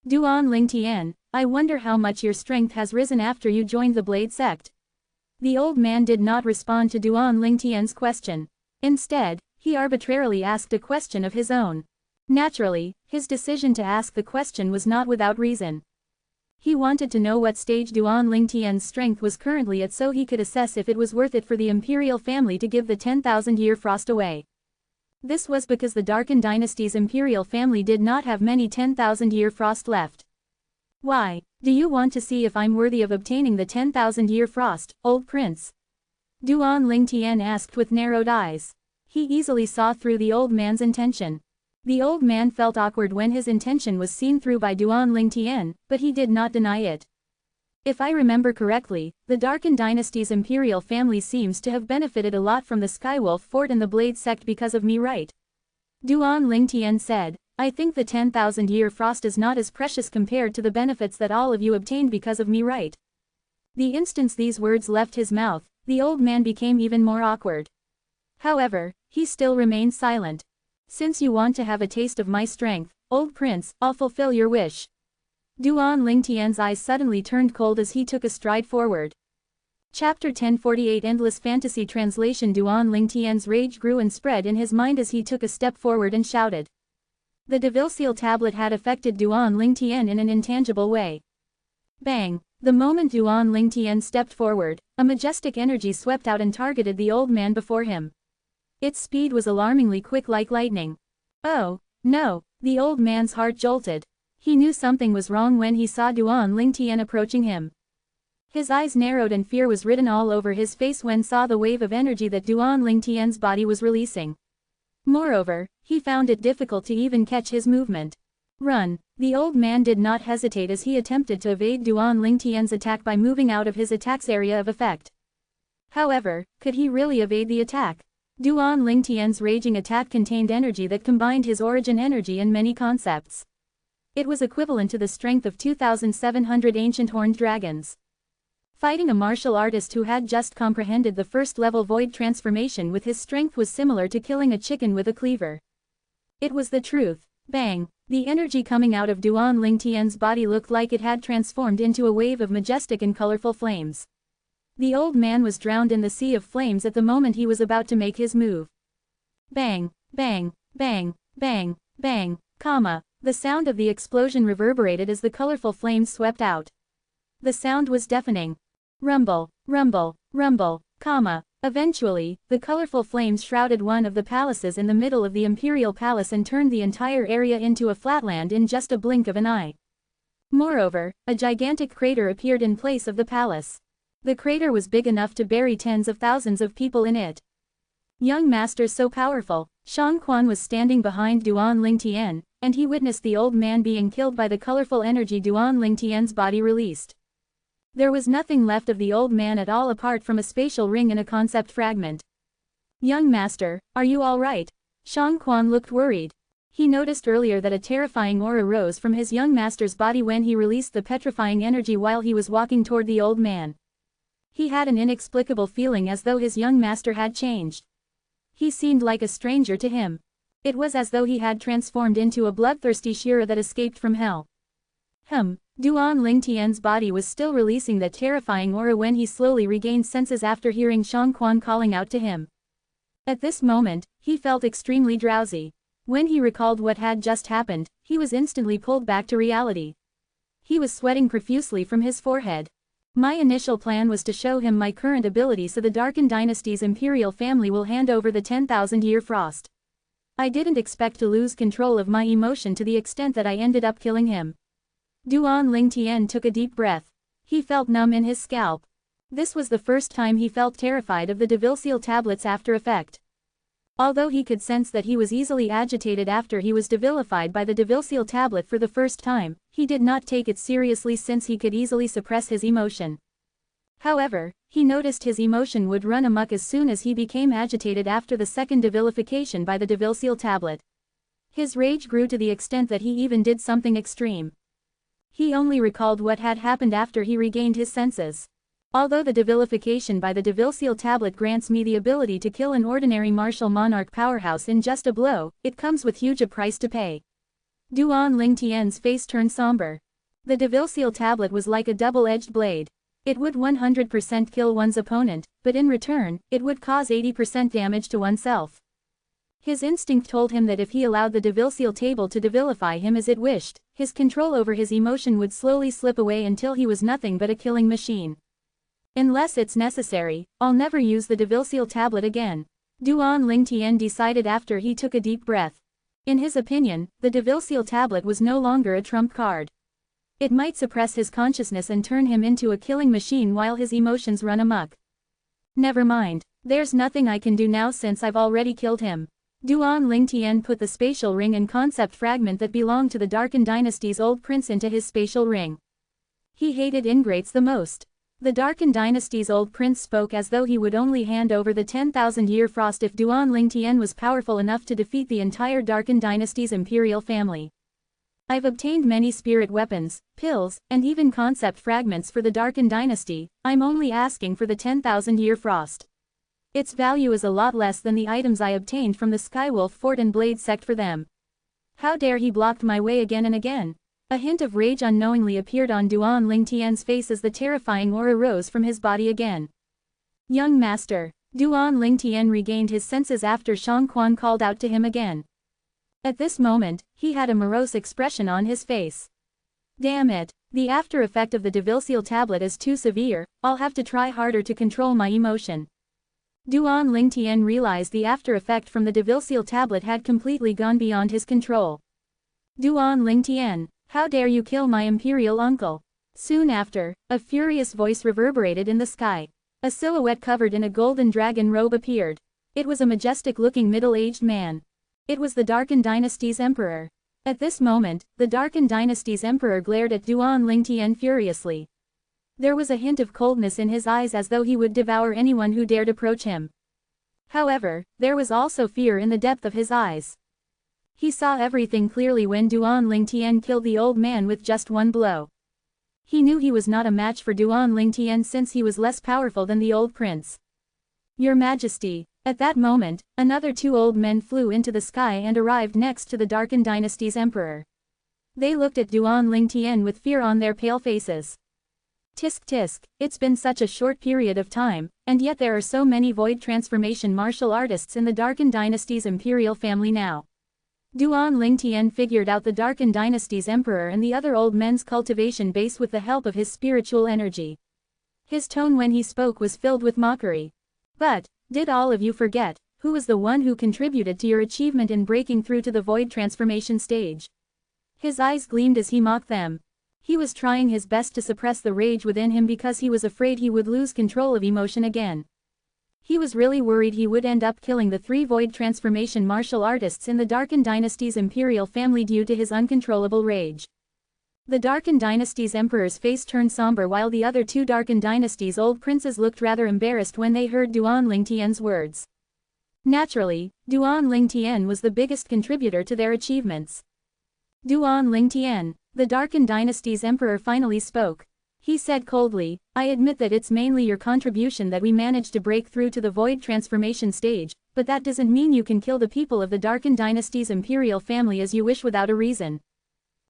Duan Lingtian, I wonder how much your strength has risen after you joined the Blade sect. The old man did not respond to Duan Lingtian's question. Instead, he arbitrarily asked a question of his own. Naturally, his decision to ask the question was not without reason. He wanted to know what stage Duan Lingtian's strength was currently at so he could assess if it was worth it for the imperial family to give the 10,000-year frost away. This was because the Darkin dynasty's imperial family did not have many 10,000-year frost left. Why, do you want to see if I'm worthy of obtaining the 10,000-year frost, old prince? Duan Lingtian asked with narrowed eyes. He easily saw through the old man's intention. The old man felt awkward when his intention was seen through by Duan Lingtian, but he did not deny it. If I remember correctly, the Darkin dynasty's imperial family seems to have benefited a lot from the Skywolf Fort and the Blade sect because of me, right? Duan Lingtian said, I think the 10,000-year frost is not as precious compared to the benefits that all of you obtained because of me, right? The instant these words left his mouth, the old man became even more awkward. However, he still remained silent. Since you want to have a taste of my strength, old prince, I'll fulfill your wish. Duan Lingtian's eyes suddenly turned cold as he took a stride forward. Chapter 1048 Endless Fantasy Translation Duan Lingtian's rage grew and spread in his mind as he took a step forward and shouted. The Devilseal tablet had affected Duan Lingtian in an intangible way. Bang! The moment Duan Lingtian stepped forward, a majestic energy swept out and targeted the old man before him. Its speed was alarmingly quick like lightning. Oh, no, the old man's heart jolted. He knew something was wrong when he saw Duan Lingtian approaching him. His eyes narrowed and fear was written all over his face when saw the wave of energy that Duan Lingtian's body was releasing. Moreover, he found it difficult to even catch his movement. Run! The old man did not hesitate as he attempted to evade Duan Lingtian's attack by moving out of his attack's area of effect. However, could he really evade the attack? Duan Lingtian's raging attack contained energy that combined his origin energy and many concepts. It was equivalent to the strength of 2,700 ancient horned dragons. Fighting a martial artist who had just comprehended the first-level void transformation with his strength was similar to killing a chicken with a cleaver. It was the truth. Bang! The energy coming out of Duan Lingtian's body looked like it had transformed into a wave of majestic and colorful flames. The old man was drowned in the sea of flames at the moment he was about to make his move. Bang! Bang! Bang! Bang! Bang! Comma! The sound of the explosion reverberated as the colorful flames swept out. The sound was deafening. Rumble, rumble, rumble, comma. Eventually, the colorful flames shrouded one of the palaces in the middle of the Imperial Palace and turned the entire area into a flatland in just a blink of an eye. Moreover, a gigantic crater appeared in place of the palace. The crater was big enough to bury tens of thousands of people in it. Young master so powerful, Shang Quan was standing behind Duan Lingtian, and he witnessed the old man being killed by the colorful energy Duan Lingtian's body released. There was nothing left of the old man at all apart from a spatial ring and a concept fragment. Young master, are you all right? Shang Quan looked worried. He noticed earlier that a terrifying aura rose from his young master's body when he released the petrifying energy while he was walking toward the old man. He had an inexplicable feeling as though his young master had changed. He seemed like a stranger to him. It was as though he had transformed into a bloodthirsty Shira that escaped from hell. Duan Lingtian's body was still releasing that terrifying aura when he slowly regained senses after hearing Shang Quan calling out to him. At this moment, he felt extremely drowsy. When he recalled what had just happened, he was instantly pulled back to reality. He was sweating profusely from his forehead. My initial plan was to show him my current ability so the Darkin dynasty's imperial family will hand over the 10,000-year frost. I didn't expect to lose control of my emotion to the extent that I ended up killing him. Duan Lingtian took a deep breath. He felt numb in his scalp. This was the first time he felt terrified of the Devilseal tablet's after effect. Although he could sense that he was easily agitated after he was devilified by the Devilseal tablet for the first time, he did not take it seriously since he could easily suppress his emotion. However, he noticed his emotion would run amok as soon as he became agitated after the second devilification by the Devilseal tablet. His rage grew to the extent that he even did something extreme. He only recalled what had happened after he regained his senses. Although the devilification by the Devilseal tablet grants me the ability to kill an ordinary martial monarch powerhouse in just a blow, it comes with huge a price to pay. Duan Lingtian's face turned somber. The Devilseal tablet was like a double-edged blade. It would 100% kill one's opponent, but in return, it would cause 80% damage to oneself. His instinct told him that if he allowed the Devilseal table to devilify him as it wished, his control over his emotion would slowly slip away until he was nothing but a killing machine. Unless it's necessary, I'll never use the Devilseal tablet again, Duan Lingtian decided after he took a deep breath. In his opinion, the Devilseal tablet was no longer a trump card. It might suppress his consciousness and turn him into a killing machine while his emotions run amok. Never mind, there's nothing I can do now since I've already killed him. Duan Lingtian put the spatial ring and concept fragment that belonged to the Darkin Dynasty's old prince into his spatial ring. He hated ingrates the most. The Darkin Dynasty's old prince spoke as though he would only hand over the 10,000-year frost if Duan Lingtian was powerful enough to defeat the entire Darkin Dynasty's imperial family. I've obtained many spirit weapons, pills, and even concept fragments for the Darkin Dynasty. I'm only asking for the 10,000-year frost. Its value is a lot less than the items I obtained from the Skywolf Fort and Blade sect for them. How dare he block my way again and again? A hint of rage unknowingly appeared on Duan Lingtian's face as the terrifying aura rose from his body again. Young master. Duan Lingtian regained his senses after Shang Quan called out to him again. At this moment, he had a morose expression on his face. Damn it, the after effect of the Devilseal tablet is too severe, I'll have to try harder to control my emotion. Duan Lingtian realized the after effect from the Devilseal tablet had completely gone beyond his control. Duan Lingtian, how dare you kill my imperial uncle? Soon after, a furious voice reverberated in the sky. A silhouette covered in a golden dragon robe appeared. It was a majestic-looking middle-aged man. It was the Darkin Dynasty's emperor. At this moment, the Darkin Dynasty's emperor glared at Duan Lingtian furiously. There was a hint of coldness in his eyes as though he would devour anyone who dared approach him. However, there was also fear in the depth of his eyes. He saw everything clearly when Duan Lingtian killed the old man with just one blow. He knew he was not a match for Duan Lingtian since he was less powerful than the old prince. Your Majesty. At that moment, another two old men flew into the sky and arrived next to the Darkin Dynasty's emperor. They looked at Duan Lingtian with fear on their pale faces. Tisk tisk, it's been such a short period of time, and yet there are so many void transformation martial artists in the Darkin Dynasty's imperial family now. Duan Lingtian figured out the Darkin Dynasty's emperor and the other old men's cultivation base with the help of his spiritual energy. His tone when he spoke was filled with mockery. But, did all of you forget, who was the one who contributed to your achievement in breaking through to the void transformation stage? His eyes gleamed as he mocked them. He was trying his best to suppress the rage within him because he was afraid he would lose control of emotion again. He was really worried he would end up killing the three void transformation martial artists in the Darkin Dynasty's imperial family due to his uncontrollable rage. The Darkin Dynasty's emperor's face turned somber while the other two Darkin Dynasty's old princes looked rather embarrassed when they heard Duan Lingtian's words. Naturally, Duan Lingtian was the biggest contributor to their achievements. Duan Lingtian, the Darkin Dynasty's emperor finally spoke. He said coldly, I admit that it's mainly your contribution that we managed to break through to the void transformation stage, but that doesn't mean you can kill the people of the Darkin Dynasty's imperial family as you wish without a reason.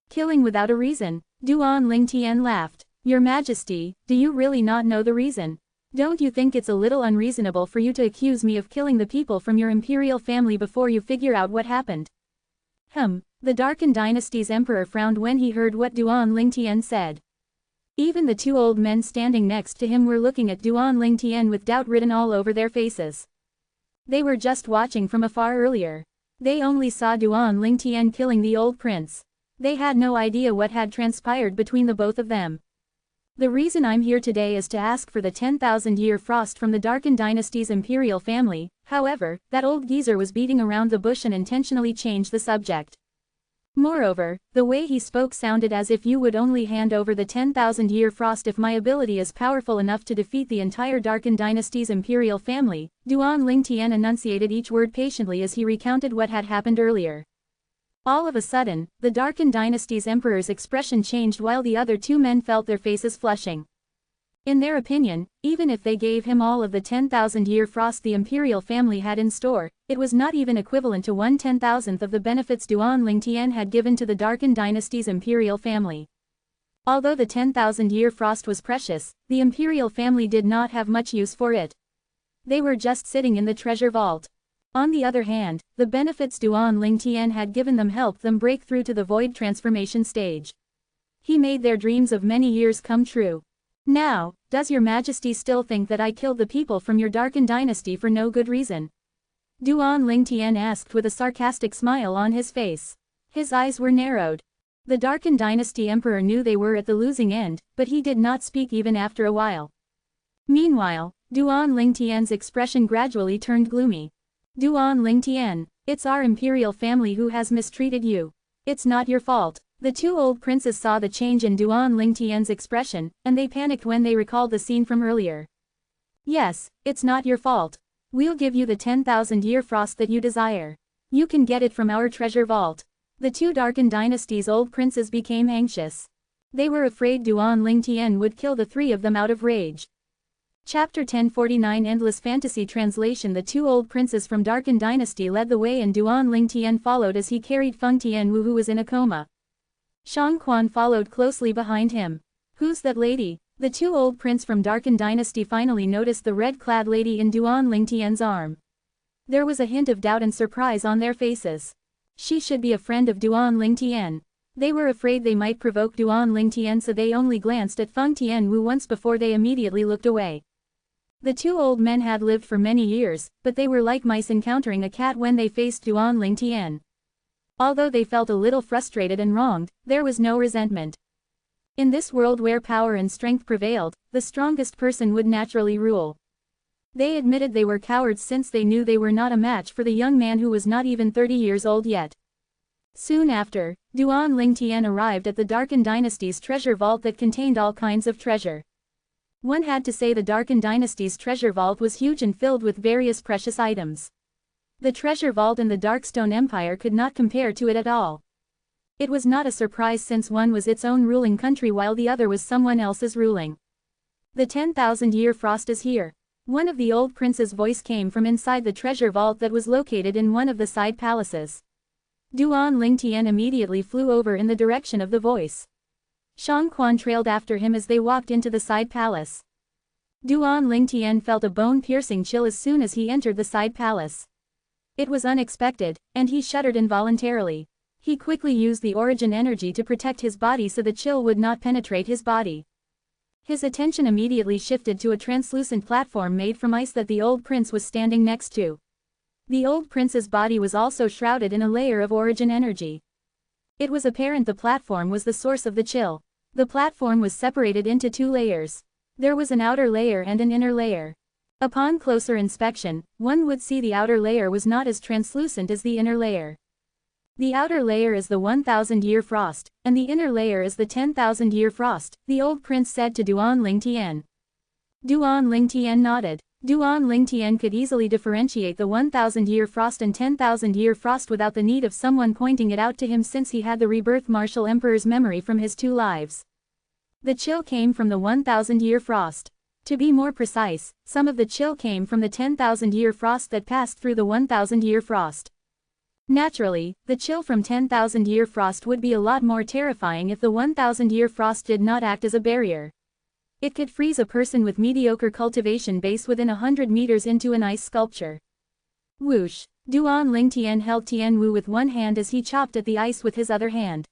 Killing without a reason? Duan Lingtian laughed. Your Majesty, do you really not know the reason? Don't you think it's a little unreasonable for you to accuse me of killing the people from your imperial family before you figure out what happened? The Darkin Dynasty's emperor frowned when he heard what Duan Lingtian said. Even the two old men standing next to him were looking at Duan Lingtian with doubt written all over their faces. They were just watching from afar earlier. They only saw Duan Lingtian killing the old prince. They had no idea what had transpired between the both of them. The reason I'm here today is to ask for the 10,000-year frost from the Darkin Dynasty's imperial family. However, that old geezer was beating around the bush and intentionally changed the subject. Moreover, the way he spoke sounded as if you would only hand over the 10,000-year frost if my ability is powerful enough to defeat the entire Darkin Dynasty's imperial family. Duan Lingtian enunciated each word patiently as he recounted what had happened earlier. All of a sudden, the Darkin Dynasty's emperor's expression changed while the other two men felt their faces flushing. In their opinion, even if they gave him all of the 10,000-year frost the imperial family had in store, it was not even equivalent to 1/10,000th of the benefits Duan Lingtian had given to the Darkin Dynasty's imperial family. Although the 10,000-year frost was precious, the imperial family did not have much use for it. They were just sitting in the treasure vault. On the other hand, the benefits Duan Lingtian had given them helped them break through to the void transformation stage. He made their dreams of many years come true. Now, does your majesty still think that I killed the people from your Darkin dynasty for no good reason? Duan Lingtian asked with a sarcastic smile on his face. His eyes were narrowed. The Darkin dynasty emperor knew they were at the losing end, but he did not speak even after a while. Meanwhile, Duan Lingtian's expression gradually turned gloomy. Duan Lingtian, it's our imperial family who has mistreated you. It's not your fault. The two old princes saw the change in Duan Lingtian's expression, and they panicked when they recalled the scene from earlier. Yes, it's not your fault. We'll give you the 10,000-year frost that you desire. You can get it from our treasure vault. The two Darkin dynasty's old princes became anxious. They were afraid Duan Lingtian would kill the three of them out of rage. Chapter 1049 Endless Fantasy Translation The two old princes from Darkin dynasty led the way and Duan Lingtian followed as he carried Feng Tianwu who was in a coma. Shang Quan followed closely behind him. Who's that lady? The two old princes from Darkin dynasty finally noticed the red-clad lady in Duan Lingtian's arm. There was a hint of doubt and surprise on their faces. She should be a friend of Duan Lingtian. They were afraid they might provoke Duan Lingtian, so they only glanced at Feng Tianwu once before they immediately looked away. The two old men had lived for many years, but they were like mice encountering a cat when they faced Duan Lingtian. Although they felt a little frustrated and wronged, there was no resentment. In this world where power and strength prevailed, the strongest person would naturally rule. They admitted they were cowards since they knew they were not a match for the young man who was not even 30 years old yet. Soon after, Duan Lingtian arrived at the Darkin dynasty's treasure vault that contained all kinds of treasure. One had to say the Darkin dynasty's treasure vault was huge and filled with various precious items. The treasure vault in the Darkstone Empire could not compare to it at all. It was not a surprise since one was its own ruling country while the other was someone else's ruling. The 10,000-year frost is here. One of the old prince's voice came from inside the treasure vault that was located in one of the side palaces. Duan Lingtian immediately flew over in the direction of the voice. Shang Quan trailed after him as they walked into the side palace. Duan Lingtian felt a bone-piercing chill as soon as he entered the side palace. It was unexpected, and he shuddered involuntarily. He quickly used the origin energy to protect his body so the chill would not penetrate his body. His attention immediately shifted to a translucent platform made from ice that the old prince was standing next to. The old prince's body was also shrouded in a layer of origin energy. It was apparent the platform was the source of the chill. The platform was separated into two layers. There was an outer layer and an inner layer. Upon closer inspection, one would see the outer layer was not as translucent as the inner layer. The outer layer is the 1,000-year frost, and the inner layer is the 10,000-year frost, the old prince said to Duan Lingtian. Duan Lingtian nodded. Duan Lingtian could easily differentiate the 1,000-year frost and 10,000-year frost without the need of someone pointing it out to him since he had the rebirth martial emperor's memory from his two lives. The chill came from the 1,000-year frost. To be more precise, some of the chill came from the 10,000-year frost that passed through the 1,000-year frost. Naturally, the chill from 10,000-year frost would be a lot more terrifying if the 1,000-year frost did not act as a barrier. It could freeze a person with mediocre cultivation base within 100 meters into an ice sculpture. Whoosh! Duan Lingtian held Tianwu with one hand as he chopped at the ice with his other hand.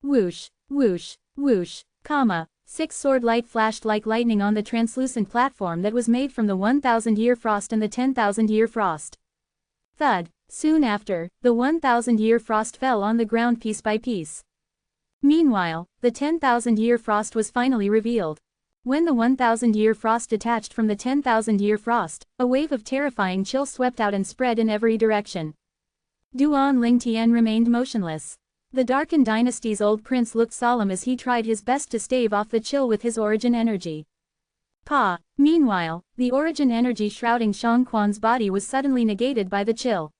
Whoosh! Whoosh! Whoosh! Comma. 6 sword light flashed like lightning on the translucent platform that was made from the 1,000-year frost and the 10,000-year frost. Thud. Soon after, the 1,000-year frost fell on the ground piece by piece. Meanwhile, the 10,000-year frost was finally revealed. When the 1,000-year frost detached from the 10,000-year frost, a wave of terrifying chill swept out and spread in every direction. Duan Lingtian remained motionless. The Darkin dynasty's old prince looked solemn as he tried his best to stave off the chill with his origin energy. Pa! Meanwhile, the origin energy shrouding Shang Quan's body was suddenly negated by the chill.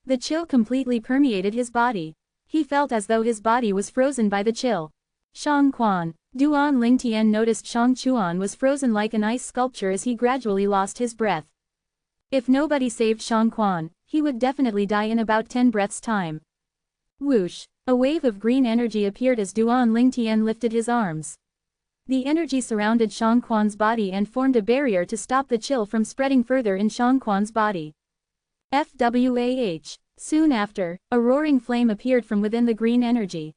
The chill completely permeated his body. He felt as though his body was frozen by the chill. Shang Quan. Duan Lingtian noticed Shang Chuan was frozen like an ice sculpture as he gradually lost his breath. If nobody saved Shang Quan, he would definitely die in about 10 breaths' time. Whoosh! A wave of green energy appeared as Duan Lingtian lifted his arms. The energy surrounded Shang Quan's body and formed a barrier to stop the chill from spreading further in Shang Quan's body. FWAH. Soon after, a roaring flame appeared from within the green energy.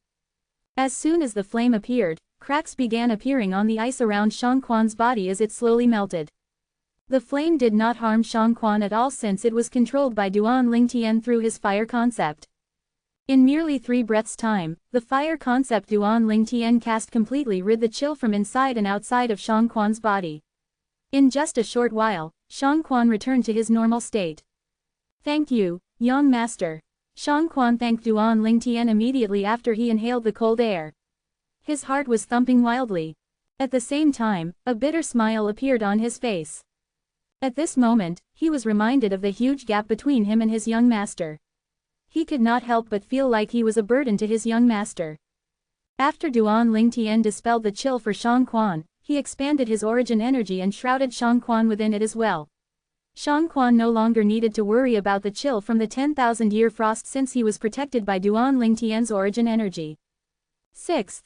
As soon as the flame appeared, cracks began appearing on the ice around Shang Quan's body as it slowly melted. The flame did not harm Shang Quan at all since it was controlled by Duan Lingtian through his fire concept. In merely 3 breaths' time, the fire concept Duan Lingtian cast completely rid the chill from inside and outside of Shang Quan's body. In just a short while, Shang Quan returned to his normal state. Thank you, young master. Shang Quan thanked Duan Lingtian immediately after he inhaled the cold air. His heart was thumping wildly. At the same time, a bitter smile appeared on his face. At this moment, he was reminded of the huge gap between him and his young master. He could not help but feel like he was a burden to his young master. After Duan Lingtian dispelled the chill for Shang Quan, he expanded his origin energy and shrouded Shang Quan within it as well. Shang Quan no longer needed to worry about the chill from the 10,000-year frost since he was protected by Duan Lingtian's origin energy. 6th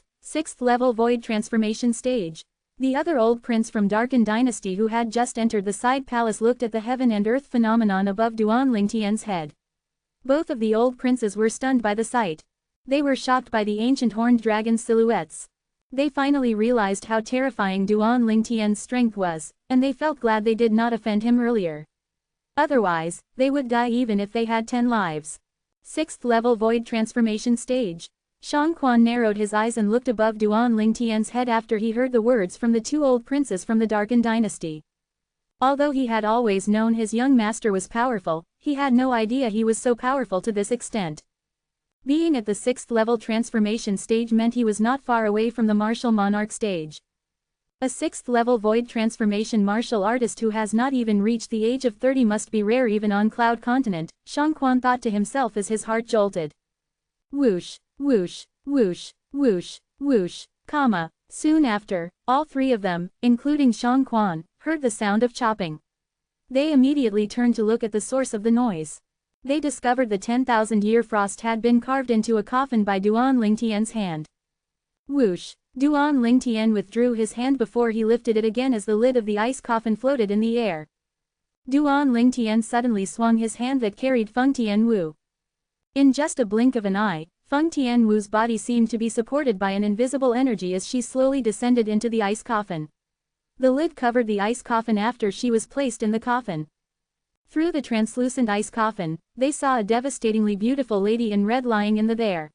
level void transformation stage. The other old prince from Darkin dynasty who had just entered the side palace looked at the heaven and earth phenomenon above Duan Lingtian's head. Both of the old princes were stunned by the sight. They were shocked by the ancient horned dragon silhouettes. They finally realized how terrifying Duan Lingtian's strength was, and they felt glad they did not offend him earlier. Otherwise, they would die even if they had 10 lives. 6th level void transformation stage. Shang Quan narrowed his eyes and looked above Duan Lingtian's head after he heard the words from the 2 old princes from the Darkin dynasty. Although he had always known his young master was powerful, he had no idea he was so powerful to this extent. Being at the 6th level transformation stage meant he was not far away from the martial monarch stage. A 6th level void transformation martial artist who has not even reached the age of 30 must be rare even on Cloud Continent, Shang Quan thought to himself as his heart jolted. Whoosh, whoosh, whoosh, whoosh, whoosh, comma. Soon after, all 3 of them, including Shang Quan, heard the sound of chopping. They immediately turned to look at the source of the noise. They discovered the 10,000-year frost had been carved into a coffin by Duan Lingtian's hand. Whoosh! Duan Lingtian withdrew his hand before he lifted it again as the lid of the ice coffin floated in the air. Duan Lingtian suddenly swung his hand that carried Feng Tianwu. In just a blink of an eye, Feng Tianwu's body seemed to be supported by an invisible energy as she slowly descended into the ice coffin. The lid covered the ice coffin after she was placed in the coffin. Through the translucent ice coffin, they saw a devastatingly beautiful lady in red lying in the there.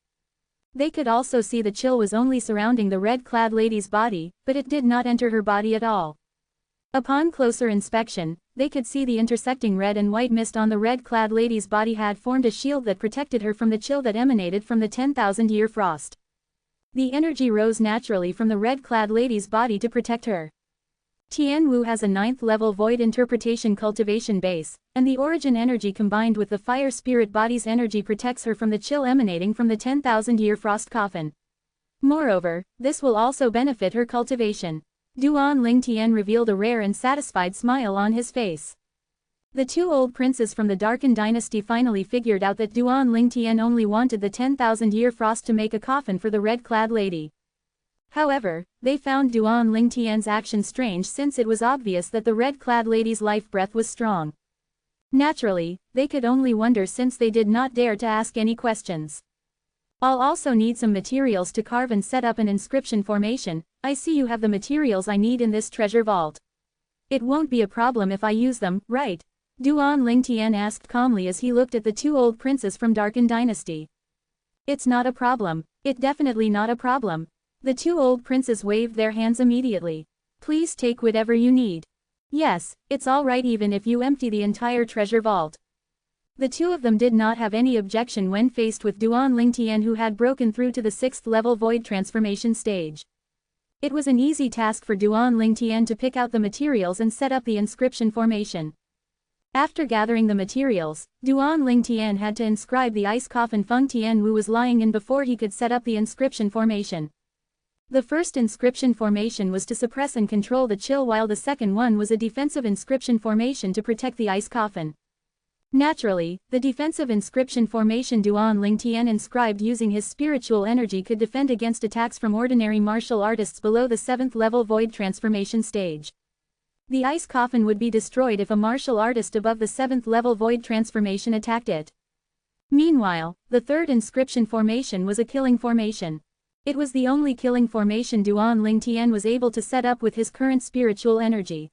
They could also see the chill was only surrounding the red-clad lady's body, but it did not enter her body at all. Upon closer inspection, they could see the intersecting red and white mist on the red-clad lady's body had formed a shield that protected her from the chill that emanated from the 10,000-year frost. The energy rose naturally from the red-clad lady's body to protect her. Tianwu has a 9th level void interpretation cultivation base, and the origin energy combined with the fire spirit body's energy protects her from the chill emanating from the 10,000-year frost coffin. Moreover, this will also benefit her cultivation. Duan Lingtian revealed a rare and satisfied smile on his face. The 2 old princes from the Darkin dynasty finally figured out that Duan Lingtian only wanted the 10,000-year frost to make a coffin for the red-clad lady. However, they found Duan Lingtian's action strange since it was obvious that the red-clad lady's life breath was strong. Naturally, they could only wonder since they did not dare to ask any questions. I'll also need some materials to carve and set up an inscription formation. I see you have the materials I need in this treasure vault. It won't be a problem if I use them, right? Duan Lingtian asked calmly as he looked at the 2 old princes from Darkin dynasty. It's not a problem. It definitely not a problem. The 2 old princes waved their hands immediately. Please take whatever you need. Yes, it's all right even if you empty the entire treasure vault. The two of them did not have any objection when faced with Duan Lingtian, who had broken through to the 6th level void transformation stage. It was an easy task for Duan Lingtian to pick out the materials and set up the inscription formation. After gathering the materials, Duan Lingtian had to inscribe the ice coffin Feng Tianwu was lying in before he could set up the inscription formation. The first inscription formation was to suppress and control the chill, while the second one was a defensive inscription formation to protect the ice coffin. Naturally, the defensive inscription formation Duan Lingtian inscribed using his spiritual energy could defend against attacks from ordinary martial artists below the 7th level void transformation stage. The ice coffin would be destroyed if a martial artist above the 7th level void transformation attacked it. Meanwhile, the third inscription formation was a killing formation. It was the only killing formation Duan Lingtian was able to set up with his current spiritual energy.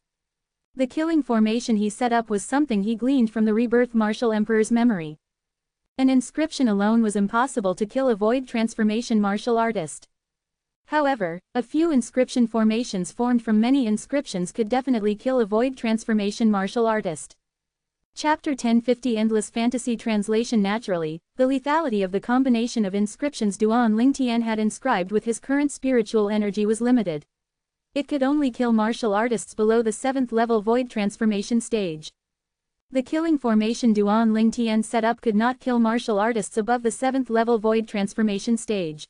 The killing formation he set up was something he gleaned from the rebirth martial emperor's memory. An inscription alone was impossible to kill a void transformation martial artist. However, a few inscription formations formed from many inscriptions could definitely kill a void transformation martial artist. Chapter 1050 Endless Fantasy Translation. Naturally, the lethality of the combination of inscriptions Duan Lingtian had inscribed with his current spiritual energy was limited. It could only kill martial artists below the 7th level void transformation stage. The killing formation Duan Lingtian set up could not kill martial artists above the 7th level void transformation stage.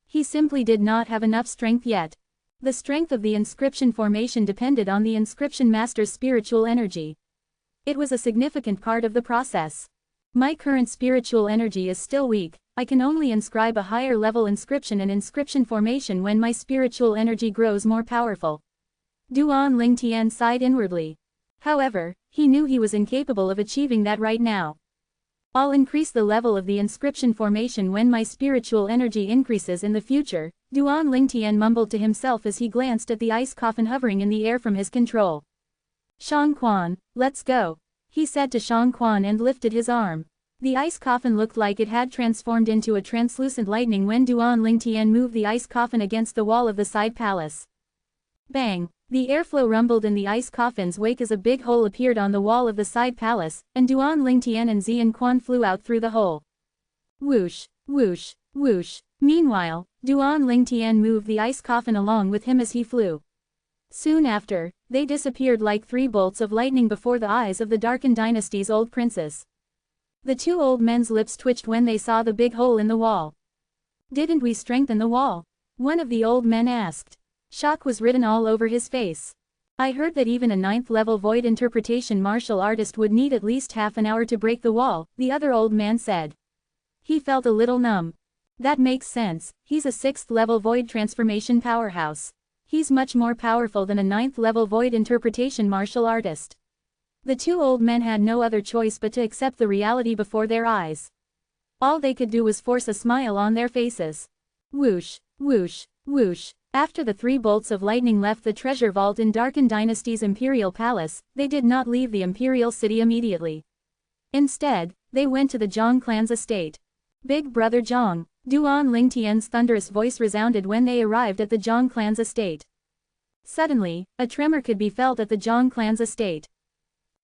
He simply did not have enough strength yet. The strength of the inscription formation depended on the inscription master's spiritual energy. It was a significant part of the process. My current spiritual energy is still weak. I can only inscribe a higher level inscription and inscription formation when my spiritual energy grows more powerful. Duan Lingtian sighed inwardly. However, he knew he was incapable of achieving that right now. I'll increase the level of the inscription formation when my spiritual energy increases in the future, Duan Lingtian mumbled to himself as he glanced at the ice coffin hovering in the air from his control. Shang Quan, let's go, he said to Shang Quan and lifted his arm. The ice coffin looked like it had transformed into a translucent lightning when Duan Lingtian moved the ice coffin against the wall of the side palace. Bang! The airflow rumbled in the ice coffin's wake as a big hole appeared on the wall of the side palace, and Duan Lingtian and Xian Quan flew out through the hole. Whoosh, whoosh, whoosh. Meanwhile, Duan Lingtian moved the ice coffin along with him as he flew. Soon after, they disappeared like 3 bolts of lightning before the eyes of the Darken Dynasty's old princess. The 2 old men's lips twitched when they saw the big hole in the wall. Didn't we strengthen the wall? One of the old men asked. Shock was written all over his face. I heard that even a 9th level void interpretation martial artist would need at least half an hour to break the wall, the other old man said. He felt a little numb. That makes sense, he's a 6th level void transformation powerhouse. He's much more powerful than a 9th level void interpretation martial artist. The 2 old men had no other choice but to accept the reality before their eyes. All they could do was force a smile on their faces. Whoosh, whoosh, whoosh. After the 3 bolts of lightning left the treasure vault in Darken Dynasty's imperial palace, they did not leave the imperial city immediately. Instead, they went to the Zhang clan's estate. Big brother Zhang, Duan Lingtian's thunderous voice resounded when they arrived at the Zhang clan's estate. Suddenly, a tremor could be felt at the Zhang clan's estate.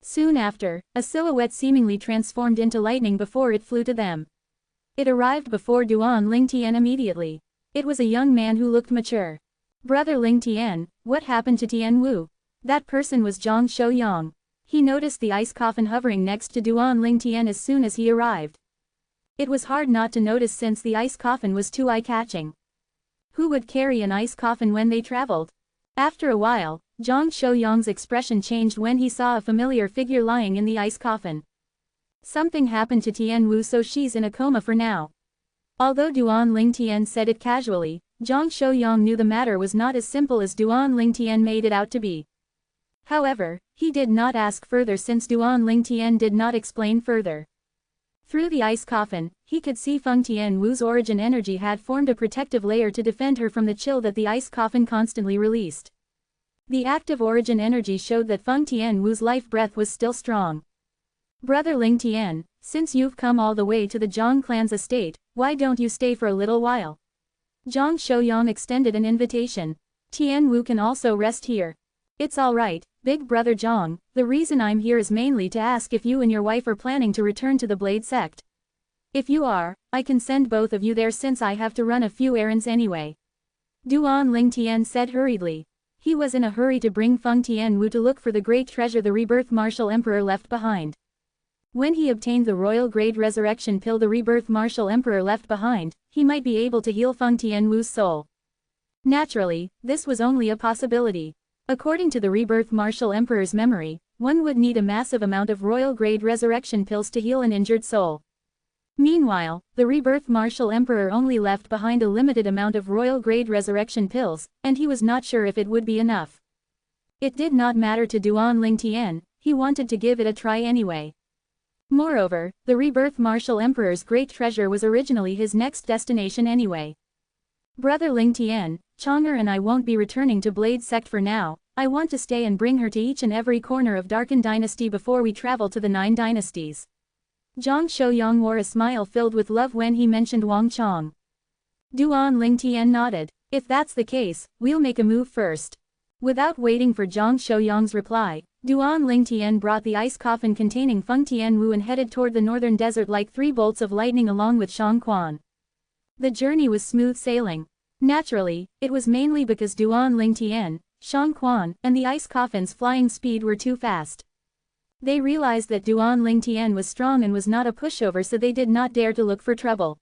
Soon after, a silhouette seemingly transformed into lightning before it flew to them. It arrived before Duan Lingtian immediately. It was a young man who looked mature. Brother Lingtian, what happened to Tianwu? That person was Zhang Shouyang. He noticed the ice coffin hovering next to Duan Lingtian as soon as he arrived. It was hard not to notice since the ice coffin was too eye-catching. Who would carry an ice coffin when they traveled? After a while, Zhang Shouyang's expression changed when he saw a familiar figure lying in the ice coffin. Something happened to Tianwu, so she's in a coma for now. Although Duan Lingtian said it casually, Zhang Shouyang knew the matter was not as simple as Duan Lingtian made it out to be. However, he did not ask further since Duan Lingtian did not explain further. Through the ice coffin, he could see Feng Tianwu's origin energy had formed a protective layer to defend her from the chill that the ice coffin constantly released. The active origin energy showed that Feng Tianwu's life breath was still strong. Brother Lingtian, since you've come all the way to the Zhang clan's estate, why don't you stay for a little while? Zhang Shouyang extended an invitation. Tianwu can also rest here. It's all right, Big Brother Zhang, the reason I'm here is mainly to ask if you and your wife are planning to return to the Blade sect. If you are, I can send both of you there since I have to run a few errands anyway. Duan Lingtian said hurriedly. He was in a hurry to bring Feng Tianwu to look for the great treasure the Rebirth Martial Emperor left behind. When he obtained the royal grade resurrection pill the Rebirth Martial Emperor left behind, he might be able to heal Feng Tianwu's soul. Naturally, this was only a possibility. According to the Rebirth Martial Emperor's memory, one would need a massive amount of royal grade resurrection pills to heal an injured soul. Meanwhile, the Rebirth Martial Emperor only left behind a limited amount of royal grade resurrection pills, and he was not sure if it would be enough. It did not matter to Duan Lingtian, he wanted to give it a try anyway. Moreover, the Rebirth Martial Emperor's great treasure was originally his next destination anyway. Brother Lingtian, Chang'er and I won't be returning to Blade Sect for now. I want to stay and bring her to each and every corner of Darken Dynasty before we travel to the 9 dynasties. Zhang Shouyang wore a smile filled with love when he mentioned Wang Chong. Duan Lingtian nodded. If that's the case, we'll make a move first. Without waiting for Zhang Shouyang's reply, Duan Lingtian brought the ice coffin containing Feng Tianwu and headed toward the northern desert like 3 bolts of lightning along with Shang Quan. The journey was smooth sailing. Naturally, it was mainly because Duan Lingtian, Shang Quan, and the ice coffin's flying speed were too fast. They realized that Duan Lingtian was strong and was not a pushover, so they did not dare to look for trouble.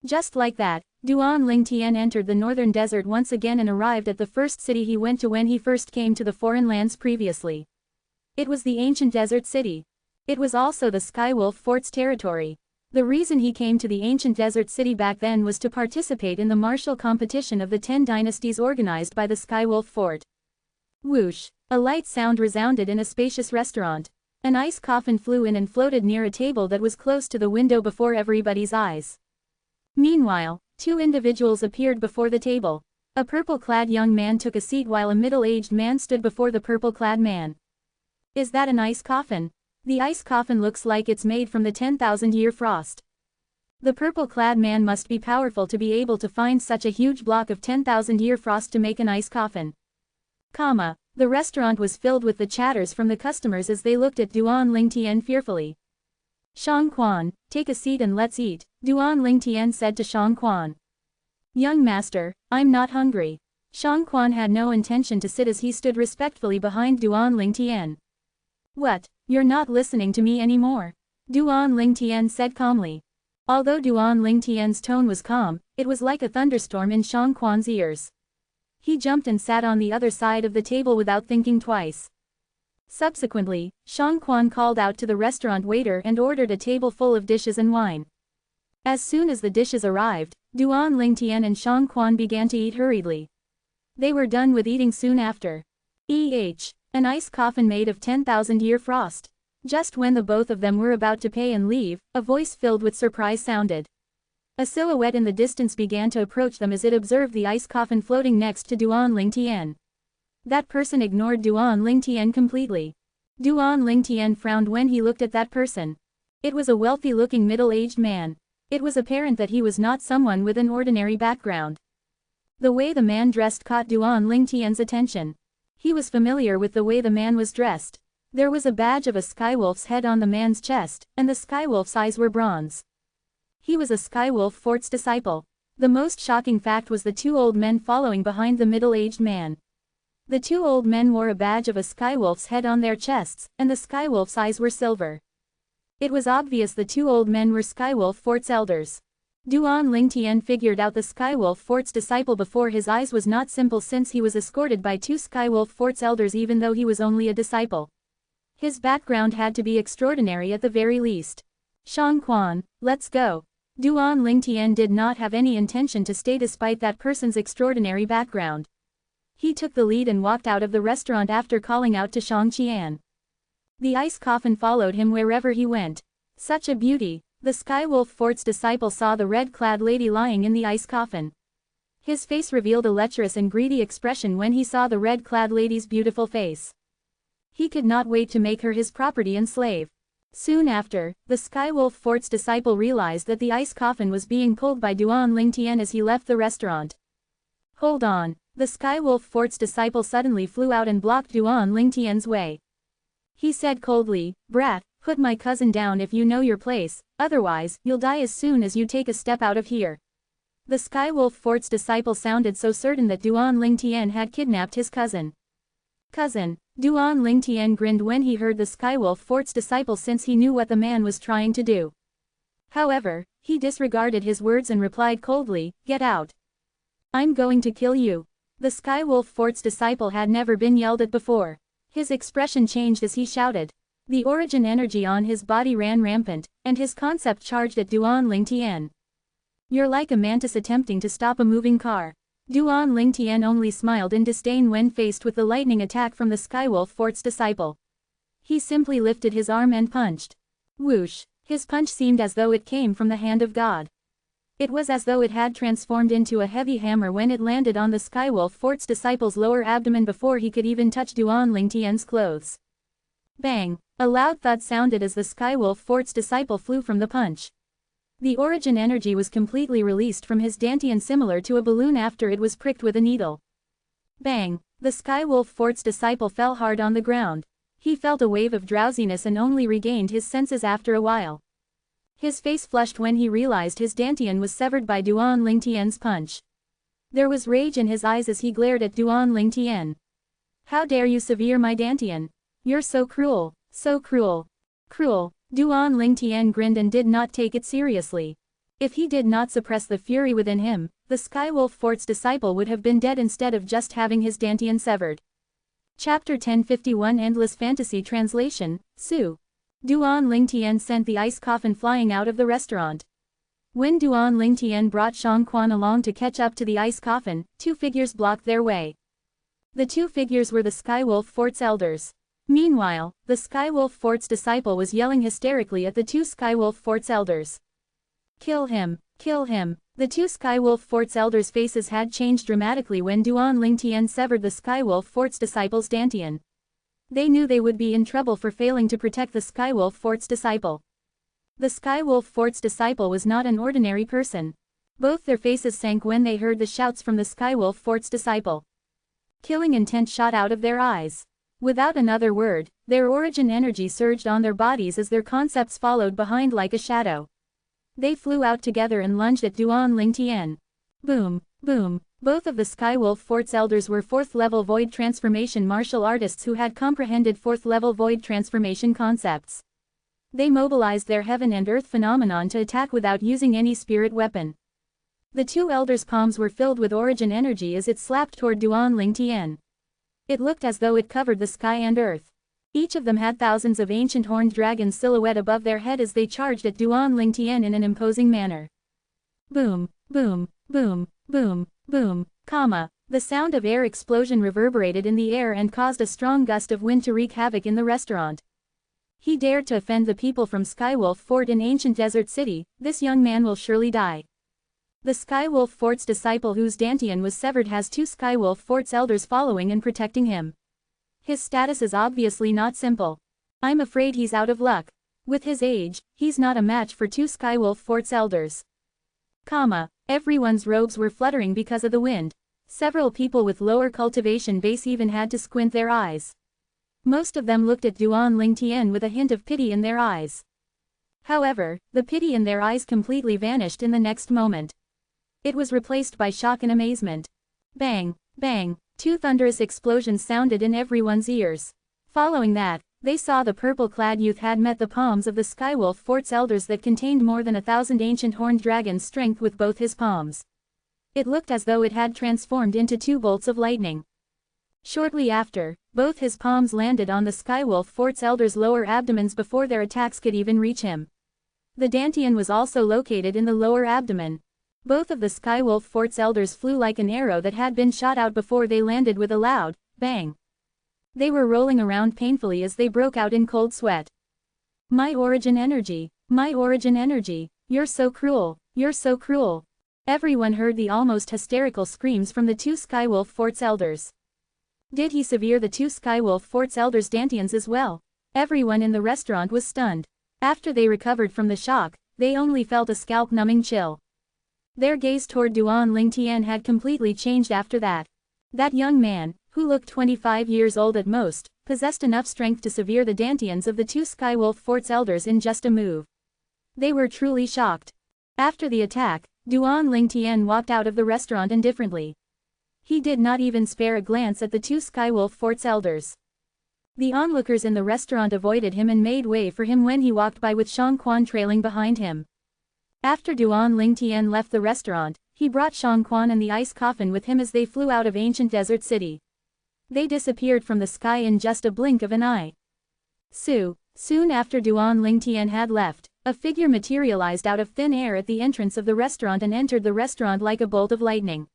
Just like that, Duan Lingtian entered the northern desert once again and arrived at the first city he went to when he first came to the foreign lands previously. It was the ancient desert city. It was also the Skywolf Fort's territory. The reason he came to the ancient desert city back then was to participate in the martial competition of the 10 dynasties organized by the Skywolf Fort. Whoosh! A light sound resounded in a spacious restaurant. An ice coffin flew in and floated near a table that was close to the window before everybody's eyes. Meanwhile, 2 individuals appeared before the table. A purple-clad young man took a seat while a middle-aged man stood before the purple-clad man. Is that an ice coffin? The ice coffin looks like it's made from the 10,000-year frost. The purple-clad man must be powerful to be able to find such a huge block of 10,000-year frost to make an ice coffin. The restaurant was filled with the chatters from the customers as they looked at Duan Lingtian fearfully. Shang Quan, take a seat and let's eat, Duan Lingtian said to Shang Quan. Young master, I'm not hungry. Shang Quan had no intention to sit as he stood respectfully behind Duan Lingtian. What, you're not listening to me anymore? Duan Lingtian said calmly. Although Duan Lingtian's tone was calm, it was like a thunderstorm in Shang Quan's ears. He jumped and sat on the other side of the table without thinking twice. Subsequently, Shang Quan called out to the restaurant waiter and ordered a table full of dishes and wine. As soon as the dishes arrived, Duan Lingtian and Shang Quan began to eat hurriedly. They were done with eating soon after. An ice coffin made of 10,000-year frost. Just when the both of them were about to pay and leave, a voice filled with surprise sounded. A silhouette in the distance began to approach them as it observed the ice coffin floating next to Duan Lingtian. That person ignored Duan Lingtian completely. Duan Lingtian frowned when he looked at that person. It was a wealthy-looking middle-aged man. It was apparent that he was not someone with an ordinary background. The way the man dressed caught Duan Lingtian's attention. He was familiar with the way the man was dressed. There was a badge of a skywolf's head on the man's chest, and the skywolf's eyes were bronze. He was a Skywolf Fort's disciple. The most shocking fact was the 2 old men following behind the middle-aged man. The 2 old men wore a badge of a Skywolf's head on their chests, and the Skywolf's eyes were silver. It was obvious the 2 old men were Skywolf Fort's elders. Duan Lingtian figured out the Skywolf Fort's disciple before his eyes was not simple since he was escorted by 2 Skywolf Fort's elders even though he was only a disciple. His background had to be extraordinary at the very least. Shang Quan, let's go. Duan Lingtian did not have any intention to stay despite that person's extraordinary background. He took the lead and walked out of the restaurant after calling out to Shang Qian. The ice coffin followed him wherever he went. Such a beauty! The Skywolf Fort's disciple saw the red-clad lady lying in the ice coffin. His face revealed a lecherous and greedy expression when he saw the red-clad lady's beautiful face. He could not wait to make her his property and slave. Soon after, the Skywolf Fort's disciple realized that the ice coffin was being pulled by Duan Lingtian as he left the restaurant. Hold on, The Skywolf Fort's disciple suddenly flew out and blocked Duan Lingtian's way. He said coldly, "Brat, put my cousin down if you know your place, otherwise, you'll die as soon as you take a step out of here." The Skywolf Fort's disciple sounded so certain that Duan Lingtian had kidnapped his cousin. Cousin. Duan Lingtian grinned when he heard the Skywolf Fort's disciple, since he knew what the man was trying to do. However, he disregarded his words and replied coldly, "Get out. I'm going to kill you." The Skywolf Fort's disciple had never been yelled at before. His expression changed as he shouted. The origin energy on his body ran rampant, and his concept charged at Duan Lingtian. "You're like a mantis attempting to stop a moving car." Duan Lingtian only smiled in disdain when faced with the lightning attack from the Skywolf Fort's disciple. He simply lifted his arm and punched. Whoosh! His punch seemed as though it came from the hand of God. It was as though it had transformed into a heavy hammer when it landed on the Skywolf Fort's disciple's lower abdomen before he could even touch Duan Lingtian's clothes. Bang! A loud thud sounded as the Skywolf Fort's disciple flew from the punch. The origin energy was completely released from his dantian, similar to a balloon after it was pricked with a needle. Bang! The Skywolf Fort's disciple fell hard on the ground. He felt a wave of drowsiness and only regained his senses after a while. His face flushed when he realized his dantian was severed by Duan Lingtian's punch. There was rage in his eyes as he glared at Duan Lingtian. "How dare you sever my dantian? You're so cruel, so cruel. Cruel." Duan Lingtian grinned and did not take it seriously. If he did not suppress the fury within him, the Skywolf Fort's disciple would have been dead instead of just having his dantian severed. Chapter 1051 Endless Fantasy Translation, Su. Duan Lingtian sent the ice coffin flying out of the restaurant. When Duan Lingtian brought Shang Quan along to catch up to the ice coffin, two figures blocked their way. The two figures were the Skywolf Fort's elders. Meanwhile, the Skywolf Fort's disciple was yelling hysterically at the two Skywolf Fort's elders. "Kill him! Kill him!" The two Skywolf Fort's elders' faces had changed dramatically when Duan Lingtian severed the Skywolf Fort's disciple's dantian. They knew they would be in trouble for failing to protect the Skywolf Fort's disciple. The Skywolf Fort's disciple was not an ordinary person. Both their faces sank when they heard the shouts from the Skywolf Fort's disciple. Killing intent shot out of their eyes. Without another word, their origin energy surged on their bodies as their concepts followed behind like a shadow. They flew out together and lunged at Duan Lingtian. Boom, boom. Both of the Skywolf Fort's elders were 4th-level void transformation martial artists who had comprehended 4th-level void transformation concepts. They mobilized their heaven and earth phenomenon to attack without using any spirit weapon. The two elders' palms were filled with origin energy as it slapped toward Duan Lingtian. It looked as though it covered the sky and earth. Each of them had thousands of ancient horned dragons silhouette above their head as they charged at Duan Lingtian in an imposing manner. Boom, boom, boom, boom, boom, comma. The sound of air explosion reverberated in the air and caused a strong gust of wind to wreak havoc in the restaurant. He dared to offend the people from Skywolf Fort in ancient desert city. This young man will surely die. The Skywolf Fort's disciple whose dantian was severed has two Skywolf Fort's elders following and protecting him. His status is obviously not simple. I'm afraid he's out of luck. With his age, he's not a match for two Skywolf Fort's elders. Comma. Everyone's robes were fluttering because of the wind. Several people with lower cultivation base even had to squint their eyes. Most of them looked at Duan Lingtian with a hint of pity in their eyes. However, the pity in their eyes completely vanished in the next moment. It was replaced by shock and amazement. Bang, bang, two thunderous explosions sounded in everyone's ears. Following that, they saw the purple-clad youth had met the palms of the Skywolf Fort's elders that contained more than 1,000 ancient horned dragons' strength with both his palms. It looked as though it had transformed into two bolts of lightning. Shortly after, both his palms landed on the Skywolf Fort's elders' lower abdomens before their attacks could even reach him. The dantian was also located in the lower abdomen. Both of the Skywolf Fort's elders flew like an arrow that had been shot out before they landed with a loud bang. They were rolling around painfully as they broke out in cold sweat. My origin energy, you're so cruel, you're so cruel. Everyone heard the almost hysterical screams from the two Skywolf Fort's elders. Did he sever the two Skywolf Fort's elders' dantians as well? Everyone in the restaurant was stunned. After they recovered from the shock, they only felt a scalp-numbing chill. Their gaze toward Duan Lingtian had completely changed after that. That young man, who looked 25 years old at most, possessed enough strength to sever the dantians of the two Skywolf Fort's elders in just a move. They were truly shocked. After the attack, Duan Lingtian walked out of the restaurant indifferently. He did not even spare a glance at the two Skywolf Fort's elders. The onlookers in the restaurant avoided him and made way for him when he walked by with Shang Quan trailing behind him. After Duan Lingtian left the restaurant, he brought Shang Quan and the ice coffin with him as they flew out of ancient desert city. They disappeared from the sky in just a blink of an eye. Soon after Duan Lingtian had left, a figure materialized out of thin air at the entrance of the restaurant and entered the restaurant like a bolt of lightning.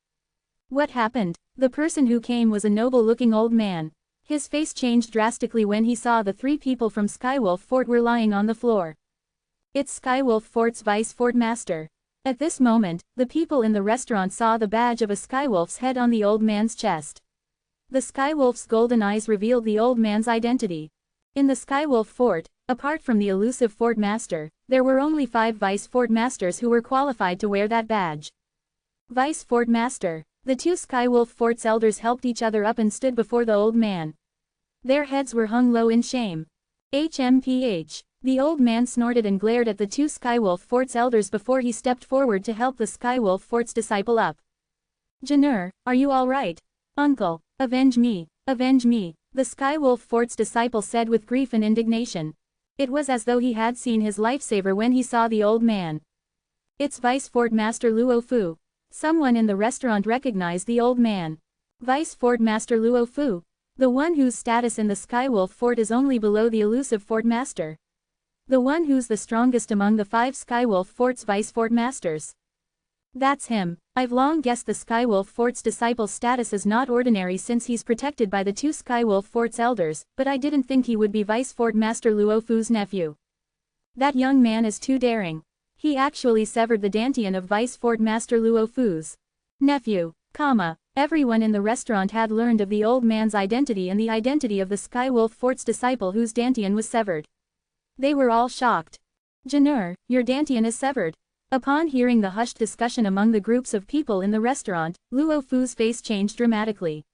What happened? The person who came was a noble-looking old man. His face changed drastically when he saw the three people from Skywolf Fort were lying on the floor. It's Skywolf Fort's Vice Fort Master. At this moment, the people in the restaurant saw the badge of a Skywolf's head on the old man's chest. The Skywolf's golden eyes revealed the old man's identity. In the Skywolf Fort, apart from the elusive Fort Master, there were only 5 Vice Fort Masters who were qualified to wear that badge. Vice Fort Master. The two Skywolf Fort's elders helped each other up and stood before the old man. Their heads were hung low in shame. HMPH. The old man snorted and glared at the two Skywolf Fort's elders before he stepped forward to help the Skywolf Fort's disciple up. Janur, are you all right? Uncle, avenge me, avenge me, the Skywolf Fort's disciple said with grief and indignation. It was as though he had seen his lifesaver when he saw the old man. It's Vice Fort Master Luo Fu. Someone in the restaurant recognized the old man. Vice Fort Master Luo Fu. The one whose status in the Skywolf Fort is only below the elusive Fort Master. The one who's the strongest among the 5 Skywolf Fort's Vice Fort Masters. That's him. I've long guessed the Skywolf Fort's disciple's status is not ordinary since he's protected by the two Skywolf Fort's elders, but I didn't think he would be Vice Fort Master Luo Fu's nephew. That young man is too daring. He actually severed the dantian of Vice Fort Master Luo Fu's nephew, Everyone in the restaurant had learned of the old man's identity and the identity of the Skywolf Fort's disciple whose dantian was severed. They were all shocked. Janur, your dantian is severed. Upon hearing the hushed discussion among the groups of people in the restaurant, Luo Fu's face changed dramatically.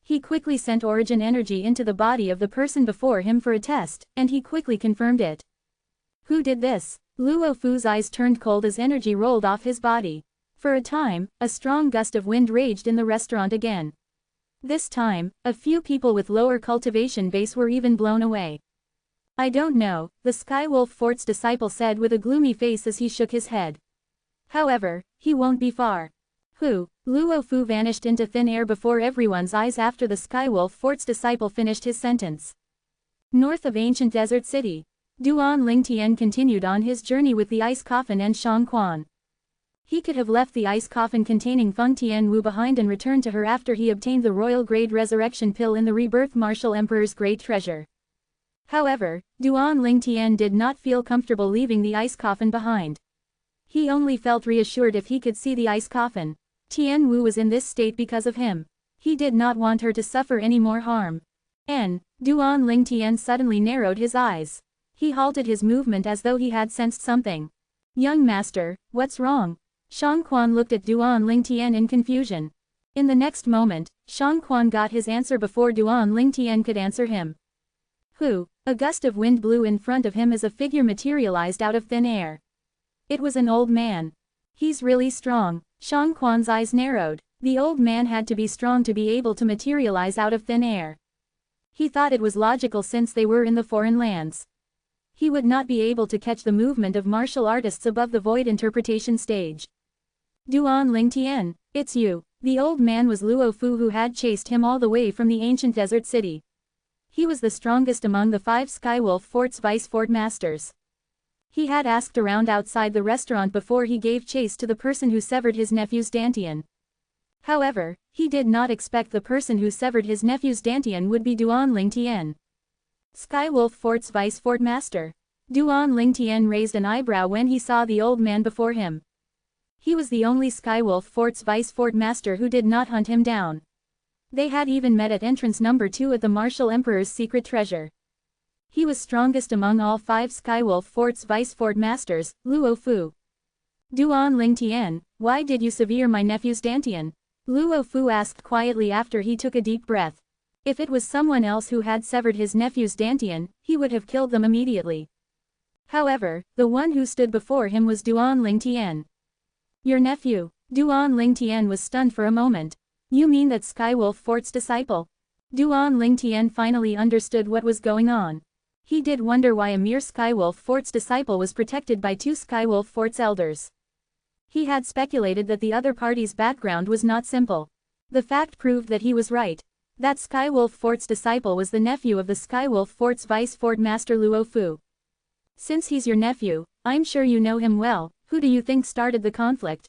He quickly sent origin energy into the body of the person before him for a test, and he quickly confirmed it. Who did this? Luo Fu's eyes turned cold as energy rolled off his body. For a time, a strong gust of wind raged in the restaurant again. This time, a few people with lower cultivation base were even blown away. I don't know, the Skywolf Fort's disciple said with a gloomy face as he shook his head. However, he won't be far. Luo Fu vanished into thin air before everyone's eyes after the Skywolf Fort's disciple finished his sentence. North of ancient desert city, Duan Lingtian continued on his journey with the ice coffin and Shang Quan. He could have left the ice coffin containing Feng Tianwu behind and returned to her after he obtained the royal grade resurrection pill in the rebirth martial emperor's great treasure. However, Duan Lingtian did not feel comfortable leaving the ice coffin behind. He only felt reassured if he could see the ice coffin. Tianwu was in this state because of him. He did not want her to suffer any more harm. Duan Lingtian suddenly narrowed his eyes. He halted his movement as though he had sensed something. Young master, what's wrong? Shang Quan looked at Duan Lingtian in confusion. In the next moment, Shang Quan got his answer before Duan Lingtian could answer him. A gust of wind blew in front of him as a figure materialized out of thin air. It was an old man. He's really strong. Shang Quan's eyes narrowed. The old man had to be strong to be able to materialize out of thin air. He thought it was logical since they were in the foreign lands. He would not be able to catch the movement of martial artists above the void interpretation stage. Duan Lingtian, it's you. The old man was Luo Fu who had chased him all the way from the ancient desert city. He was the strongest among the 5 Skywolf Fort's Vice Fort Masters. He had asked around outside the restaurant before he gave chase to the person who severed his nephew's dantian. However, he did not expect the person who severed his nephew's dantian would be Duan Lingtian. Skywolf Fort's Vice Fort Master. Duan Lingtian raised an eyebrow when he saw the old man before him. He was the only Skywolf Fort's Vice Fort Master who did not hunt him down. They had even met at entrance number 2 at the Martial Emperor's secret treasure. He was strongest among all 5 Skywolf Fort's Vice Fort Masters, Luo Fu. Duan Lingtian, why did you sever my nephew's dantian? Luo Fu asked quietly after he took a deep breath. If it was someone else who had severed his nephew's dantian, he would have killed them immediately. However, the one who stood before him was Duan Lingtian. Your nephew? Duan Lingtian was stunned for a moment. You mean that Skywolf Fort's disciple? Duan Lingtian finally understood what was going on. He did wonder why a mere Skywolf Fort's disciple was protected by two Skywolf Fort's elders. He had speculated that the other party's background was not simple. The fact proved that he was right. That Skywolf Fort's disciple was the nephew of the Skywolf Fort's Vice Fort Master Luo Fu. Since he's your nephew, I'm sure you know him well. Who do you think started the conflict?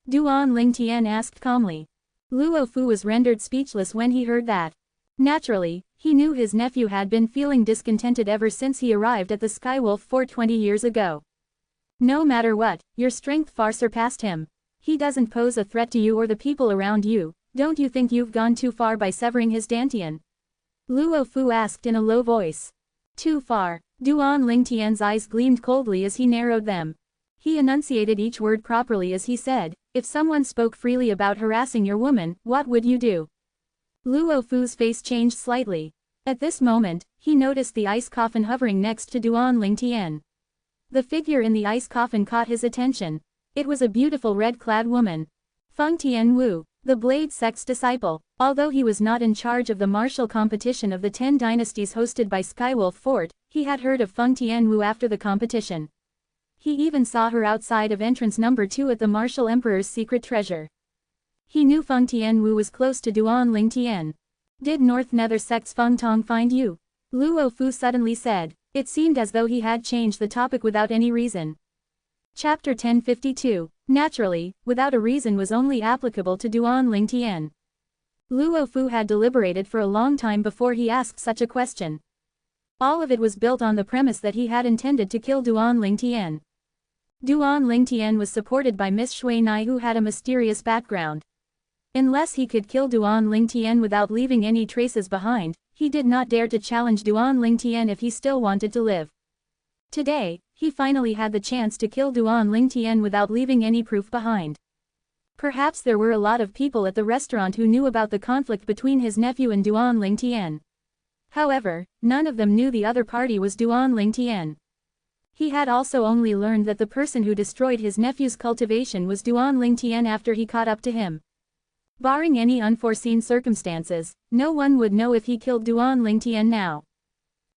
Duan Lingtian asked calmly. Luo Fu was rendered speechless when he heard that. Naturally, he knew his nephew had been feeling discontented ever since he arrived at the Skywolf Fort 20 years ago. No matter what, your strength far surpassed him. He doesn't pose a threat to you or the people around you. Don't you think you've gone too far by severing his dantian? Luo Fu asked in a low voice. Too far. Duan Lingtian's eyes gleamed coldly as he narrowed them. He enunciated each word properly as he said, if someone spoke freely about harassing your woman, what would you do? Luo Fu's face changed slightly. At this moment, he noticed the ice coffin hovering next to Duan Lingtian. The figure in the ice coffin caught his attention. It was a beautiful red-clad woman. Feng Tianwu, the Blade Sect's disciple. Although he was not in charge of the martial competition of the 10 dynasties hosted by Skywolf Fort, he had heard of Feng Tianwu after the competition. He even saw her outside of entrance number 2 at the Martial Emperor's secret treasure. He knew Feng Tianwu was close to Duan Lingtian. Did North Nether Sect's Feng Tong find you? Luo Fu suddenly said. It seemed as though he had changed the topic without any reason. Chapter 1052, naturally, without a reason was only applicable to Duan Lingtian. Luo Fu had deliberated for a long time before he asked such a question. All of it was built on the premise that he had intended to kill Duan Lingtian. Duan Lingtian was supported by Miss Shui Nai, who had a mysterious background. Unless he could kill Duan Lingtian without leaving any traces behind, he did not dare to challenge Duan Lingtian if he still wanted to live. Today, he finally had the chance to kill Duan Lingtian without leaving any proof behind. Perhaps there were a lot of people at the restaurant who knew about the conflict between his nephew and Duan Lingtian. However, none of them knew the other party was Duan Lingtian. He had also only learned that the person who destroyed his nephew's cultivation was Duan Lingtian after he caught up to him. Barring any unforeseen circumstances, no one would know if he killed Duan Lingtian now.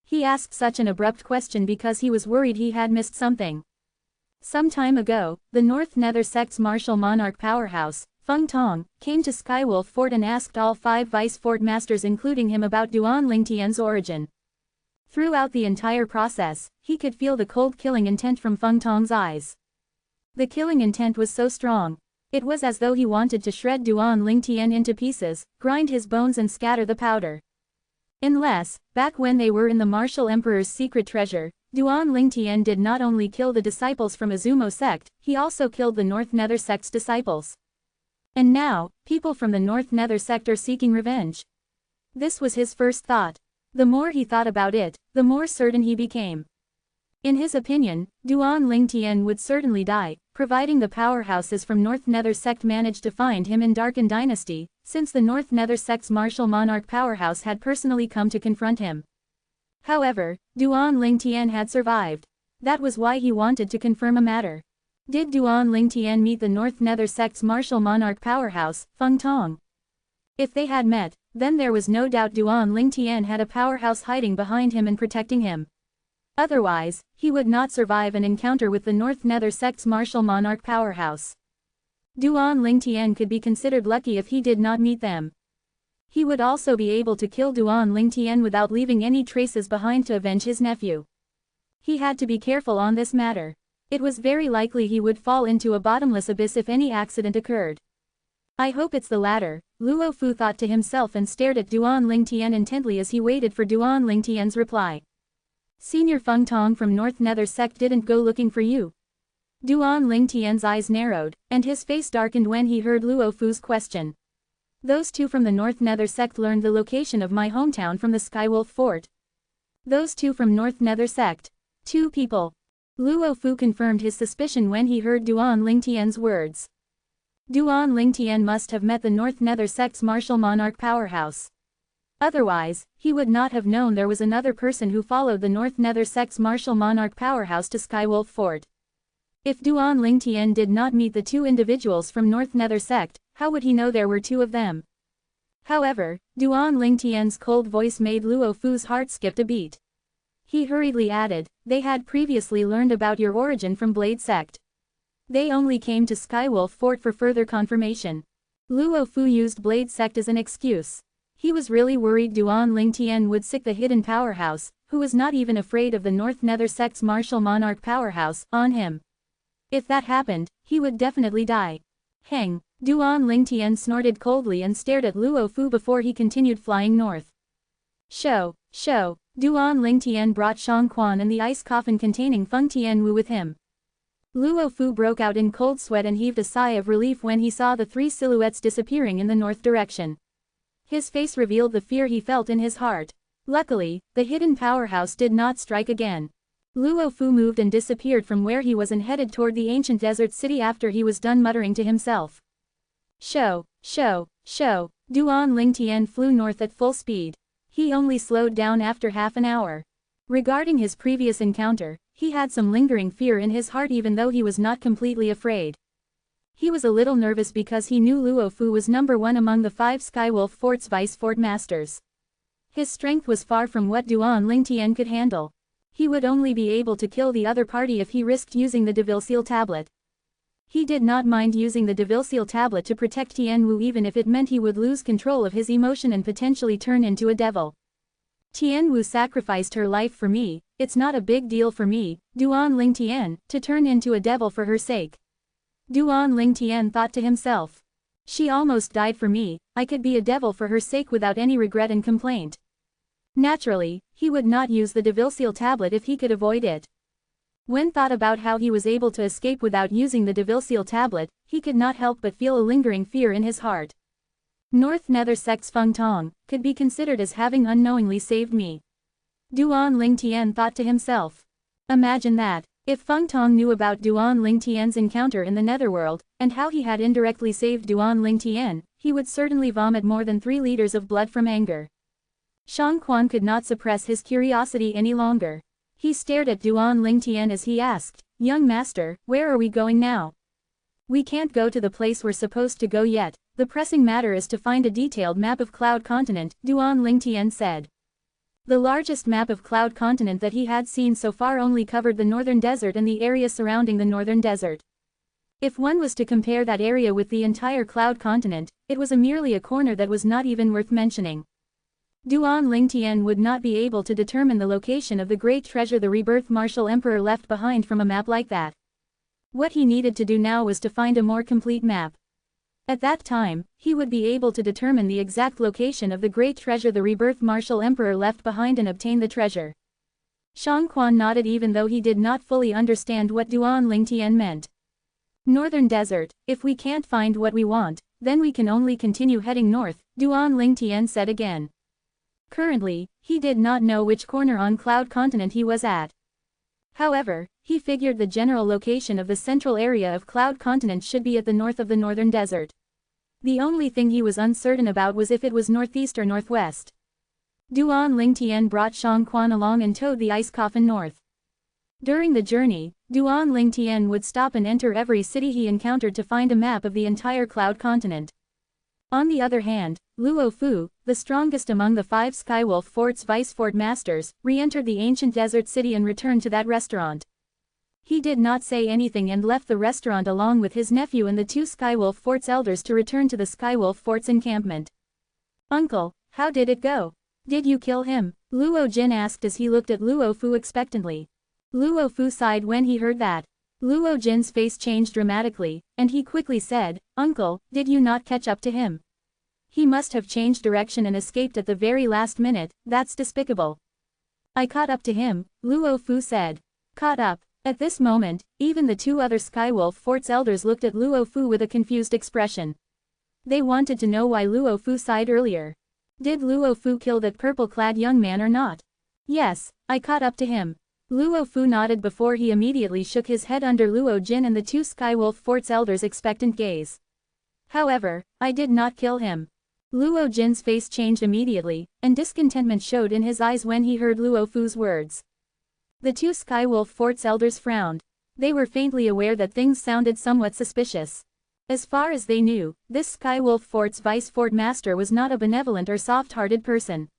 He asked such an abrupt question because he was worried he had missed something. Some time ago, the North Nether Sect's martial monarch powerhouse, Feng Tong, came to Skywolf Fort and asked all 5 vice fort masters including him about Duan Lingtian's origin. Throughout the entire process, he could feel the cold killing intent from Feng Tong's eyes. The killing intent was so strong. It was as though he wanted to shred Duan Lingtian into pieces, grind his bones and scatter the powder. Unless, back when they were in the Martial Emperor's secret treasure, Duan Lingtian did not only kill the disciples from Azumo sect, he also killed the North Nether Sect's disciples. And now, people from the North Nether Sect are seeking revenge. This was his first thought. The more he thought about it, the more certain he became. In his opinion, Duan Lingtian would certainly die, providing the powerhouses from North Nether Sect managed to find him in Darken Dynasty, since the North Nether Sect's martial monarch powerhouse had personally come to confront him. However, Duan Lingtian had survived. That was why he wanted to confirm a matter. Did Duan Lingtian meet the North Nether Sect's martial monarch powerhouse, Feng Tong? If they had met, then there was no doubt Duan Lingtian had a powerhouse hiding behind him and protecting him. Otherwise, he would not survive an encounter with the North Nether Sect's martial monarch powerhouse. Duan Lingtian could be considered lucky if he did not meet them. He would also be able to kill Duan Lingtian without leaving any traces behind to avenge his nephew. He had to be careful on this matter. It was very likely he would fall into a bottomless abyss if any accident occurred. I hope it's the latter, Luo Fu thought to himself and stared at Duan Lingtian intently as he waited for Duan Lingtian's reply. Senior Feng Tong from North Nether Sect didn't go looking for you. Duan Lingtian's eyes narrowed, and his face darkened when he heard Luo Fu's question. Those 2 from the North Nether Sect learned the location of my hometown from the Skywolf Fort. Those 2 from North Nether Sect. 2 people. Luo Fu confirmed his suspicion when he heard Duan Lingtian's words. Duan Lingtian must have met the North Nether sect's martial monarch powerhouse. Otherwise, he would not have known there was another person who followed the North Nether sect's martial monarch powerhouse to Skywolf Fort. If Duan Lingtian did not meet the two individuals from North Nether sect, how would he know there were two of them? However, Duan Lingtian's cold voice made Luo Fu's heart skip a beat. He hurriedly added, they had previously learned about your origin from Blade Sect. They only came to Skywolf Fort for further confirmation. Luo Fu used Blade Sect as an excuse. He was really worried Duan Lingtian would sick the hidden powerhouse, who was not even afraid of the North Nether sect's martial monarch powerhouse, on him. If that happened, he would definitely die. Heng, Duan Lingtian snorted coldly and stared at Luo Fu before he continued flying north. Show. Duan Lingtian brought Shang Quan and the ice coffin containing Feng Tianwu with him. Luo Fu broke out in cold sweat and heaved a sigh of relief when he saw the three silhouettes disappearing in the north direction. His face revealed the fear he felt in his heart. Luckily, the hidden powerhouse did not strike again. Luo Fu moved and disappeared from where he was and headed toward the ancient desert city after he was done muttering to himself. Show. Duan Lingtian flew north at full speed. He only slowed down after half an hour. Regarding his previous encounter, he had some lingering fear in his heart even though he was not completely afraid. He was a little nervous because he knew Luo Fu was number one among the 5 Skywolf Fort's vice fort masters. His strength was far from what Duan Lingtian could handle. He would only be able to kill the other party if he risked using the Devil Seal tablet. He did not mind using the Devil Seal tablet to protect Tianwu even if it meant he would lose control of his emotion and potentially turn into a devil. Tianwu sacrificed her life for me, it's not a big deal for me, Duan Lingtian, to turn into a devil for her sake. Duan Lingtian thought to himself. She almost died for me, I could be a devil for her sake without any regret and complaint. Naturally, he would not use the Devil Seal tablet if he could avoid it. When thought about how he was able to escape without using the Devil Seal tablet, he could not help but feel a lingering fear in his heart. North Nether sect's Feng Tong could be considered as having unknowingly saved me. Duan Lingtian thought to himself. Imagine that. If Feng Tong knew about Duan Lingtian's encounter in the Netherworld, and how he had indirectly saved Duan Lingtian, he would certainly vomit more than 3 liters of blood from anger. Shang Quan could not suppress his curiosity any longer. He stared at Duan Lingtian as he asked, young master, where are we going now? We can't go to the place we're supposed to go yet, the pressing matter is to find a detailed map of Cloud Continent, Duan Lingtian said. The largest map of Cloud Continent that he had seen so far only covered the northern desert and the area surrounding the northern desert. If one was to compare that area with the entire Cloud Continent, it was merely a corner that was not even worth mentioning. Duan Lingtian would not be able to determine the location of the great treasure the rebirth Martial Emperor left behind from a map like that. What he needed to do now was to find a more complete map. At that time, he would be able to determine the exact location of the great treasure the rebirth Martial Emperor left behind and obtain the treasure. Shang Quan nodded even though he did not fully understand what Duan Lingtian meant. Northern Desert, if we can't find what we want, then we can only continue heading north, Duan Lingtian said again. Currently, he did not know which corner on Cloud Continent he was at. However, he figured the general location of the central area of Cloud Continent should be at the north of the northern desert. The only thing he was uncertain about was if it was northeast or northwest. Duan Lingtian brought Shang Quan along and towed the ice coffin north. During the journey, Duan Lingtian would stop and enter every city he encountered to find a map of the entire Cloud Continent. On the other hand, Luo Fu, the strongest among the 5 Skywolf Fort's vice fort masters, re-entered the ancient desert city and returned to that restaurant. He did not say anything and left the restaurant along with his nephew and the 2 Skywolf Fort's elders to return to the Skywolf Fort's encampment. Uncle, how did it go? Did you kill him? Luo Jin asked as he looked at Luo Fu expectantly. Luo Fu sighed when he heard that. Luo Jin's face changed dramatically, and he quickly said, Uncle, did you not catch up to him? He must have changed direction and escaped at the very last minute, that's despicable. I caught up to him, Luo Fu said. Caught up. At this moment, even the 2 other Skywolf Fort's elders looked at Luo Fu with a confused expression. They wanted to know why Luo Fu sighed earlier. Did Luo Fu kill that purple-clad young man or not? Yes, I caught up to him. Luo Fu nodded before he immediately shook his head under Luo Jin and the 2 Skywolf Fort's elders' expectant gaze. However, I did not kill him. Luo Jin's face changed immediately, and discontentment showed in his eyes when he heard Luo Fu's words. The two Skywolf Fort's elders frowned. They were faintly aware that things sounded somewhat suspicious. As far as they knew, this Skywolf Fort's Vice Fort Master was not a benevolent or soft-hearted person.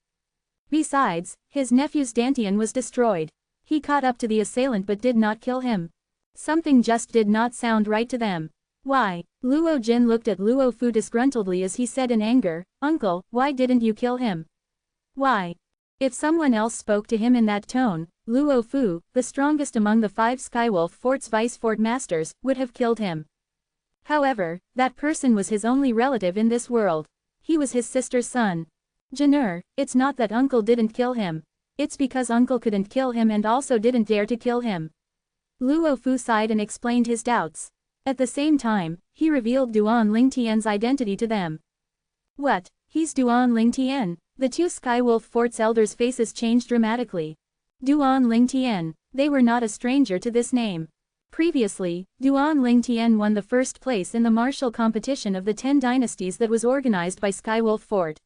Besides, his nephew's Dantian was destroyed. He caught up to the assailant but did not kill him. Something just did not sound right to them. Why? Luo Jin looked at Luo Fu disgruntledly as he said in anger, "Uncle, why didn't you kill him?" Why? If someone else spoke to him in that tone, Luo Fu, the strongest among the 5 Skywolf Fort's Vice Fort Masters, would have killed him. However, that person was his only relative in this world. He was his sister's son. Jin'er, it's not that Uncle didn't kill him. It's because Uncle couldn't kill him and also didn't dare to kill him. Luo Fu sighed and explained his doubts. At the same time, he revealed Duan Lingtian's identity to them. What? He's Duan Lingtian? The two Skywolf Fort's elders' faces changed dramatically. Duan Lingtian. They were not a stranger to this name. Previously, Duan Lingtian won the first place in the martial competition of the 10 dynasties that was organized by Skywolf Fort.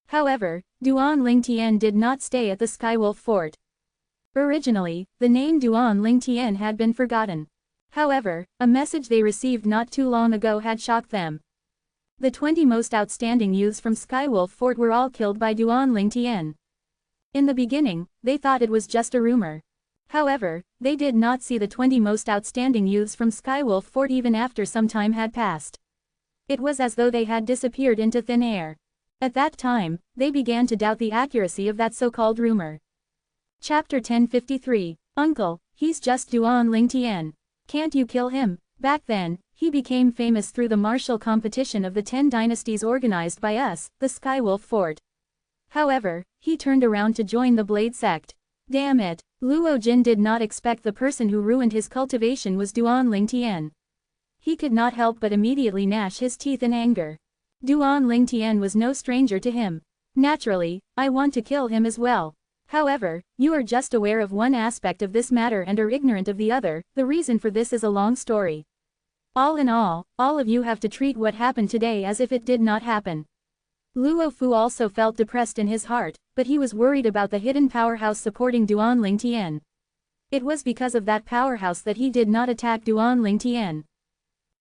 However, Duan Lingtian did not stay at the Skywolf Fort. Originally, the name Duan Lingtian had been forgotten. However, a message they received not too long ago had shocked them. The 20 most outstanding youths from Skywolf Fort were all killed by Duan Lingtian. In the beginning, they thought it was just a rumor. However, they did not see the 20 most outstanding youths from Skywolf Fort even after some time had passed. It was as though they had disappeared into thin air. At that time, they began to doubt the accuracy of that so-called rumor. Chapter 1053. Uncle, he's just Duan Lingtian. Can't you kill him? Back then, he became famous through the martial competition of the 10 dynasties organized by us, the Skywolf Fort. However, he turned around to join the Blade sect. Damn it, Luo Jin did not expect the person who ruined his cultivation was Duan Lingtian. He could not help but immediately gnash his teeth in anger. Duan Lingtian was no stranger to him. Naturally, I want to kill him as well. However, you are just aware of one aspect of this matter and are ignorant of the other. The reason for this is a long story. All in all of you have to treat what happened today as if it did not happen. Luo Fu also felt depressed in his heart, but he was worried about the hidden powerhouse supporting Duan Lingtian. It was because of that powerhouse that he did not attack Duan Lingtian.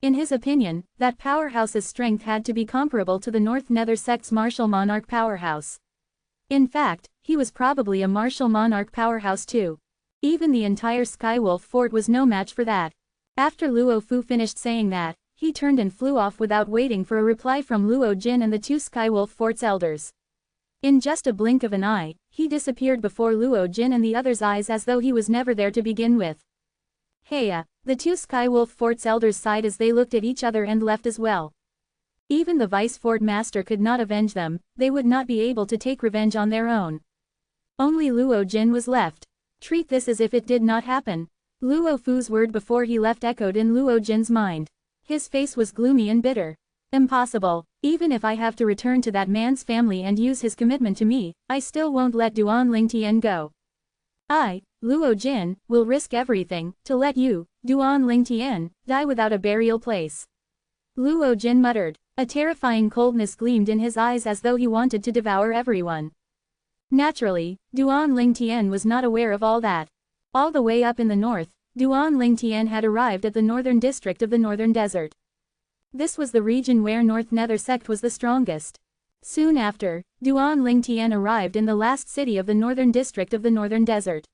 In his opinion, that powerhouse's strength had to be comparable to the North Nether sect's martial monarch powerhouse. In fact, he was probably a martial monarch powerhouse too. Even the entire Skywolf Fort was no match for that. After Luo Fu finished saying that, he turned and flew off without waiting for a reply from Luo Jin and the two Skywolf Fort's elders. In just a blink of an eye, he disappeared before Luo Jin and the others' eyes as though he was never there to begin with. Heya, the two Skywolf Fort's elders sighed as they looked at each other and left as well. Even the Vice Fort Master could not avenge them, they would not be able to take revenge on their own. Only Luo Jin was left. Treat this as if it did not happen. Luo Fu's word before he left echoed in Luo Jin's mind. His face was gloomy and bitter. Impossible. Even if I have to return to that man's family and use his commitment to me, I still won't let Duan Lingtian go. I, Luo Jin, will risk everything to let you, Duan Lingtian, die without a burial place. Luo Jin muttered. A terrifying coldness gleamed in his eyes as though he wanted to devour everyone. Naturally, Duan Lingtian was not aware of all that. All the way up in the north, Duan Lingtian had arrived at the northern district of the Northern Desert. This was the region where North Nether sect was the strongest. Soon after, Duan Lingtian arrived in the last city of the northern district of the Northern Desert.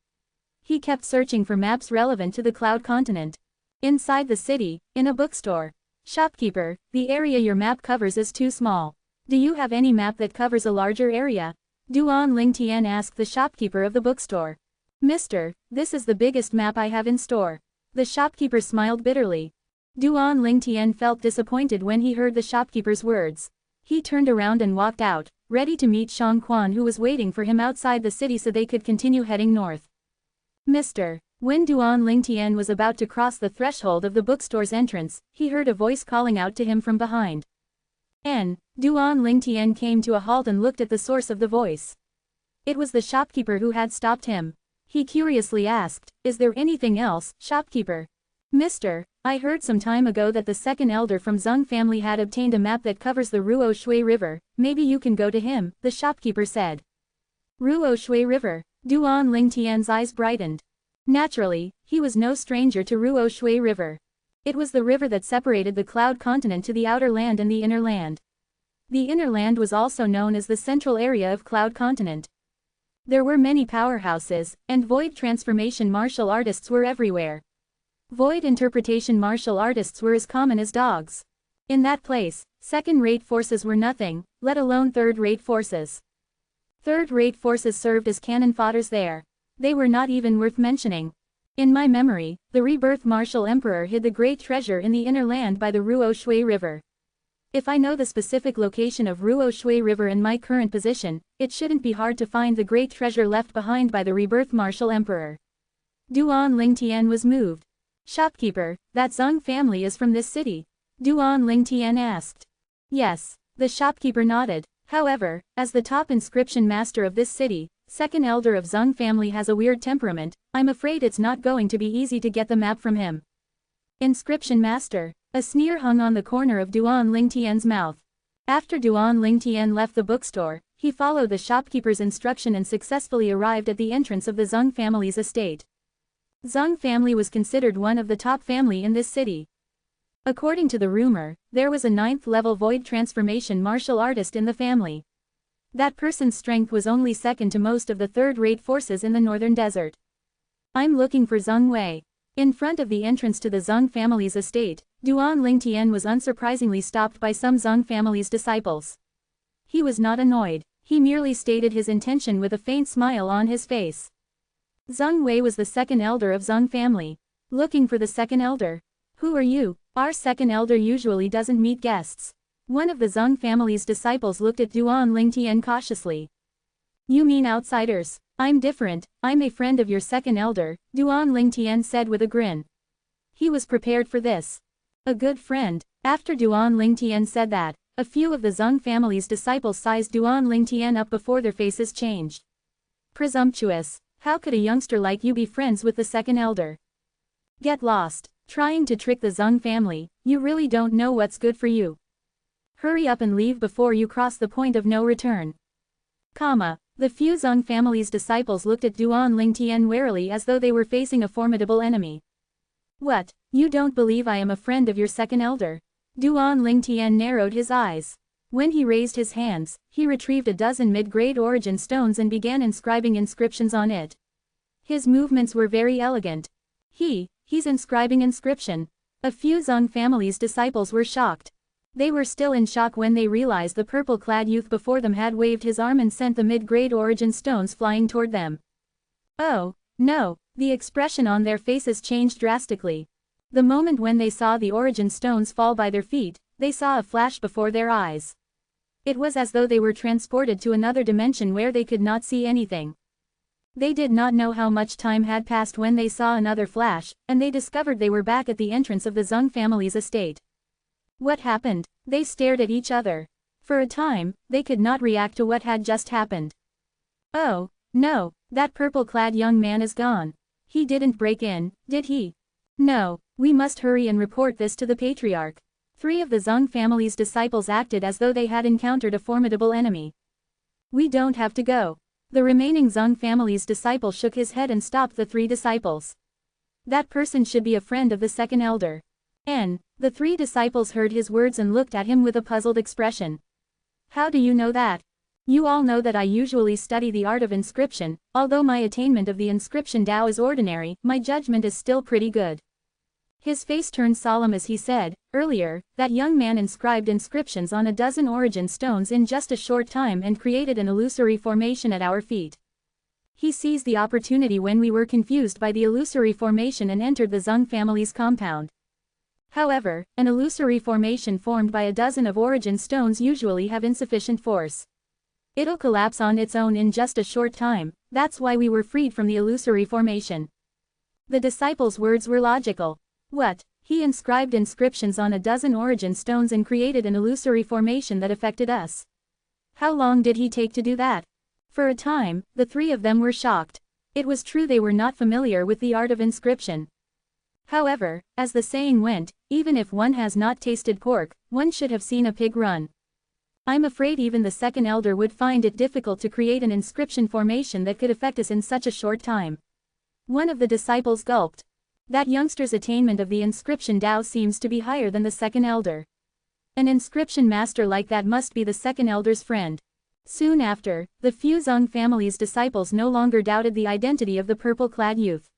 He kept searching for maps relevant to the Cloud Continent. Inside the city, in a bookstore. Shopkeeper, the area your map covers is too small. Do you have any map that covers a larger area? Duan Lingtian asked the shopkeeper of the bookstore. Mister, this is the biggest map I have in store. The shopkeeper smiled bitterly. Duan Lingtian felt disappointed when he heard the shopkeeper's words. He turned around and walked out, ready to meet Shang Quan who was waiting for him outside the city so they could continue heading north. Mister. When Duan Lingtian was about to cross the threshold of the bookstore's entrance, he heard a voice calling out to him from behind. Duan Lingtian came to a halt and looked at the source of the voice. It was the shopkeeper who had stopped him. He curiously asked, "Is there anything else, shopkeeper?" Mister, I heard some time ago that the second elder from Zheng family had obtained a map that covers the Ruo Shui River, maybe you can go to him, the shopkeeper said. Ruo Shui River. Duan Lingtian's eyes brightened. Naturally, he was no stranger to Ruo Shui River. It was the river that separated the Cloud Continent to the outer land and the inner land. The inner land was also known as the central area of Cloud Continent. There were many powerhouses, and void transformation martial artists were everywhere. Void interpretation martial artists were as common as dogs. In that place, second-rate forces were nothing, let alone third-rate forces. Third-rate forces served as cannon fodders there. They were not even worth mentioning. In my memory, the rebirth martial emperor hid the great treasure in the inner land by the Ruo Shui River. If I know the specific location of Ruo Shui River and my current position, it shouldn't be hard to find the great treasure left behind by the rebirth martial emperor. Duan Lingtian was moved. Shopkeeper, that Zheng family is from this city? Duan Lingtian asked. Yes, the shopkeeper nodded. However, as the top inscription master of this city, second elder of Zheng family has a weird temperament, I'm afraid it's not going to be easy to get the map from him. Inscription master. A sneer hung on the corner of Duan Lingtian's mouth. After Duan Lingtian left the bookstore, he followed the shopkeeper's instruction and successfully arrived at the entrance of the Zheng family's estate. Zheng family was considered one of the top family in this city. According to the rumor, there was a 9th-level void transformation martial artist in the family. That person's strength was only second to most of the third-rate forces in the northern desert. I'm looking for Zheng Wei. In front of the entrance to the Zheng family's estate, Duan Lingtian was unsurprisingly stopped by some Zheng family's disciples. He was not annoyed, he merely stated his intention with a faint smile on his face. Zheng Wei was the second elder of Zheng family. Looking for the second elder? Who are you? Our second elder usually doesn't meet guests. One of the Zheng family's disciples looked at Duan Lingtian cautiously. You mean outsiders? I'm different, I'm a friend of your second elder, Duan Lingtian said with a grin. He was prepared for this. A good friend. After Duan Lingtian said that, a few of the Zheng family's disciples sized Duan Lingtian up before their faces changed. Presumptuous. How could a youngster like you be friends with the second elder? Get lost. Trying to trick the Zheng family, you really don't know what's good for you. Hurry up and leave before you cross the point of no return. The few Zheng family's disciples looked at Duan Lingtian warily as though they were facing a formidable enemy. What, you don't believe I am a friend of your second elder? Duan Lingtian narrowed his eyes. When he raised his hands, he retrieved a dozen mid-grade origin stones and began inscribing inscriptions on it. His movements were very elegant. He's inscribing inscription. A few Zheng family's disciples were shocked. They were still in shock when they realized the purple-clad youth before them had waved his arm and sent the mid-grade origin stones flying toward them. Oh, no, the expression on their faces changed drastically. The moment when they saw the origin stones fall by their feet, they saw a flash before their eyes. It was as though they were transported to another dimension where they could not see anything. They did not know how much time had passed when they saw another flash, and they discovered they were back at the entrance of the Zheng family's estate. What happened? They stared at each other. For a time, they could not react to what had just happened. Oh, no, that purple-clad young man is gone. He didn't break in, did he? No, we must hurry and report this to the Patriarch. 3 of the Zheng family's disciples acted as though they had encountered a formidable enemy. We don't have to go. The remaining Zheng family's disciple shook his head and stopped the 3 disciples. That person should be a friend of the second elder. The 3 disciples heard his words and looked at him with a puzzled expression. How do you know that? You all know that I usually study the art of inscription, although my attainment of the inscription Tao is ordinary, my judgment is still pretty good. His face turned solemn as he said, earlier, that young man inscribed inscriptions on a dozen origin stones in just a short time and created an illusory formation at our feet. He seized the opportunity when we were confused by the illusory formation and entered the Zheng family's compound. However, an illusory formation formed by a dozen of origin stones usually have insufficient force. It'll collapse on its own in just a short time, that's why we were freed from the illusory formation. The disciples' words were logical. What? He inscribed inscriptions on a dozen origin stones and created an illusory formation that affected us. How long did he take to do that? For a time, the 3 of them were shocked. It was true they were not familiar with the art of inscription. However, as the saying went, even if one has not tasted pork, one should have seen a pig run. I'm afraid even the second elder would find it difficult to create an inscription formation that could affect us in such a short time. One of the disciples gulped. That youngster's attainment of the inscription Tao seems to be higher than the second elder. An inscription master like that must be the second elder's friend. Soon after, the Fu Zeng family's disciples no longer doubted the identity of the purple-clad youth.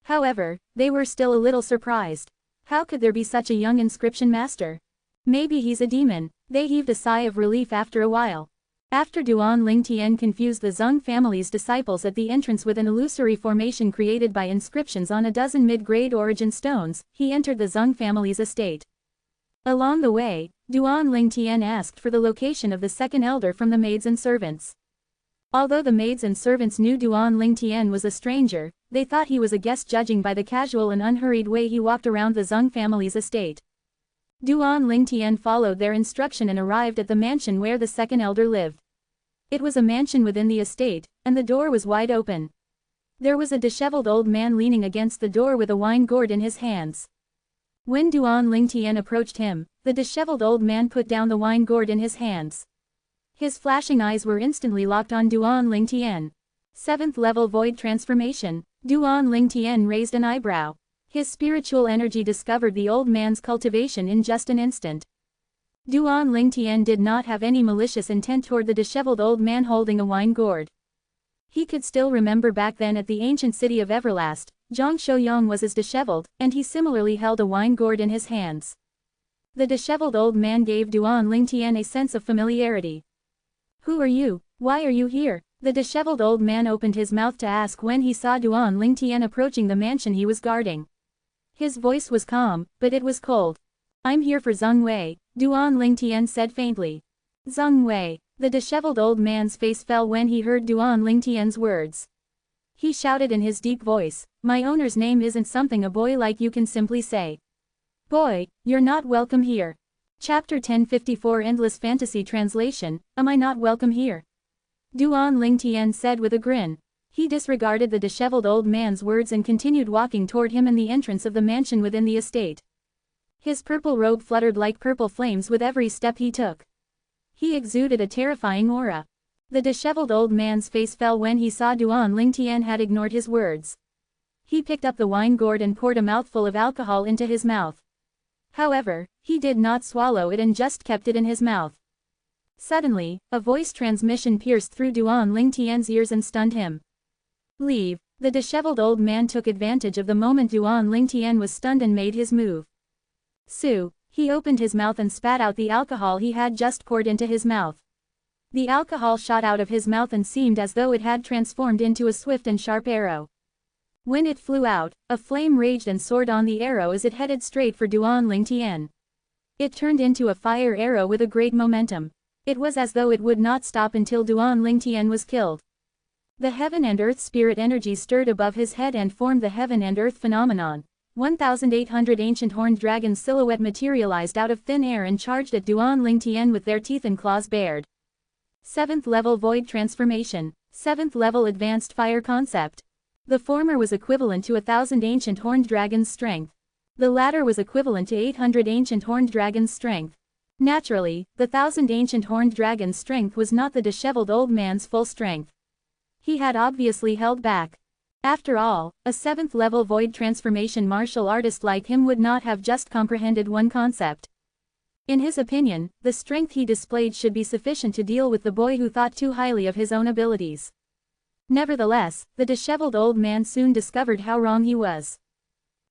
However, they were still a little surprised. How could there be such a young inscription master? Maybe he's a demon. They heaved a sigh of relief after a while. After Duan Lingtian confused the Zeng family's disciples at the entrance with an illusory formation created by inscriptions on a dozen mid-grade origin stones, he entered the Zeng family's estate. Along the way, Duan Lingtian asked for the location of the second elder from the maids and servants. Although the maids and servants knew Duan Lingtian was a stranger, they thought he was a guest judging by the casual and unhurried way he walked around the Zeng family's estate. Duan Lingtian followed their instruction and arrived at the mansion where the second elder lived. It was a mansion within the estate, and the door was wide open. There was a disheveled old man leaning against the door with a wine gourd in his hands. When Duan Lingtian approached him, the disheveled old man put down the wine gourd in his hands. His flashing eyes were instantly locked on Duan Lingtian. 7th level void transformation. Duan Lingtian raised an eyebrow. His spiritual energy discovered the old man's cultivation in just an instant. Duan Lingtian did not have any malicious intent toward the disheveled old man holding a wine gourd. He could still remember back then at the ancient city of Everlast, Zhang Shouyang was as disheveled, and he similarly held a wine gourd in his hands. The disheveled old man gave Duan Lingtian a sense of familiarity. Who are you? Why are you here? The disheveled old man opened his mouth to ask when he saw Duan Lingtian approaching the mansion he was guarding. His voice was calm, but it was cold. I'm here for Zheng Wei, Duan Lingtian said faintly. Zheng Wei. The disheveled old man's face fell when he heard Duan Lingtian's words. He shouted in his deep voice, my owner's name isn't something a boy like you can simply say. Boy, you're not welcome here. Chapter 1054 Endless Fantasy Translation, Am I not welcome here? Duan Lingtian said with a grin. He disregarded the disheveled old man's words and continued walking toward him and the entrance of the mansion within the estate. His purple robe fluttered like purple flames with every step he took. He exuded a terrifying aura. The disheveled old man's face fell when he saw Duan Lingtian had ignored his words. He picked up the wine gourd and poured a mouthful of alcohol into his mouth. However, he did not swallow it and just kept it in his mouth. Suddenly, a voice transmission pierced through Duan Lingtian's ears and stunned him. Leave. The disheveled old man took advantage of the moment Duan Lingtian was stunned and made his move. Su. He opened his mouth and spat out the alcohol he had just poured into his mouth. The alcohol shot out of his mouth and seemed as though it had transformed into a swift and sharp arrow. When it flew out, a flame raged and soared on the arrow as it headed straight for Duan Lingtian. It turned into a fire arrow with a great momentum. It was as though it would not stop until Duan Lingtian was killed. The heaven and earth spirit energy stirred above his head and formed the heaven and earth phenomenon. 1,800 ancient horned dragons silhouette materialized out of thin air and charged at Duan Lingtian with their teeth and claws bared. 7th level void transformation. 7th level advanced fire concept. The former was equivalent to 1,000 ancient horned dragons' strength. The latter was equivalent to 800 ancient horned dragons' strength. Naturally, the 1,000 ancient horned dragons' strength was not the disheveled old man's full strength. He had obviously held back. After all, a 7th level void transformation martial artist like him would not have just comprehended one concept. In his opinion, the strength he displayed should be sufficient to deal with the boy who thought too highly of his own abilities. Nevertheless, the disheveled old man soon discovered how wrong he was.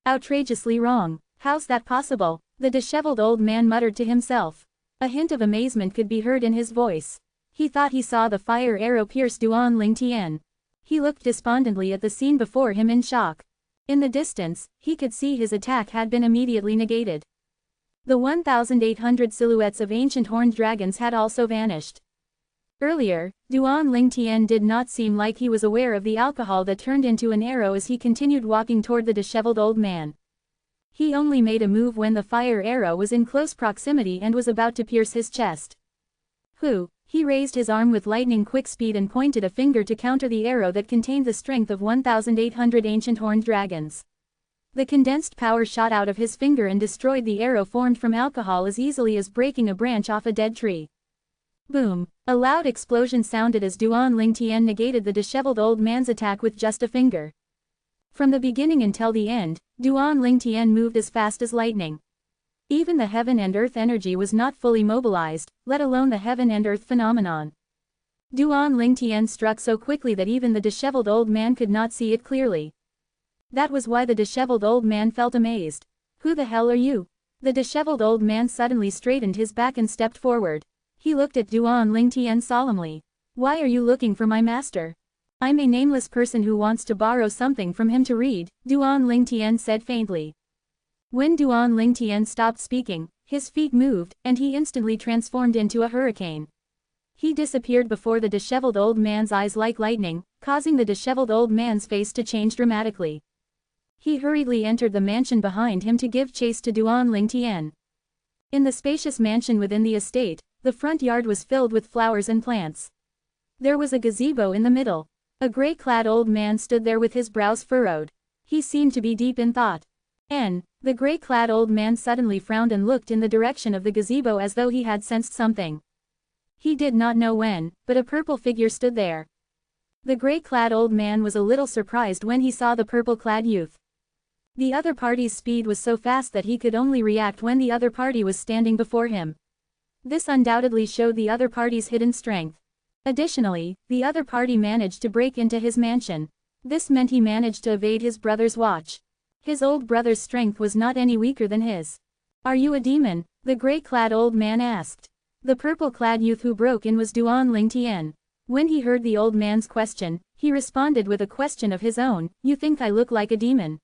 Outrageously wrong. How's that possible? The disheveled old man muttered to himself. A hint of amazement could be heard in his voice. He thought he saw the fire arrow pierce Duan Lingtian. He looked despondently at the scene before him in shock. In the distance, he could see his attack had been immediately negated. The 1,800 silhouettes of ancient horned dragons had also vanished. Earlier, Duan Lingtian did not seem like he was aware of the alcohol that turned into an arrow as he continued walking toward the disheveled old man. He only made a move when the fire arrow was in close proximity and was about to pierce his chest. He raised his arm with lightning quick speed and pointed a finger to counter the arrow that contained the strength of 1,800 ancient horned dragons. The condensed power shot out of his finger and destroyed the arrow formed from alcohol as easily as breaking a branch off a dead tree. Boom! A loud explosion sounded as Duan Lingtian negated the disheveled old man's attack with just a finger. From the beginning until the end, Duan Lingtian moved as fast as lightning. Even the heaven and earth energy was not fully mobilized, let alone the heaven and earth phenomenon. Duan Lingtian struck so quickly that even the disheveled old man could not see it clearly. That was why the disheveled old man felt amazed. Who the hell are you? The disheveled old man suddenly straightened his back and stepped forward. He looked at Duan Lingtian solemnly. Why are you looking for my master? I'm a nameless person who wants to borrow something from him to read, Duan Lingtian said faintly. When Duan Lingtian stopped speaking, his feet moved, and he instantly transformed into a hurricane. He disappeared before the disheveled old man's eyes like lightning, causing the disheveled old man's face to change dramatically. He hurriedly entered the mansion behind him to give chase to Duan Lingtian. In the spacious mansion within the estate, the front yard was filled with flowers and plants. There was a gazebo in the middle. A gray-clad old man stood there with his brows furrowed. He seemed to be deep in thought. The gray-clad old man suddenly frowned and looked in the direction of the gazebo as though he had sensed something. He did not know when, but a purple figure stood there. The gray-clad old man was a little surprised when he saw the purple-clad youth. The other party's speed was so fast that he could only react when the other party was standing before him. This undoubtedly showed the other party's hidden strength. Additionally, the other party managed to break into his mansion. This meant he managed to evade his brother's watch. His old brother's strength was not any weaker than his. Are you a demon? The gray-clad old man asked. The purple-clad youth who broke in was Duan Lingtian. When he heard the old man's question, he responded with a question of his own, you think I look like a demon?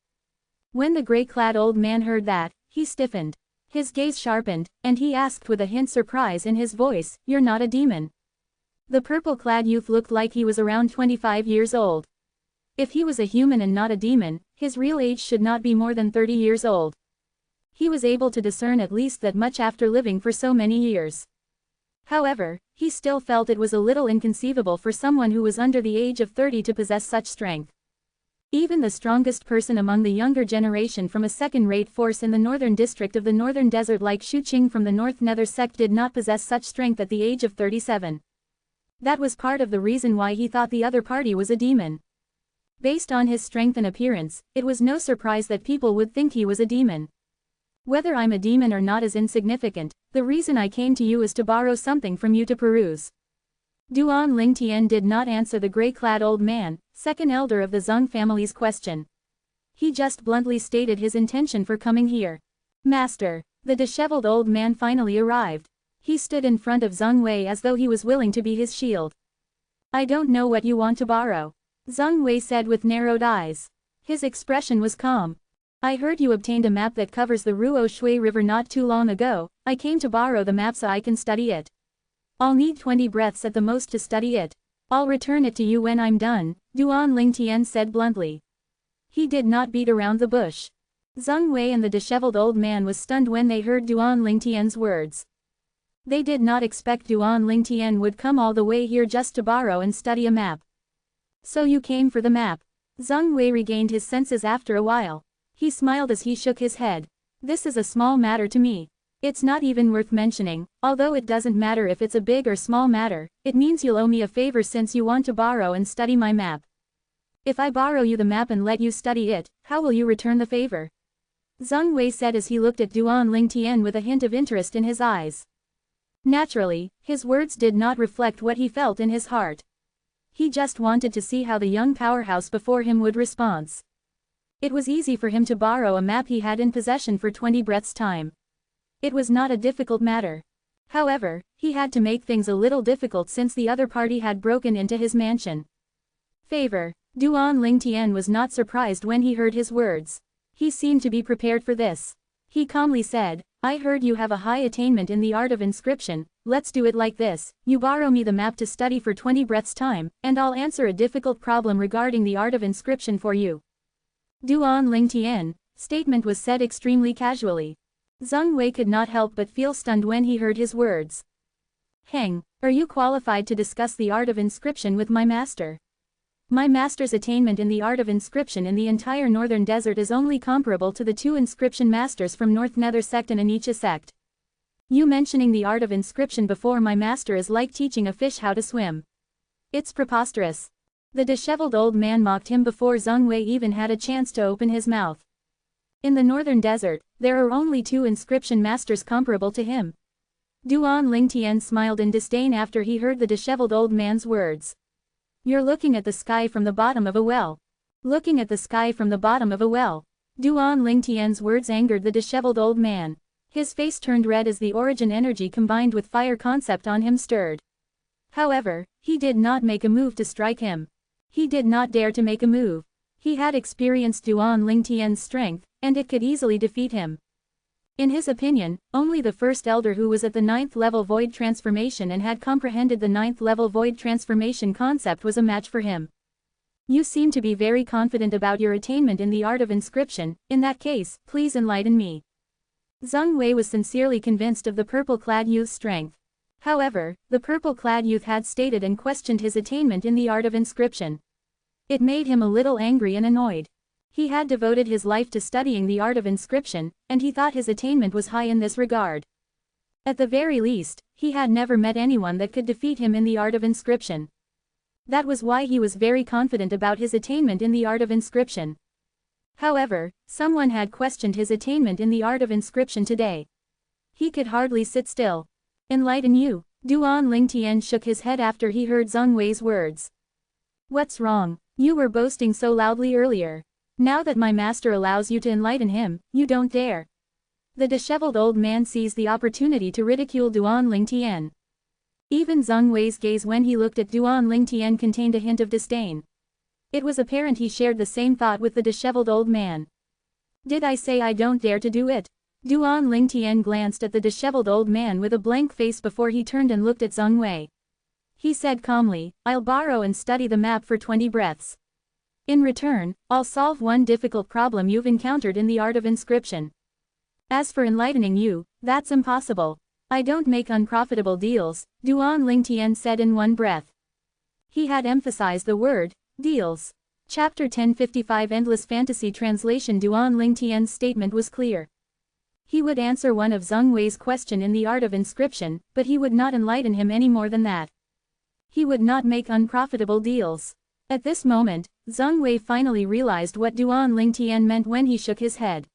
When the gray-clad old man heard that, he stiffened. His gaze sharpened, and he asked with a hint surprise in his voice, you're not a demon. The purple-clad youth looked like he was around 25 years old. If he was a human and not a demon, his real age should not be more than 30 years old. He was able to discern at least that much after living for so many years. However, he still felt it was a little inconceivable for someone who was under the age of 30 to possess such strength. Even the strongest person among the younger generation from a second-rate force in the northern district of the northern desert like Shu Qing from the North Nether sect did not possess such strength at the age of 37. That was part of the reason why he thought the other party was a demon. Based on his strength and appearance, it was no surprise that people would think he was a demon. Whether I'm a demon or not is insignificant, the reason I came to you is to borrow something from you to peruse. Duan Lingtian did not answer the gray-clad old man, second elder of the Zheng family's question. He just bluntly stated his intention for coming here. Master. The disheveled old man finally arrived. He stood in front of Zheng Wei as though he was willing to be his shield. I don't know what you want to borrow. Zheng Wei said with narrowed eyes. His expression was calm. I heard you obtained a map that covers the Ruo Shui River not too long ago. I came to borrow the map so I can study it. I'll need 20 breaths at the most to study it. I'll return it to you when I'm done, Duan Lingtian said bluntly. He did not beat around the bush. Zheng Wei and the disheveled old man was stunned when they heard Duan Lingtian's words. They did not expect Duan Lingtian would come all the way here just to borrow and study a map. So you came for the map. Zheng Wei regained his senses after a while. He smiled as he shook his head. This is a small matter to me. It's not even worth mentioning, although it doesn't matter if it's a big or small matter, it means you'll owe me a favor since you want to borrow and study my map. If I borrow you the map and let you study it, how will you return the favor? Zheng Wei said as he looked at Duan Lingtian with a hint of interest in his eyes. Naturally, his words did not reflect what he felt in his heart. He just wanted to see how the young powerhouse before him would respond. It was easy for him to borrow a map he had in possession for 20 breaths' time. It was not a difficult matter. However, he had to make things a little difficult since the other party had broken into his mansion. Favor. Duan Lingtian was not surprised when he heard his words. He seemed to be prepared for this. He calmly said, I heard you have a high attainment in the art of inscription, let's do it like this, you borrow me the map to study for 20 breaths' time, and I'll answer a difficult problem regarding the art of inscription for you. Duan Lingtian, statement was said extremely casually. Zheng Wei could not help but feel stunned when he heard his words. Heng, are you qualified to discuss the art of inscription with my master? My master's attainment in the art of inscription in the entire northern desert is only comparable to the 2 inscription masters from North Nether sect and Anicha sect. You mentioning the art of inscription before my master is like teaching a fish how to swim. It's preposterous. The disheveled old man mocked him before Zheng Wei even had a chance to open his mouth. In the northern desert, there are only 2 inscription masters comparable to him. Duan Lingtian smiled in disdain after he heard the disheveled old man's words. You're looking at the sky from the bottom of a well. Looking at the sky from the bottom of a well. Duan Lingtian's words angered the disheveled old man. His face turned red as the origin energy combined with fire concept on him stirred. However, he did not make a move to strike him. He did not dare to make a move. He had experienced Duan Lingtian's strength, and it could easily defeat him. In his opinion, only the first elder who was at the 9th level void transformation and had comprehended the 9th level void transformation concept was a match for him. You seem to be very confident about your attainment in the art of inscription. In that case, please enlighten me. Zheng Wei was sincerely convinced of the purple-clad youth's strength. However, the purple-clad youth had stated and questioned his attainment in the art of inscription. It made him a little angry and annoyed. He had devoted his life to studying the art of inscription, and he thought his attainment was high in this regard. At the very least, he had never met anyone that could defeat him in the art of inscription. That was why he was very confident about his attainment in the art of inscription. However, someone had questioned his attainment in the art of inscription today. He could hardly sit still. Enlighten you. Duan Lingtian shook his head after he heard Zheng Wei's words. What's wrong? You were boasting so loudly earlier. Now that my master allows you to enlighten him, you don't dare. The disheveled old man seized the opportunity to ridicule Duan Lingtian. Even Zheng Wei's gaze when he looked at Duan Lingtian contained a hint of disdain. It was apparent he shared the same thought with the disheveled old man. Did I say I don't dare to do it? Duan Lingtian glanced at the disheveled old man with a blank face before he turned and looked at Zheng Wei. He said calmly, I'll borrow and study the map for 20 breaths. In return, I'll solve one difficult problem you've encountered in the art of inscription. As for enlightening you, that's impossible. I don't make unprofitable deals, Duan Lingtian said in one breath. He had emphasized the word, deals. Chapter 1055 Endless Fantasy Translation. Duan Lingtian's statement was clear. He would answer one of Zheng Wei's question in the art of inscription, but he would not enlighten him any more than that. He would not make unprofitable deals. At this moment, Zheng Wei finally realized what Duan Lingtian meant when he shook his head.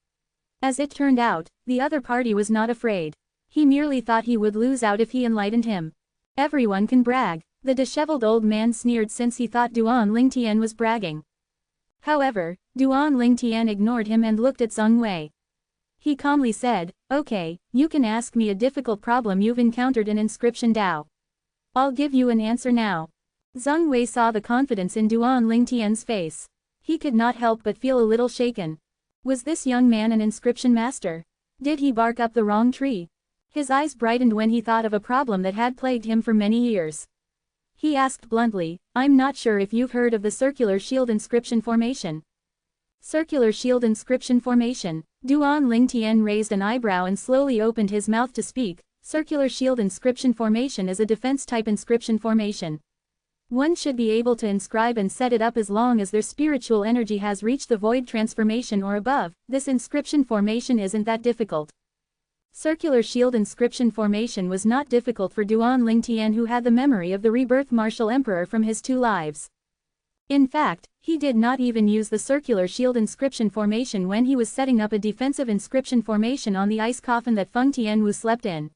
As it turned out, the other party was not afraid. He merely thought he would lose out if he enlightened him. Everyone can brag. The disheveled old man sneered since he thought Duan Lingtian was bragging. However, Duan Lingtian ignored him and looked at Zheng Wei. He calmly said, okay, you can ask me a difficult problem you've encountered in Inscription Dao. I'll give you an answer now. Zheng Wei saw the confidence in Duan Lingtian's face. He could not help but feel a little shaken. Was this young man an inscription master? Did he bark up the wrong tree? His eyes brightened when he thought of a problem that had plagued him for many years. He asked bluntly, I'm not sure if you've heard of the circular shield inscription formation. Circular shield inscription formation. Duan Lingtian raised an eyebrow and slowly opened his mouth to speak. Circular shield inscription formation is a defense-type inscription formation. One should be able to inscribe and set it up as long as their spiritual energy has reached the void transformation or above. This inscription formation isn't that difficult. Circular shield inscription formation was not difficult for Duan Lingtian, who had the memory of the rebirth martial emperor from his 2 lives. In fact, he did not even use the circular shield inscription formation when he was setting up a defensive inscription formation on the ice coffin that Feng Tianwu slept in.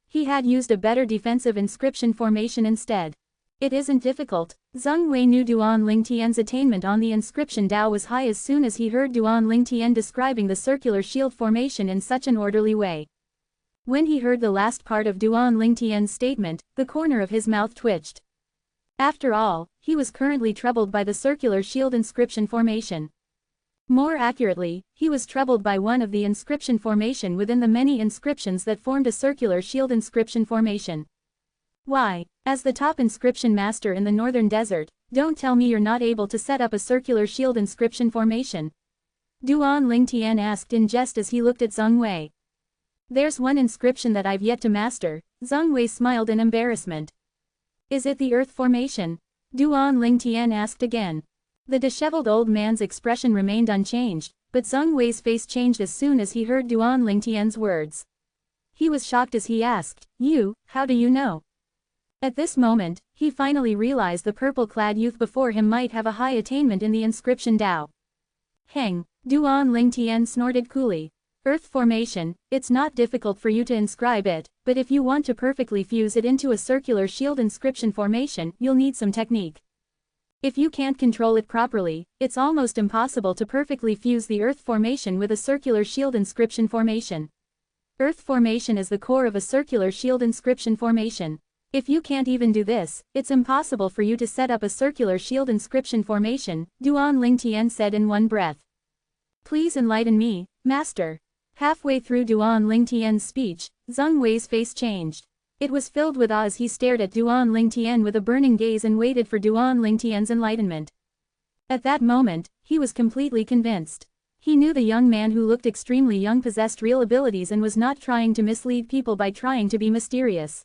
He had used a better defensive inscription formation instead. It isn't difficult. Zheng Wei knew Duan Lingtian's attainment on the inscription Dao was high as soon as he heard Duan Lingtian describing the circular shield formation in such an orderly way. When he heard the last part of Duan Lingtian's statement, the corner of his mouth twitched. After all, he was currently troubled by the circular shield inscription formation. More accurately, he was troubled by one of the inscription formation within the many inscriptions that formed a circular shield inscription formation. Why, as the top inscription master in the northern desert, don't tell me you're not able to set up a circular shield inscription formation? Duan Lingtian asked in jest as he looked at Zheng Wei. There's one inscription that I've yet to master. Zheng Wei smiled in embarrassment. Is it the earth formation? Duan Lingtian asked again. The disheveled old man's expression remained unchanged, but Zheng Wei's face changed as soon as he heard Duan Lingtian's words. He was shocked as he asked, "You, how do you know?" At this moment, he finally realized the purple-clad youth before him might have a high attainment in the inscription Dao. Heng, Duan Lingtian snorted coolly. Earth formation, it's not difficult for you to inscribe it, but if you want to perfectly fuse it into a circular shield inscription formation, you'll need some technique. If you can't control it properly, it's almost impossible to perfectly fuse the earth formation with a circular shield inscription formation. Earth formation is the core of a circular shield inscription formation. If you can't even do this, it's impossible for you to set up a circular shield inscription formation, Duan Lingtian said in one breath. Please enlighten me, Master. Halfway through Duan Lingtian's speech, Zheng Wei's face changed. It was filled with awe as he stared at Duan Lingtian with a burning gaze and waited for Duan Lingtian's enlightenment. At that moment, he was completely convinced. He knew the young man who looked extremely young possessed real abilities and was not trying to mislead people by trying to be mysterious.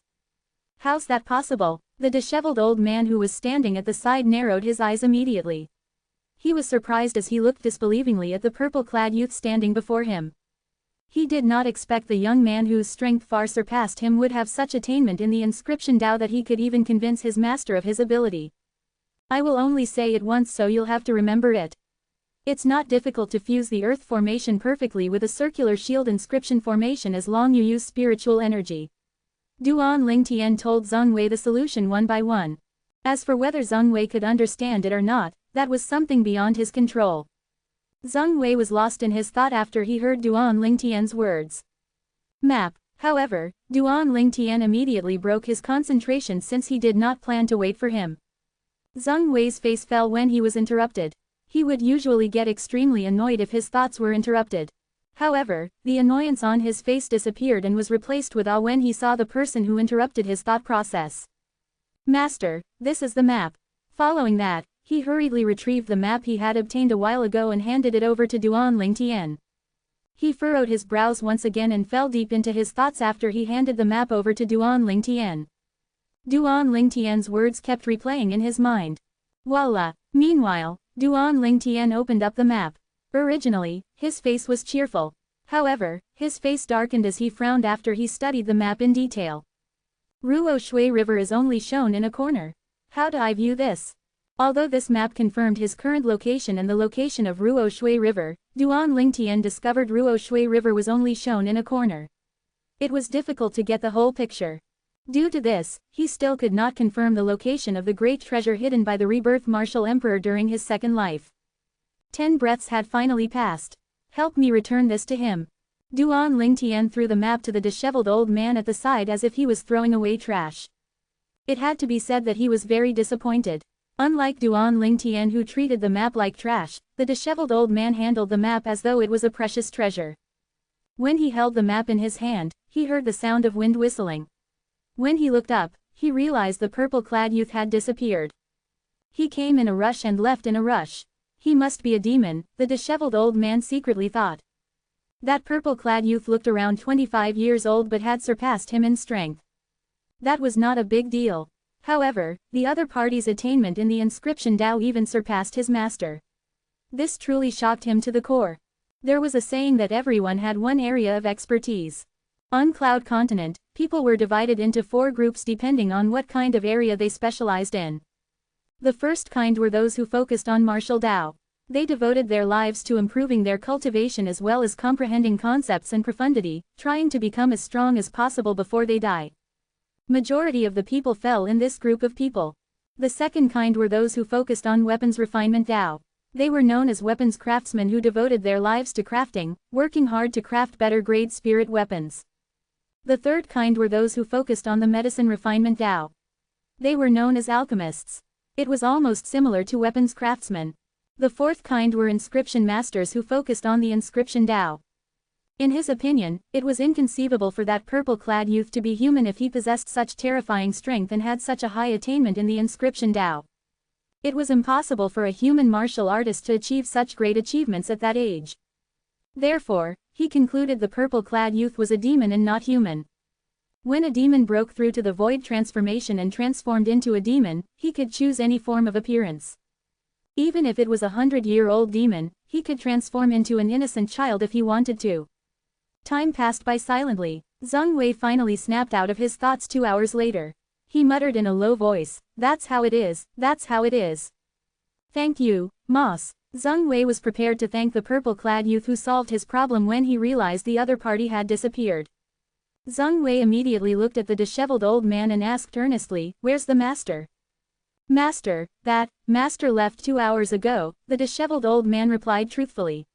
How's that possible? The disheveled old man who was standing at the side narrowed his eyes immediately. He was surprised as he looked disbelievingly at the purple-clad youth standing before him. He did not expect the young man whose strength far surpassed him would have such attainment in the inscription Dao that he could even convince his master of his ability. I will only say it once so you'll have to remember it. It's not difficult to fuse the earth formation perfectly with a circular shield inscription formation as long you use spiritual energy. Duan Lingtian told Zheng Wei the solution one by one. As for whether Zheng Wei could understand it or not, that was something beyond his control. Zheng Wei was lost in his thought after he heard Duan Lingtian's words. Map. However, Duan Lingtian immediately broke his concentration since he did not plan to wait for him. Zheng Wei's face fell when he was interrupted. He would usually get extremely annoyed if his thoughts were interrupted. However, the annoyance on his face disappeared and was replaced with awe when he saw the person who interrupted his thought process. Master, this is the map. Following that, he hurriedly retrieved the map he had obtained a while ago and handed it over to Duan Lingtian. He furrowed his brows once again and fell deep into his thoughts after he handed the map over to Duan Lingtian. Duan Lingtian's words kept replaying in his mind. Voila! Meanwhile, Duan Lingtian opened up the map. Originally, his face was cheerful. However, his face darkened as he frowned after he studied the map in detail. Ruo Shui River is only shown in a corner. How do I view this? Although this map confirmed his current location and the location of Ruo Shui River, Duan Lingtian discovered Ruo Shui River was only shown in a corner. It was difficult to get the whole picture. Due to this, he still could not confirm the location of the great treasure hidden by the rebirth martial emperor during his second life. 10 breaths had finally passed. Help me return this to him. Duan Lingtian threw the map to the disheveled old man at the side as if he was throwing away trash. It had to be said that he was very disappointed. Unlike Duan Lingtian who treated the map like trash, the disheveled old man handled the map as though it was a precious treasure. When he held the map in his hand, he heard the sound of wind whistling. When he looked up, he realized the purple-clad youth had disappeared. He came in a rush and left in a rush. He must be a demon, the disheveled old man secretly thought. That purple-clad youth looked around 25 years old but had surpassed him in strength. That was not a big deal. However, the other party's attainment in the inscription Dao even surpassed his master. This truly shocked him to the core. There was a saying that everyone had one area of expertise. On Cloud Continent, people were divided into 4 groups depending on what kind of area they specialized in. The first kind were those who focused on martial Dao. They devoted their lives to improving their cultivation as well as comprehending concepts and profundity, trying to become as strong as possible before they die. Majority of the people fell in this group of people. The second kind were those who focused on weapons refinement Dao. They were known as weapons craftsmen who devoted their lives to crafting, working hard to craft better grade spirit weapons. The third kind were those who focused on the medicine refinement Dao. They were known as alchemists. It was almost similar to weapons craftsmen. The fourth kind were inscription masters who focused on the inscription Dao. In his opinion, it was inconceivable for that purple-clad youth to be human if he possessed such terrifying strength and had such a high attainment in the inscription Dao. It was impossible for a human martial artist to achieve such great achievements at that age. Therefore, he concluded the purple-clad youth was a demon and not human. When a demon broke through to the void transformation and transformed into a demon, he could choose any form of appearance. Even if it was a 100-year-old demon, he could transform into an innocent child if he wanted to. Time passed by silently. Zheng Wei finally snapped out of his thoughts 2 hours later. He muttered in a low voice, "That's how it is, that's how it is." "Thank you, Moss." Zheng Wei was prepared to thank the purple-clad youth who solved his problem when he realized the other party had disappeared. Zheng Wei immediately looked at the disheveled old man and asked earnestly, "Where's the master?" "Master, that master left 2 hours ago," the disheveled old man replied truthfully.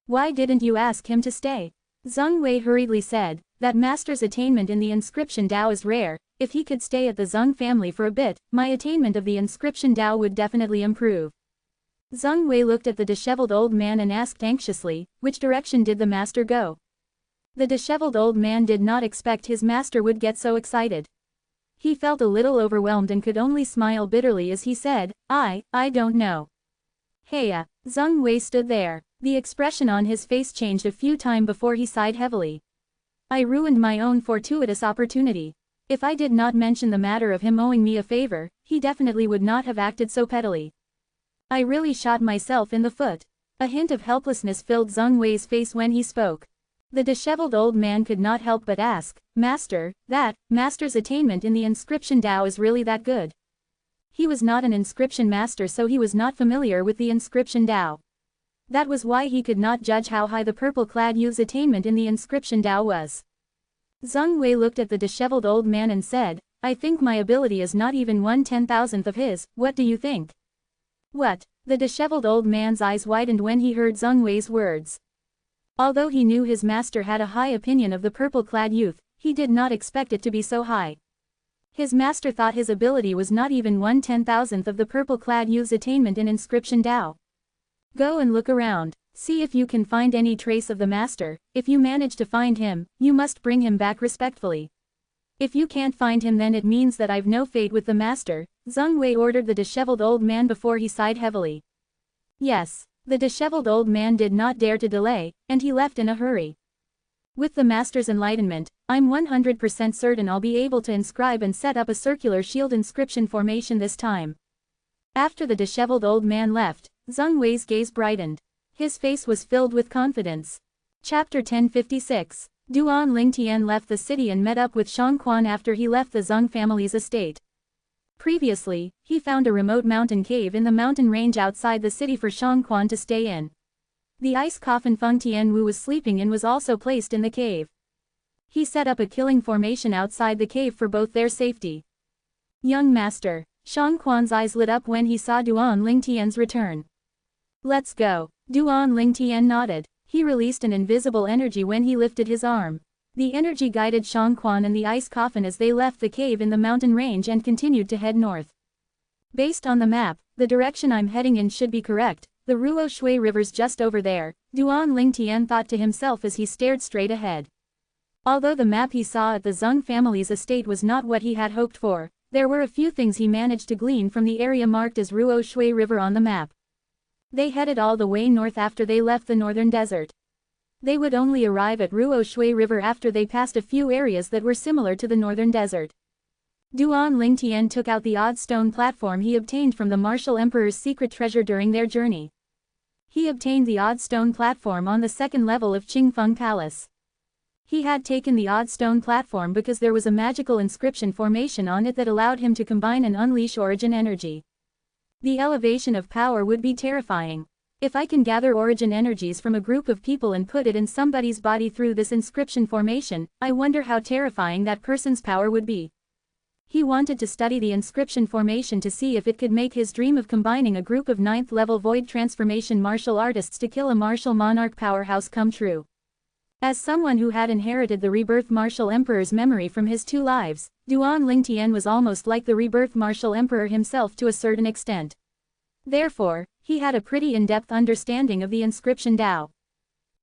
"Why didn't you ask him to stay?" Zheng Wei hurriedly said, "That master's attainment in the inscription Dao is rare. If he could stay at the Zheng family for a bit, my attainment of the inscription Dao would definitely improve." Zheng Wei looked at the disheveled old man and asked anxiously, "Which direction did the master go?" The disheveled old man did not expect his master would get so excited. He felt a little overwhelmed and could only smile bitterly as he said, I don't know." "Heya." Zheng Wei stood there. The expression on his face changed a few times before he sighed heavily. "I ruined my own fortuitous opportunity. If I did not mention the matter of him owing me a favor, he definitely would not have acted so pettily. I really shot myself in the foot." A hint of helplessness filled Zheng Wei's face when he spoke. The disheveled old man could not help but ask, "Master, that master's attainment in the inscription Dao is really that good?" He was not an inscription master, so he was not familiar with the inscription Dao. That was why he could not judge how high the purple-clad youth's attainment in the inscription Dao was. Zheng Wei looked at the disheveled old man and said, "I think my ability is not even 1/10,000th of his, what do you think?" "What?" The disheveled old man's eyes widened when he heard Zheng Wei's words. Although he knew his master had a high opinion of the purple-clad youth, he did not expect it to be so high. His master thought his ability was not even 1/10,000th of the purple-clad youth's attainment in inscription Dao. "Go and look around. See if you can find any trace of the master. If you manage to find him, you must bring him back respectfully. If you can't find him, then it means that I've no fate with the master," Zheng Wei ordered the disheveled old man before he sighed heavily. "Yes." The disheveled old man did not dare to delay, and he left in a hurry. "With the master's enlightenment, I'm 100% certain I'll be able to inscribe and set up a circular shield inscription formation this time." After the disheveled old man left, Zheng Wei's gaze brightened. His face was filled with confidence. Chapter 1056. Duan Lingtian left the city and met up with Shangquan after he left the Zheng family's estate. Previously, he found a remote mountain cave in the mountain range outside the city for Shangquan to stay in. The ice coffin Feng Tianwu was sleeping in was also placed in the cave. He set up a killing formation outside the cave for both their safety. "Young master." Shangquan's eyes lit up when he saw Duan Lingtian's return. "Let's go." Duan Lingtian nodded. He released an invisible energy when he lifted his arm. The energy guided Shangquan and the ice coffin as they left the cave in the mountain range and continued to head north. "Based on the map, the direction I'm heading in should be correct. The Ruo Shui River's just over there," Duan Lingtian thought to himself as he stared straight ahead. Although the map he saw at the Zheng family's estate was not what he had hoped for, there were a few things he managed to glean from the area marked as Ruo Shui River on the map. They headed all the way north after they left the northern desert. They would only arrive at Ruo Shui River after they passed a few areas that were similar to the northern desert. Duan Lingtian took out the odd stone platform he obtained from the Martial Emperor's secret treasure during their journey. He obtained the odd stone platform on the second level of Qingfeng Palace. He had taken the odd stone platform because there was a magical inscription formation on it that allowed him to combine and unleash origin energy. The elevation of power would be terrifying. If I can gather origin energies from a group of people and put it in somebody's body through this inscription formation, I wonder how terrifying that person's power would be. He wanted to study the inscription formation to see if it could make his dream of combining a group of 9th-level void transformation martial artists to kill a martial monarch powerhouse come true. As someone who had inherited the rebirth martial emperor's memory from his 2 lives, Duan Lingtian was almost like the rebirth martial emperor himself to a certain extent. Therefore, he had a pretty in-depth understanding of the inscription Dao.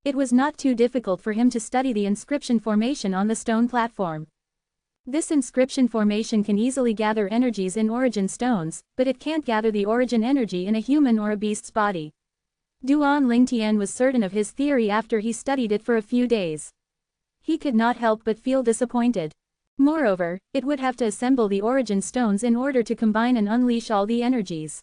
It was not too difficult for him to study the inscription formation on the stone platform. This inscription formation can easily gather energies in origin stones, but it can't gather the origin energy in a human or a beast's body. Duan Lingtian was certain of his theory after he studied it for a few days. He could not help but feel disappointed. Moreover, it would have to assemble the origin stones in order to combine and unleash all the energies.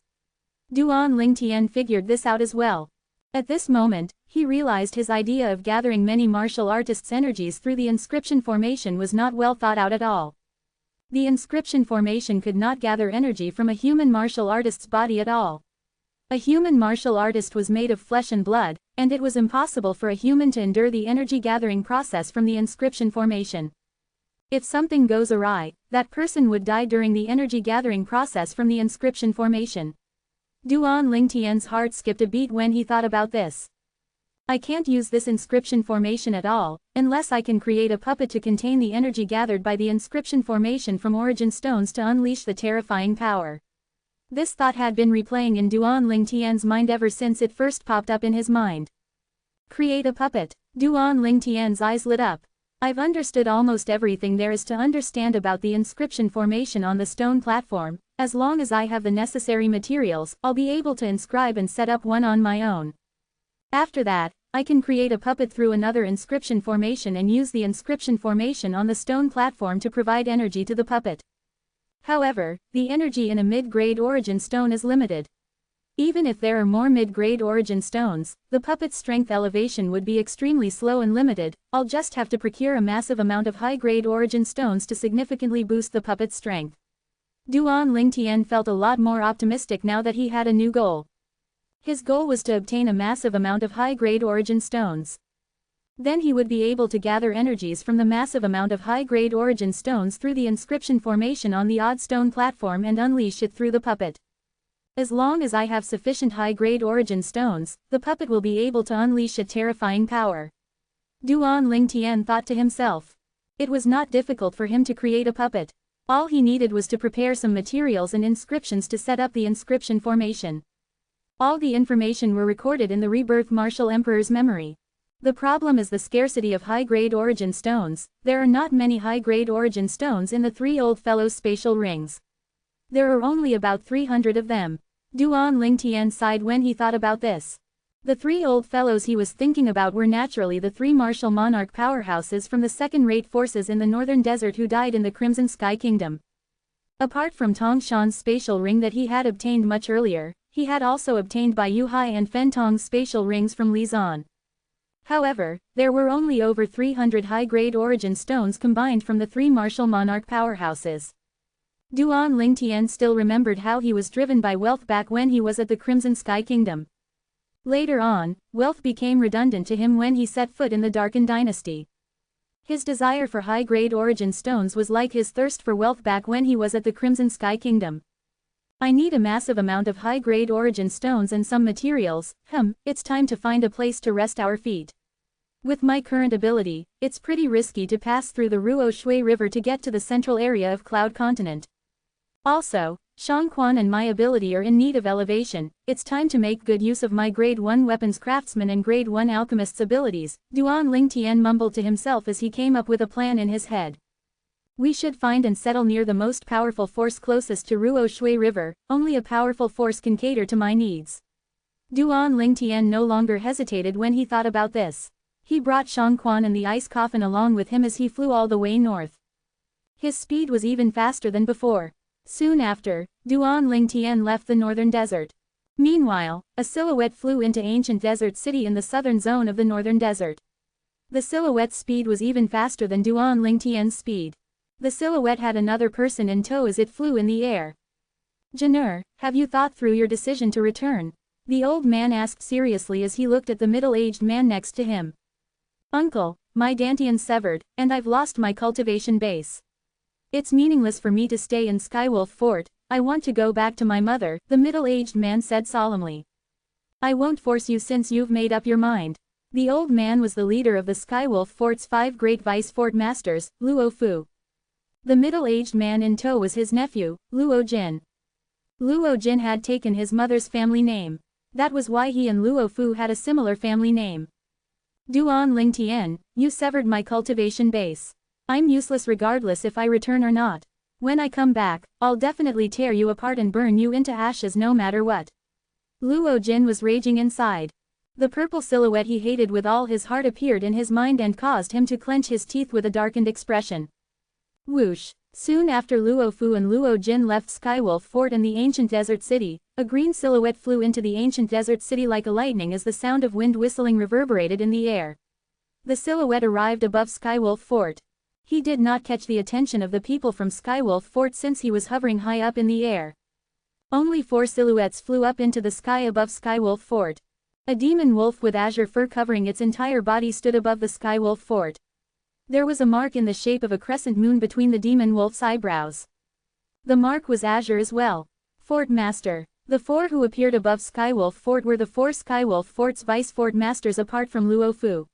Duan Lingtian figured this out as well. At this moment, he realized his idea of gathering many martial artists' energies through the inscription formation was not well thought out at all. The inscription formation could not gather energy from a human martial artist's body at all. A human martial artist was made of flesh and blood, and it was impossible for a human to endure the energy-gathering process from the inscription formation. If something goes awry, that person would die during the energy-gathering process from the inscription formation. Duan Lingtian's heart skipped a beat when he thought about this. I can't use this inscription formation at all, unless I can create a puppet to contain the energy gathered by the inscription formation from origin stones to unleash the terrifying power. This thought had been replaying in Duan Lingtian's mind ever since it first popped up in his mind. Create a puppet. Duan Lingtian's eyes lit up. I've understood almost everything there is to understand about the inscription formation on the stone platform. As long as I have the necessary materials, I'll be able to inscribe and set up one on my own. After that, I can create a puppet through another inscription formation and use the inscription formation on the stone platform to provide energy to the puppet. However, the energy in a mid-grade origin stone is limited. Even if there are more mid-grade origin stones, the puppet's strength elevation would be extremely slow and limited. I'll just have to procure a massive amount of high-grade origin stones to significantly boost the puppet's strength. Duan Lingtian felt a lot more optimistic now that he had a new goal. His goal was to obtain a massive amount of high-grade origin stones. Then he would be able to gather energies from the massive amount of high-grade origin stones through the inscription formation on the odd stone platform and unleash it through the puppet. As long as I have sufficient high-grade origin stones, the puppet will be able to unleash a terrifying power. Duan Lingtian thought to himself. It was not difficult for him to create a puppet. All he needed was to prepare some materials and inscriptions to set up the inscription formation. All the information were recorded in the rebirth martial emperor's memory. The problem is the scarcity of high-grade origin stones. There are not many high-grade origin stones in the three old fellows' spatial rings. There are only about 300 of them. Duan Lingtian sighed when he thought about this. The three old fellows he was thinking about were naturally the three martial monarch powerhouses from the second-rate forces in the northern desert who died in the Crimson Sky Kingdom. Apart from Tongshan's spatial ring that he had obtained much earlier, he had also obtained by Yuhai and Fentong's spatial rings from Lizan. However, there were only over 300 high-grade origin stones combined from the three martial monarch powerhouses. Duan Lingtian still remembered how he was driven by wealth back when he was at the Crimson Sky Kingdom. Later on, wealth became redundant to him when he set foot in the Darkened Dynasty. His desire for high-grade origin stones was like his thirst for wealth back when he was at the Crimson Sky Kingdom. I need a massive amount of high-grade origin stones and some materials. It's time to find a place to rest our feet. With my current ability, it's pretty risky to pass through the Ruo Shui River to get to the central area of Cloud Continent. Also, Shangquan and my ability are in need of elevation. It's time to make good use of my Grade 1 weapons craftsman and Grade 1 alchemist's abilities, Duan Lingtian mumbled to himself as he came up with a plan in his head. We should find and settle near the most powerful force closest to Ruo Shui River. Only a powerful force can cater to my needs. Duan Lingtian no longer hesitated when he thought about this. He brought Shangquan and the ice coffin along with him as he flew all the way north. His speed was even faster than before. Soon after, Duan Lingtian left the northern desert. Meanwhile, a silhouette flew into ancient desert city in the southern zone of the northern desert. The silhouette's speed was even faster than Duan Lingtian's speed. The silhouette had another person in tow as it flew in the air. Janur, have you thought through your decision to return? The old man asked seriously as he looked at the middle-aged man next to him. Uncle, my Dantian's severed, and I've lost my cultivation base. It's meaningless for me to stay in Skywolf Fort. I want to go back to my mother, the middle-aged man said solemnly. I won't force you since you've made up your mind. The old man was the leader of the Skywolf Fort's 5 great vice fort masters, Luo Fu. The middle-aged man in tow was his nephew, Luo Jin. Luo Jin had taken his mother's family name. That was why he and Luo Fu had a similar family name. Duan Lingtian, you severed my cultivation base. I'm useless regardless if I return or not. When I come back, I'll definitely tear you apart and burn you into ashes no matter what. Luo Jin was raging inside. The purple silhouette he hated with all his heart appeared in his mind and caused him to clench his teeth with a darkened expression. Whoosh! Soon after Luo Fu and Luo Jin left Skywolf Fort and the ancient desert city, a green silhouette flew into the ancient desert city like a lightning as the sound of wind whistling reverberated in the air. The silhouette arrived above Skywolf Fort. He did not catch the attention of the people from Skywolf Fort since he was hovering high up in the air. Only 4 silhouettes flew up into the sky above Skywolf Fort. A demon wolf with azure fur covering its entire body stood above the Skywolf Fort. There was a mark in the shape of a crescent moon between the demon wolf's eyebrows. The mark was azure as well. Fort Master. The 4 who appeared above Skywolf Fort were the 4 Skywolf Fort's vice fort masters apart from Luo Fu.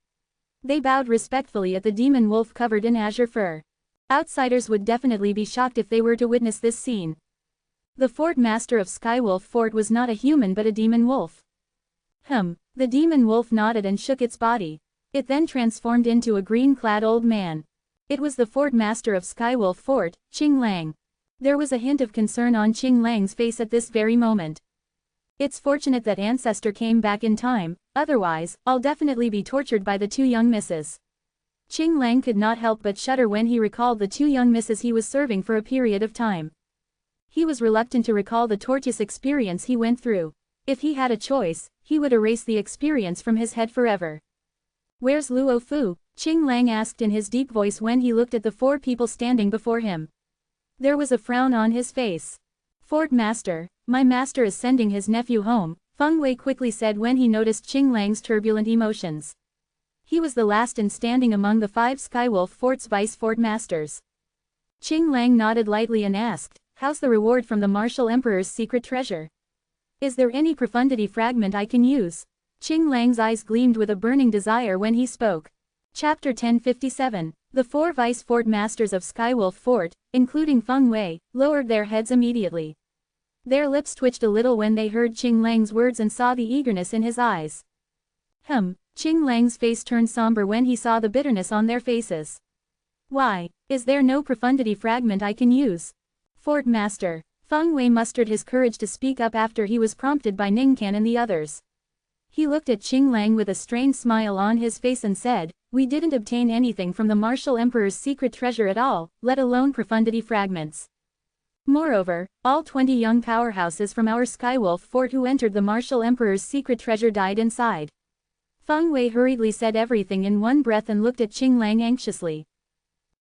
They bowed respectfully at the demon wolf covered in azure fur. Outsiders would definitely be shocked if they were to witness this scene. The fort master of Skywolf Fort was not a human but a demon wolf. The demon wolf nodded and shook its body. It then transformed into a green-clad old man. It was the fort master of Skywolf Fort, Qing Lang. There was a hint of concern on Qing Lang's face at this very moment. It's fortunate that Ancestor came back in time, otherwise, I'll definitely be tortured by the 2 young misses. Qing Lang could not help but shudder when he recalled the 2 young misses he was serving for a period of time. He was reluctant to recall the torturous experience he went through. If he had a choice, he would erase the experience from his head forever. "Where's Luo Fu?" Qing Lang asked in his deep voice when he looked at the 4 people standing before him. There was a frown on his face. "Fort Master, my master is sending his nephew home," Feng Wei quickly said when he noticed Qing Lang's turbulent emotions. He was the last in standing among the 5 Skywolf Fort's vice fort masters. Qing Lang nodded lightly and asked, "How's the reward from the Martial Emperor's secret treasure? Is there any profundity fragment I can use?" Qing Lang's eyes gleamed with a burning desire when he spoke. Chapter 1057. The 4 vice fort masters of Skywolf Fort, including Feng Wei, lowered their heads immediately. Their lips twitched a little when they heard Qing Lang's words and saw the eagerness in his eyes. Qing Lang's face turned somber when he saw the bitterness on their faces. "Why, is there no profundity fragment I can use?" "Fort Master." Feng Wei mustered his courage to speak up after he was prompted by Ningcan and the others. He looked at Qing Lang with a strained smile on his face and said, "We didn't obtain anything from the Martial Emperor's secret treasure at all, let alone profundity fragments. Moreover, all 20 young powerhouses from our Skywolf Fort who entered the Martial Emperor's secret treasure died inside." Feng Wei hurriedly said everything in one breath and looked at Qing Lang anxiously.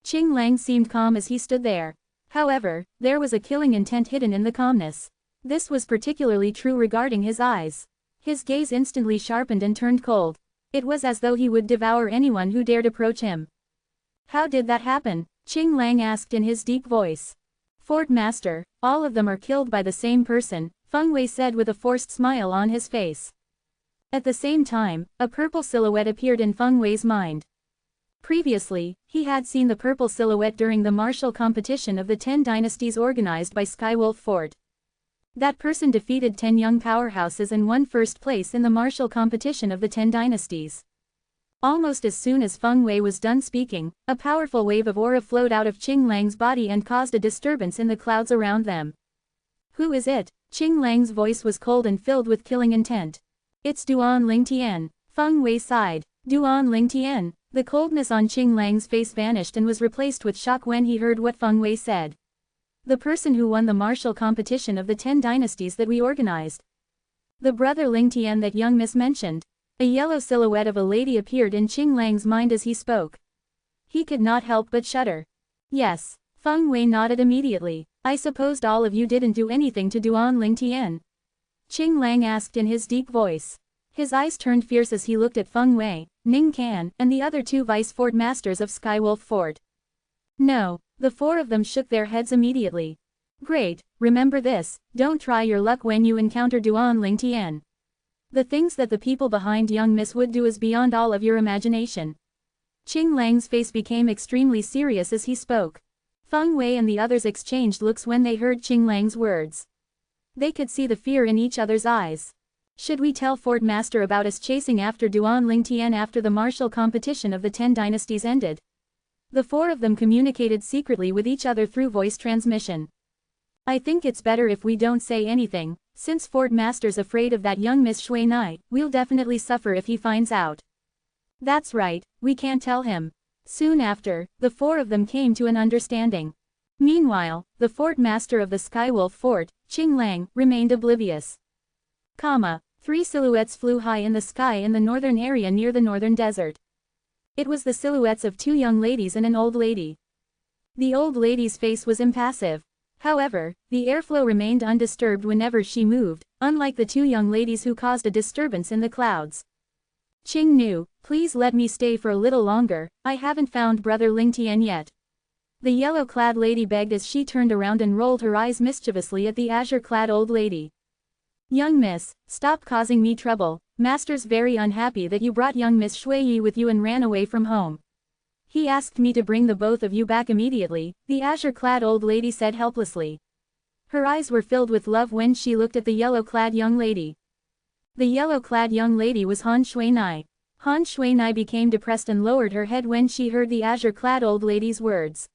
Qing Lang seemed calm as he stood there. However, there was a killing intent hidden in the calmness. This was particularly true regarding his eyes. His gaze instantly sharpened and turned cold. It was as though he would devour anyone who dared approach him. "How did that happen?" Qing Lang asked in his deep voice. "Fort Master, all of them are killed by the same person," Feng Wei said with a forced smile on his face. At the same time, a purple silhouette appeared in Feng Wei's mind. Previously, he had seen the purple silhouette during the martial competition of the 10 dynasties organized by Skywolf Fort. That person defeated 10 young powerhouses and won first place in the martial competition of the 10 dynasties. Almost as soon as Feng Wei was done speaking, a powerful wave of aura flowed out of Qing Lang's body and caused a disturbance in the clouds around them. "Who is it?" Qing Lang's voice was cold and filled with killing intent. "It's Duan Lingtian." Feng Wei sighed. Duan Lingtian. The coldness on Qing Lang's face vanished and was replaced with shock when he heard what Feng Wei said. "The person who won the martial competition of the 10 dynasties that we organized. The brother Lingtian that young miss mentioned." A yellow silhouette of a lady appeared in Qing Lang's mind as he spoke. He could not help but shudder. "Yes." Feng Wei nodded immediately. "I supposed all of you didn't do anything to Duan Lingtian?" Qing Lang asked in his deep voice. His eyes turned fierce as he looked at Feng Wei, Ning Can, and the other 2 vice fort masters of Skywolf Fort. "No." The 4 of them shook their heads immediately. "Great, remember this, don't try your luck when you encounter Duan Lingtian. The things that the people behind young miss would do is beyond all of your imagination." Qing Lang's face became extremely serious as he spoke. Feng Wei and the others exchanged looks when they heard Qing Lang's words. They could see the fear in each other's eyes. "Should we tell Fort Master about us chasing after Duan Lingtian after the martial competition of the 10 dynasties ended?" The 4 of them communicated secretly with each other through voice transmission. "I think it's better if we don't say anything, since Fort Master's afraid of that young Miss Shui Nai, we'll definitely suffer if he finds out." "That's right, we can't tell him." Soon after, the four of them came to an understanding. Meanwhile, the fort master of the Skywolf Fort, Ching Lang, remained oblivious. 3 silhouettes flew high in the sky in the northern area near the northern desert. It was the silhouettes of 2 young ladies and an old lady. The old lady's face was impassive. However, the airflow remained undisturbed whenever she moved, unlike the 2 young ladies who caused a disturbance in the clouds. Ching Nu, please let me stay for a little longer, I haven't found Brother Ling Tian yet. The yellow-clad lady begged as she turned around and rolled her eyes mischievously at the azure-clad old lady. Young miss, stop causing me trouble, master's very unhappy that you brought young Miss Shui Yi with you and ran away from home. He asked me to bring the both of you back immediately, the azure-clad old lady said helplessly. Her eyes were filled with love when she looked at the yellow-clad young lady. The yellow-clad young lady was Han Shuinai. Han Shuinai became depressed and lowered her head when she heard the azure-clad old lady's words.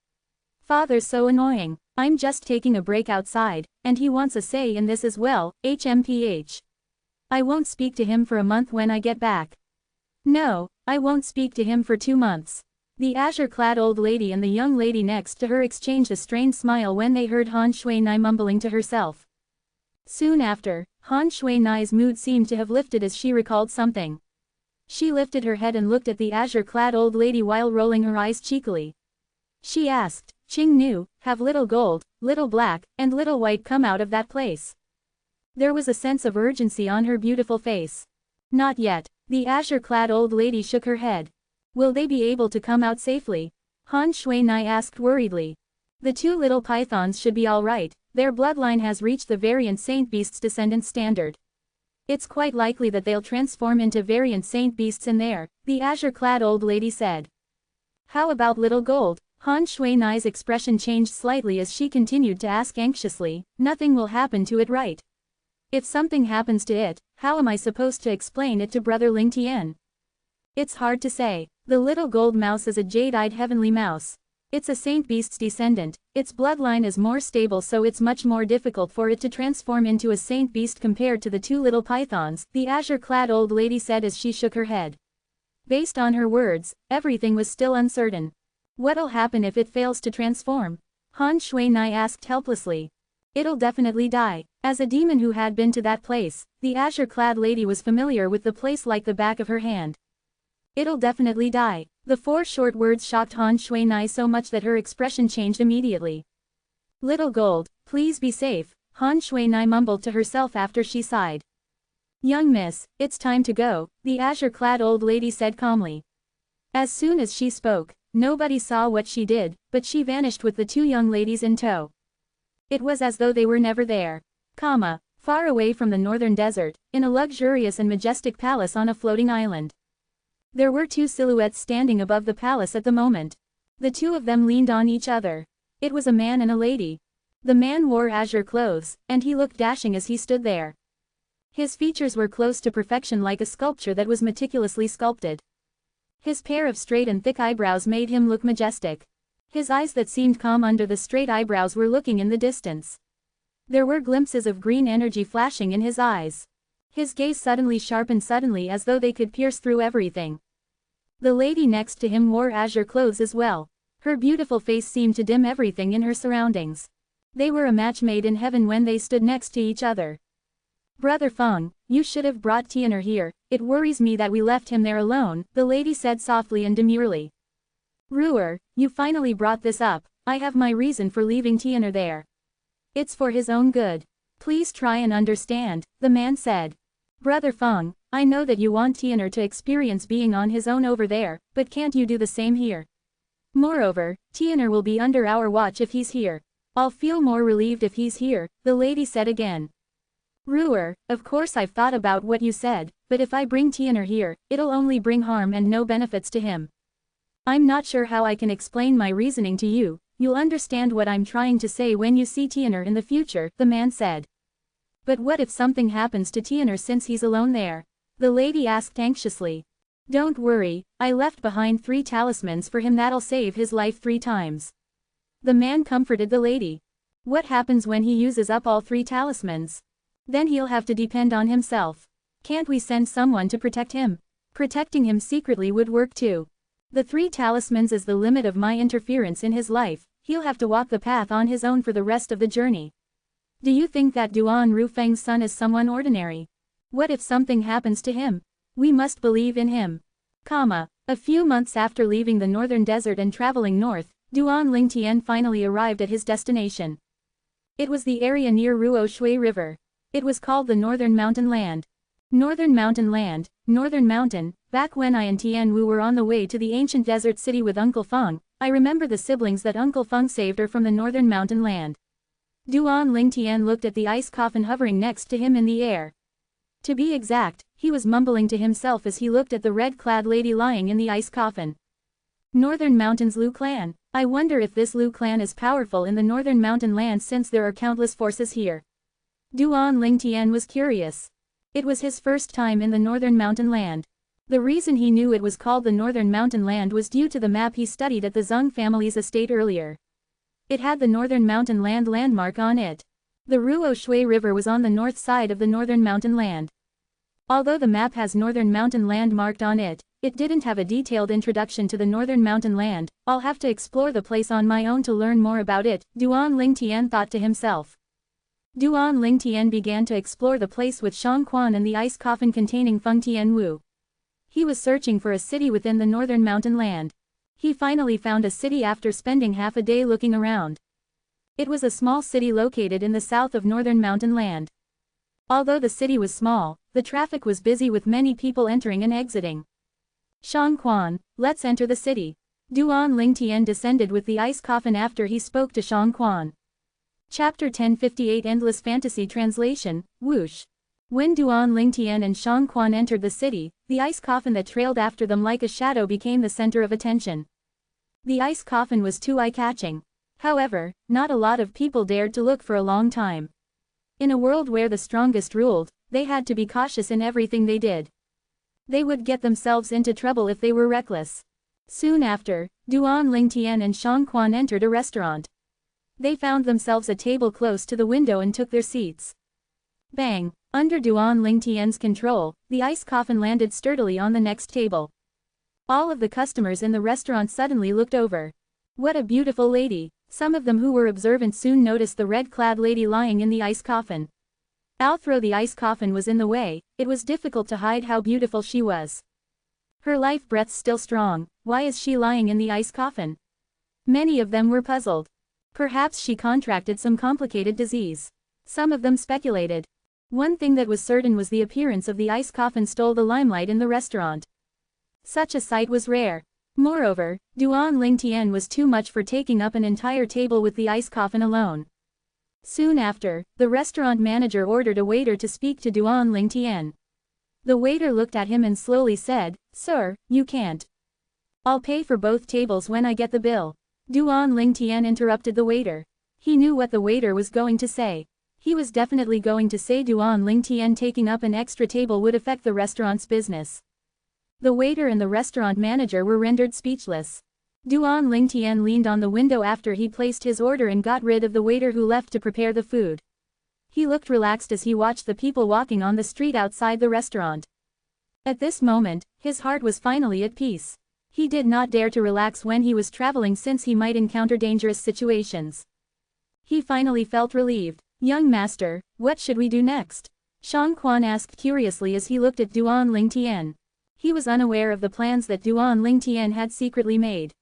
Father's so annoying, I'm just taking a break outside, and he wants a say in this as well, HMPH. I won't speak to him for a month when I get back. No, I won't speak to him for 2 months. The azure-clad old lady and the young lady next to her exchanged a strained smile when they heard Han Shuinai mumbling to herself. Soon after, Han Shuinai's mood seemed to have lifted as she recalled something. She lifted her head and looked at the azure-clad old lady while rolling her eyes cheekily. She asked, Ching Nu, have little gold, little black, and little white come out of that place? There was a sense of urgency on her beautiful face. Not yet, the azure-clad old lady shook her head. Will they be able to come out safely? Han Shuinai asked worriedly. The 2 little pythons should be alright, their bloodline has reached the variant Saint Beast's descendant standard. It's quite likely that they'll transform into variant Saint Beasts in there, the azure-clad old lady said. How about little gold? Han Shuinai's expression changed slightly as she continued to ask anxiously, nothing will happen to it, right? If something happens to it, how am I supposed to explain it to Brother Ling Tian? It's hard to say. The little gold mouse is a jade-eyed heavenly mouse. It's a Saint Beast's descendant, its bloodline is more stable so it's much more difficult for it to transform into a Saint Beast compared to the 2 little pythons, the azure-clad old lady said as she shook her head. Based on her words, everything was still uncertain. What'll happen if it fails to transform? Han Shuinai asked helplessly. It'll definitely die. As a demon who had been to that place, the azure-clad lady was familiar with the place like the back of her hand. It'll definitely die. The 4 short words shocked Han Shuinai so much that her expression changed immediately. Little gold, please be safe, Han Shuinai mumbled to herself after she sighed. Young miss, it's time to go, the azure-clad old lady said calmly. As soon as she spoke, nobody saw what she did, but she vanished with the 2 young ladies in tow. It was as though they were never there. Far away from the northern desert, in a luxurious and majestic palace on a floating island. There were 2 silhouettes standing above the palace at the moment. The 2 of them leaned on each other. It was a man and a lady. The man wore azure clothes, and he looked dashing as he stood there. His features were close to perfection like a sculpture that was meticulously sculpted. His pair of straight and thick eyebrows made him look majestic. His eyes that seemed calm under the straight eyebrows were looking in the distance. There were glimpses of green energy flashing in his eyes. His gaze suddenly sharpened suddenly as though they could pierce through everything. The lady next to him wore azure clothes as well. Her beautiful face seemed to dim everything in her surroundings. They were a match made in heaven when they stood next to each other. Brother Feng, you should have brought Tian'er here, it worries me that we left him there alone, the lady said softly and demurely. Ruer, you finally brought this up, I have my reason for leaving Tian'er there. It's for his own good. Please try and understand, the man said. Brother Feng, I know that you want Tian'er to experience being on his own over there, but can't you do the same here? Moreover, Tian'er will be under our watch if he's here. I'll feel more relieved if he's here, the lady said again. Ruer, of course I've thought about what you said, but if I bring Tian'er here, it'll only bring harm and no benefits to him. I'm not sure how I can explain my reasoning to you, you'll understand what I'm trying to say when you see Tian'er in the future, the man said. But what if something happens to Tian'er since he's alone there? The lady asked anxiously. Don't worry, I left behind 3 talismans for him that'll save his life 3 times. The man comforted the lady. What happens when he uses up all 3 talismans? Then he'll have to depend on himself. Can't we send someone to protect him? Protecting him secretly would work too. The 3 talismans is the limit of my interference in his life, he'll have to walk the path on his own for the rest of the journey. Do you think that Duan Rufeng's son is someone ordinary? What if something happens to him? We must believe in him. A few months after leaving the northern desert and traveling north, Duan Lingtian finally arrived at his destination. It was the area near Ruo Shui River. It was called the Northern Mountain Land. Northern Mountain Land, Northern Mountain. Back when I and Tian Wu were on the way to the ancient desert city with Uncle Feng, I remember the siblings that Uncle Feng saved her from the Northern Mountain Land. Duan Lingtian looked at the ice coffin hovering next to him in the air. To be exact, he was mumbling to himself as he looked at the red-clad lady lying in the ice coffin. Northern Mountains Lu clan. I wonder if this Lu clan is powerful in the Northern Mountain Land since there are countless forces here. Duan Lingtian was curious. It was his first time in the Northern Mountain Land. The reason he knew it was called the Northern Mountain Land was due to the map he studied at the Zheng family's estate earlier. It had the Northern Mountain Land landmark on it. The Ruo Shui River was on the north side of the Northern Mountain Land. Although the map has Northern Mountain Land marked on it, it didn't have a detailed introduction to the Northern Mountain Land. I'll have to explore the place on my own to learn more about it, Duan Lingtian thought to himself. Duan Lingtian began to explore the place with Shang Quan and the ice coffin containing Feng Tianwu. He was searching for a city within the Northern Mountain Land. He finally found a city after spending half a day looking around. It was a small city located in the south of Northern Mountain Land. Although the city was small, the traffic was busy with many people entering and exiting. Shang Quan, let's enter the city. Duan Lingtian descended with the ice coffin after he spoke to Shang Quan. Chapter 1058 Endless Fantasy Translation, Whoosh. When Duan Lingtian and Shang Quan entered the city, the ice coffin that trailed after them like a shadow became the center of attention. The ice coffin was too eye-catching. However, not a lot of people dared to look for a long time. In a world where the strongest ruled, they had to be cautious in everything they did. They would get themselves into trouble if they were reckless. Soon after, Duan Lingtian and Shang Quan entered a restaurant. They found themselves a table close to the window and took their seats. Bang! Under Duan Lingtian's control, the ice coffin landed sturdily on the next table. All of the customers in the restaurant suddenly looked over. What a beautiful lady! Some of them who were observant soon noticed the red-clad lady lying in the ice coffin. Although the ice coffin was in the way, it was difficult to hide how beautiful she was. Her life breath's still strong. Why is she lying in the ice coffin? Many of them were puzzled. Perhaps she contracted some complicated disease. Some of them speculated. One thing that was certain was the appearance of the ice coffin stole the limelight in the restaurant. Such a sight was rare. Moreover, Duan Lingtian was too much for taking up an entire table with the ice coffin alone. Soon after, the restaurant manager ordered a waiter to speak to Duan Lingtian. The waiter looked at him and slowly said, "Sir, you can't. I'll pay for both tables when I get the bill." Duan Lingtian interrupted the waiter. He knew what the waiter was going to say. He was definitely going to say Duan Lingtian taking up an extra table would affect the restaurant's business. The waiter and the restaurant manager were rendered speechless. Duan Lingtian leaned on the window after he placed his order and got rid of the waiter who left to prepare the food. He looked relaxed as he watched the people walking on the street outside the restaurant. At this moment, his heart was finally at peace. He did not dare to relax when he was traveling since he might encounter dangerous situations. He finally felt relieved. "Young master, what should we do next?" Shang Quan asked curiously as he looked at Duan Lingtian. He was unaware of the plans that Duan Lingtian had secretly made.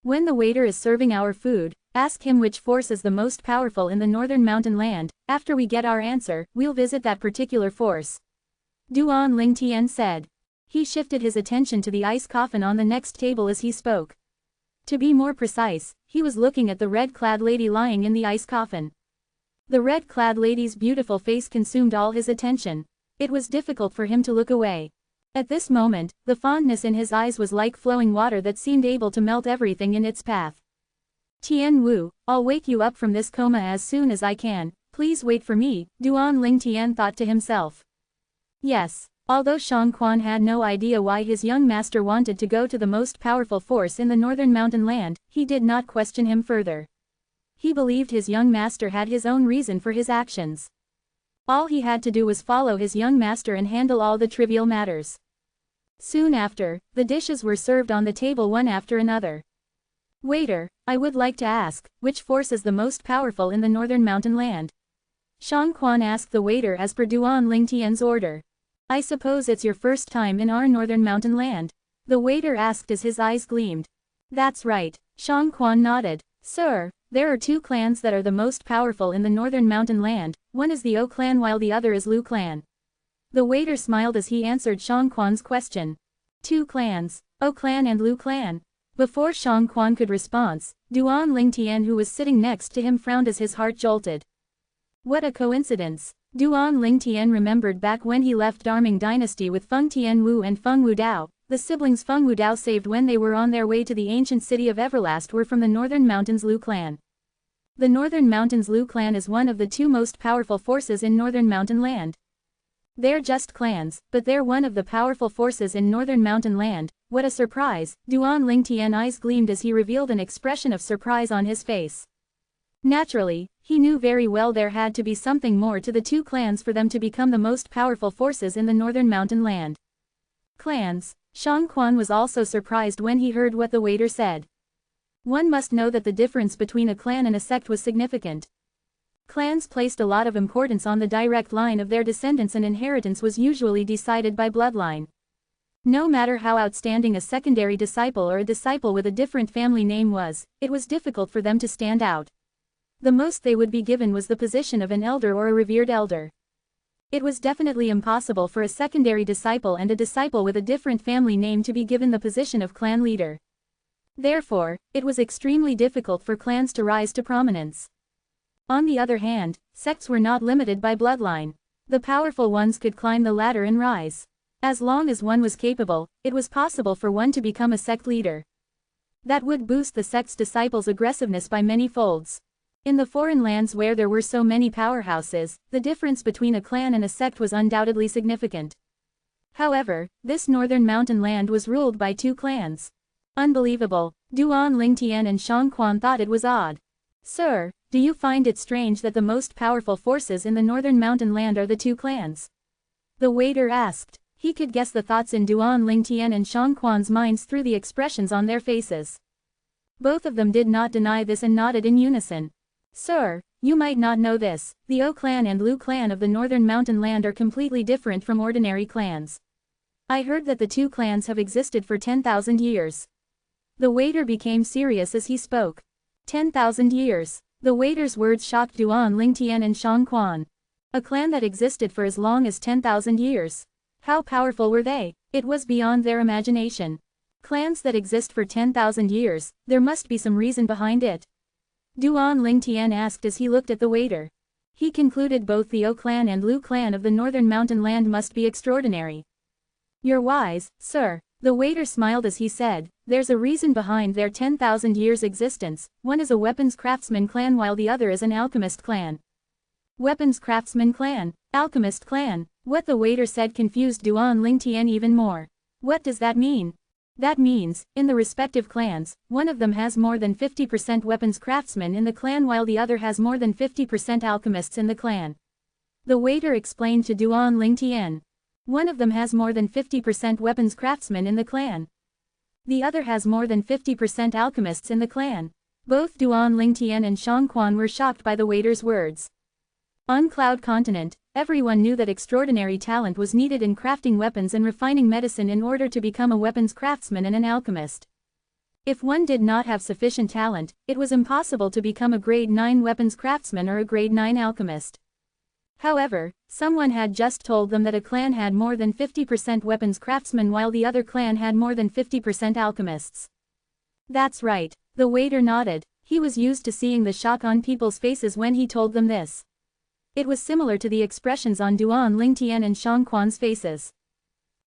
"When the waiter is serving our food, ask him which force is the most powerful in the Northern Mountain Land. After we get our answer, we'll visit that particular force," Duan Lingtian said. He shifted his attention to the ice coffin on the next table as he spoke. To be more precise, he was looking at the red-clad lady lying in the ice coffin. The red-clad lady's beautiful face consumed all his attention. It was difficult for him to look away. At this moment, the fondness in his eyes was like flowing water that seemed able to melt everything in its path. "Tian Wu, I'll wake you up from this coma as soon as I can. Please wait for me," Duan Lingtian thought to himself. Yes. Although Shang Quan had no idea why his young master wanted to go to the most powerful force in the Northern Mountain Land, he did not question him further. He believed his young master had his own reason for his actions. All he had to do was follow his young master and handle all the trivial matters. Soon after, the dishes were served on the table one after another. Waiter, I would like to ask, which force is the most powerful in the northern mountain land? Shang Quan asked the waiter as per Duan Ling Tian's order. I suppose it's your first time in our northern mountain land? The waiter asked as his eyes gleamed. That's right, Shang Quan nodded. Sir, there are two clans that are the most powerful in the northern mountain land, one is the O clan while the other is Lu clan. The waiter smiled as he answered Shang Quan's question. Two clans, O clan and Lu clan. Before Shang Quan could respond, Duan Ling Tian who was sitting next to him frowned as his heart jolted. What a coincidence. Duan Ling Tian remembered back when he left Darming dynasty with Feng Tianwu and Feng Wudao, the siblings Feng Wudao saved when they were on their way to the ancient city of Everlast were from the northern mountains Lu clan. The northern mountains Lu clan is one of the two most powerful forces in northern mountain land. They're just clans, but they're one of the powerful forces in northern mountain land. What a surprise! Duan Ling Tian's eyes gleamed as he revealed an expression of surprise on his face. Naturally, he knew very well there had to be something more to the two clans for them to become the most powerful forces in the northern mountain land. Clans. Shang Quan was also surprised when he heard what the waiter said. One must know that the difference between a clan and a sect was significant. Clans placed a lot of importance on the direct line of their descendants and inheritance was usually decided by bloodline. No matter how outstanding a secondary disciple or a disciple with a different family name was, it was difficult for them to stand out. The most they would be given was the position of an elder or a revered elder. It was definitely impossible for a secondary disciple and a disciple with a different family name to be given the position of clan leader. Therefore, it was extremely difficult for clans to rise to prominence. On the other hand, sects were not limited by bloodline. The powerful ones could climb the ladder and rise. As long as one was capable, it was possible for one to become a sect leader. That would boost the sect's disciples' aggressiveness by many folds. In the foreign lands where there were so many powerhouses, the difference between a clan and a sect was undoubtedly significant. However, this northern mountain land was ruled by two clans. Unbelievable. Duan Ling Tian and Shang Quan thought it was odd. Sir, do you find it strange that the most powerful forces in the northern mountain land are the two clans? The waiter asked. He could guess the thoughts in Duan Ling Tian and Shang Quan's minds through the expressions on their faces. Both of them did not deny this and nodded in unison. Sir, you might not know this, the O clan and Lu clan of the northern mountain land are completely different from ordinary clans. I heard that the two clans have existed for 10,000 years. The waiter became serious as he spoke. 10,000 years. The waiter's words shocked Duan Ling Tian and Shang Quan. A clan that existed for as long as 10,000 years. How powerful were they? It was beyond their imagination. Clans that exist for 10,000 years, there must be some reason behind it. Duan Ling Tian asked as he looked at the waiter. He concluded both the O clan and Lu clan of the northern mountain land must be extraordinary. You're wise, sir. The waiter smiled as he said, there's a reason behind their 10,000 years existence. One is a weapons craftsman clan while the other is an alchemist clan. Weapons craftsman clan, alchemist clan. What the waiter said confused Duan Ling Tian even more. What does that mean? That means, in the respective clans, one of them has more than 50% weapons craftsmen in the clan while the other has more than 50% alchemists in the clan. The waiter explained to Duan Ling Tian. One of them has more than 50% weapons craftsmen in the clan. The other has more than 50% alchemists in the clan. Both Duan Ling Tian and Shang Quan were shocked by the waiter's words. On Cloud Continent, everyone knew that extraordinary talent was needed in crafting weapons and refining medicine in order to become a weapons craftsman and an alchemist. If one did not have sufficient talent, it was impossible to become a grade 9 weapons craftsman or a grade 9 alchemist. However, someone had just told them that a clan had more than 50% weapons craftsmen while the other clan had more than 50% alchemists. That's right, the waiter nodded. He was used to seeing the shock on people's faces when he told them this. It was similar to the expressions on Duan Ling Tian and Shang Quan's faces.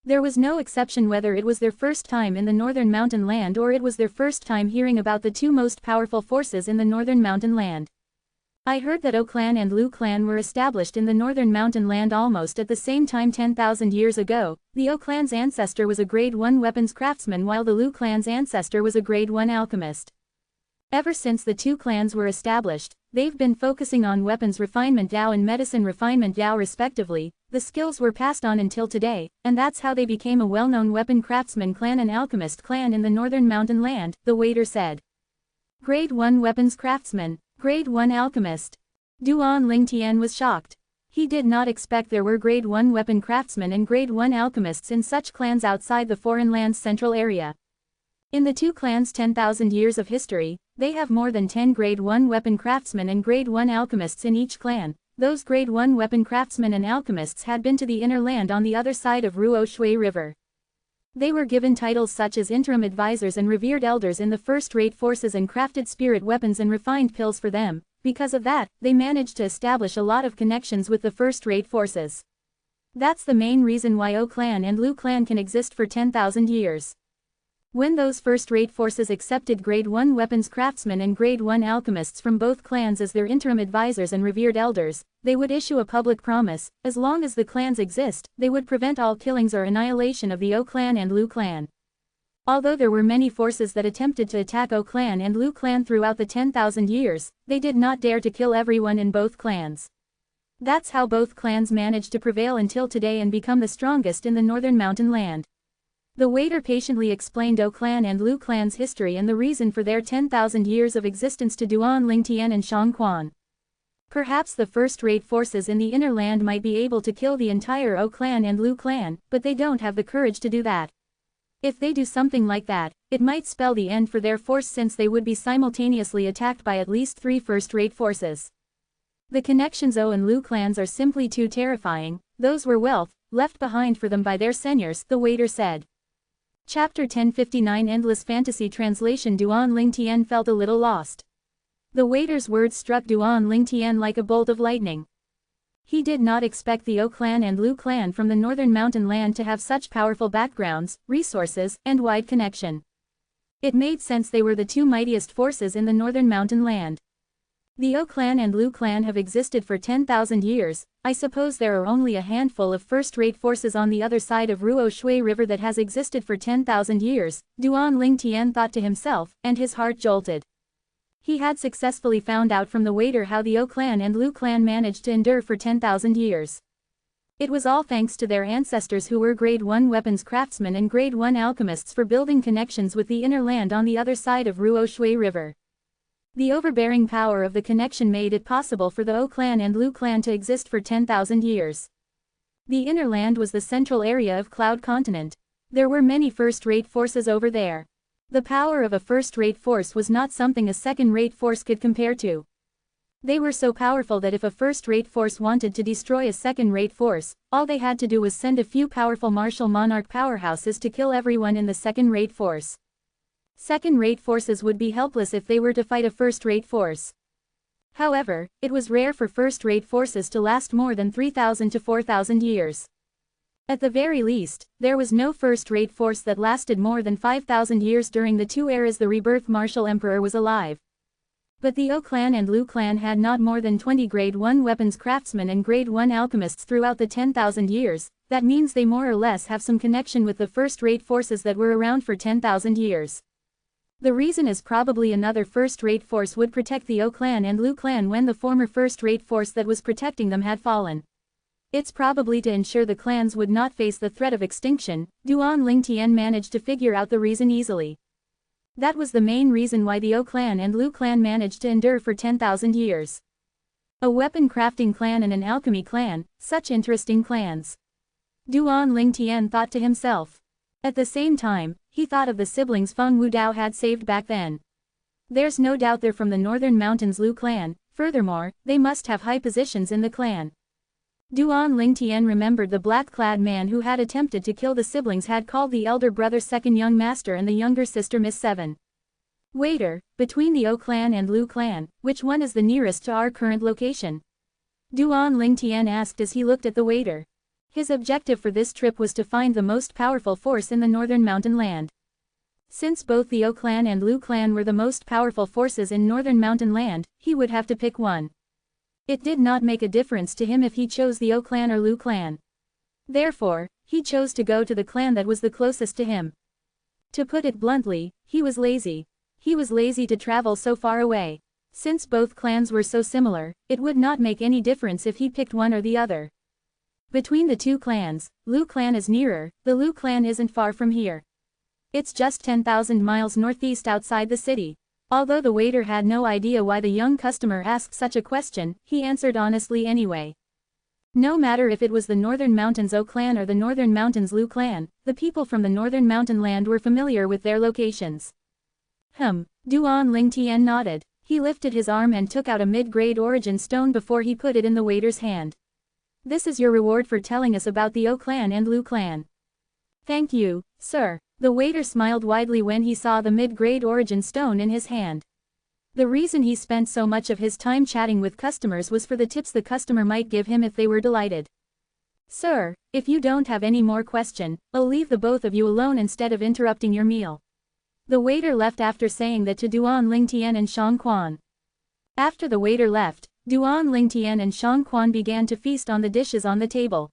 There was no exception whether it was their first time in the northern mountain land or it was their first time hearing about the two most powerful forces in the northern mountain land. I heard that O clan and Lu clan were established in the northern mountain land almost at the same time 10,000 years ago. The O clan's ancestor was a grade 1 weapons craftsman while the Lu clan's ancestor was a grade 1 alchemist. Ever since the two clans were established, they've been focusing on weapons refinement Dao and medicine refinement Dao respectively. The skills were passed on until today, and that's how they became a well-known weapon craftsman clan and alchemist clan in the northern mountain land, the waiter said. Grade 1 weapons craftsman, Grade 1 alchemist. Duan Lingtian was shocked. He did not expect there were Grade 1 weapon craftsmen and Grade 1 alchemists in such clans outside the foreign land's central area. In the two clans' 10,000 years of history, they have more than 10 Grade 1 weapon craftsmen and Grade 1 alchemists in each clan. Those Grade 1 weapon craftsmen and alchemists had been to the inner land on the other side of Ruo Shui River. They were given titles such as interim advisors and revered elders in the first-rate forces and crafted spirit weapons and refined pills for them. Because of that, they managed to establish a lot of connections with the first-rate forces. That's the main reason why O clan and Lu clan can exist for 10,000 years. When those first-rate forces accepted Grade 1 weapons craftsmen and Grade 1 alchemists from both clans as their interim advisors and revered elders, they would issue a public promise: as long as the clans exist, they would prevent all killings or annihilation of the O clan and Lu clan. Although there were many forces that attempted to attack O clan and Lu clan throughout the 10,000 years, they did not dare to kill everyone in both clans. That's how both clans managed to prevail until today and become the strongest in the northern mountain land. The waiter patiently explained O clan and Lu clan's history and the reason for their 10,000 years of existence to Duan Lingtian and Shang Quan. Perhaps the first-rate forces in the inner land might be able to kill the entire O clan and Lu clan, but they don't have the courage to do that. If they do something like that, it might spell the end for their force since they would be simultaneously attacked by at least 3 first-rate forces. The connections O and Lu clans are simply too terrifying. Those were wealth, left behind for them by their seigneurs, the waiter said. Chapter 1059 Endless Fantasy Translation Duan Lingtian felt a little lost. The waiter's words struck Duan Lingtian like a bolt of lightning. He did not expect the O clan and Lu clan from the northern mountain land to have such powerful backgrounds, resources, and wide connection. It made sense they were the two mightiest forces in the northern mountain land. The O clan and Lu clan have existed for 10,000 years. I suppose there are only a handful of first-rate forces on the other side of Ruo Shui River that has existed for 10,000 years, Duan Lingtian thought to himself, and his heart jolted. He had successfully found out from the waiter how the O clan and Lu clan managed to endure for 10,000 years. It was all thanks to their ancestors who were Grade 1 weapons craftsmen and Grade 1 alchemists for building connections with the inner land on the other side of Ruo Shui River. The overbearing power of the connection made it possible for the O clan and Lu clan to exist for 10,000 years. The inner land was the central area of Cloud Continent. There were many first-rate forces over there. The power of a first-rate force was not something a second-rate force could compare to. They were so powerful that if a first-rate force wanted to destroy a second-rate force, all they had to do was send a few powerful martial monarch powerhouses to kill everyone in the second-rate force. Second-rate forces would be helpless if they were to fight a first-rate force. However, it was rare for first-rate forces to last more than 3,000 to 4,000 years. At the very least, there was no first-rate force that lasted more than 5,000 years during the 2 eras the rebirth martial emperor was alive. But the O clan and Lu clan had not more than 20 Grade 1 weapons craftsmen and Grade 1 alchemists throughout the 10,000 years. That means they more or less have some connection with the first-rate forces that were around for 10,000 years. The reason is probably another first-rate force would protect the O clan and Lu clan when the former first-rate force that was protecting them had fallen. It's probably to ensure the clans would not face the threat of extinction. Duan Lingtian managed to figure out the reason easily. That was the main reason why the O clan and Lu clan managed to endure for 10,000 years. A weapon crafting clan and an alchemy clan, such interesting clans. Duan Lingtian thought to himself. At the same time, he thought of the siblings Feng Wudao had saved back then. There's no doubt they're from the northern mountains Lu clan. Furthermore, they must have high positions in the clan. Duan Lingtian remembered the black-clad man who had attempted to kill the siblings had called the elder brother second young master and the younger sister Miss Seven. Waiter, between the O clan and Lu clan, which one is the nearest to our current location? Duan Lingtian asked as he looked at the waiter. His objective for this trip was to find the most powerful force in the northern mountain land. Since both the O clan and Lu clan were the most powerful forces in northern mountain land, he would have to pick one. It did not make a difference to him if he chose the O clan or Lu clan. Therefore, he chose to go to the clan that was the closest to him. To put it bluntly, he was lazy. He was lazy to travel so far away. Since both clans were so similar, it would not make any difference if he picked one or the other. Between the two clans, Lu clan is nearer, the Lu clan isn't far from here. It's just 10,000 miles northeast outside the city. Although the waiter had no idea why the young customer asked such a question, he answered honestly anyway. No matter if it was the Northern Mountains O clan or the Northern Mountains Lu clan, the people from the Northern Mountain land were familiar with their locations. Duan Ling Tian nodded. He lifted his arm and took out a mid-grade origin stone before he put it in the waiter's hand. This is your reward for telling us about the O clan and Lu clan. Thank you, sir. The waiter smiled widely when he saw the mid-grade origin stone in his hand. The reason he spent so much of his time chatting with customers was for the tips the customer might give him if they were delighted. Sir, if you don't have any more question, I'll leave the both of you alone instead of interrupting your meal. The waiter left after saying that to Duan Ling Tian and Shang Quan. After the waiter left, Duan Ling Tian and Shang Quan began to feast on the dishes on the table.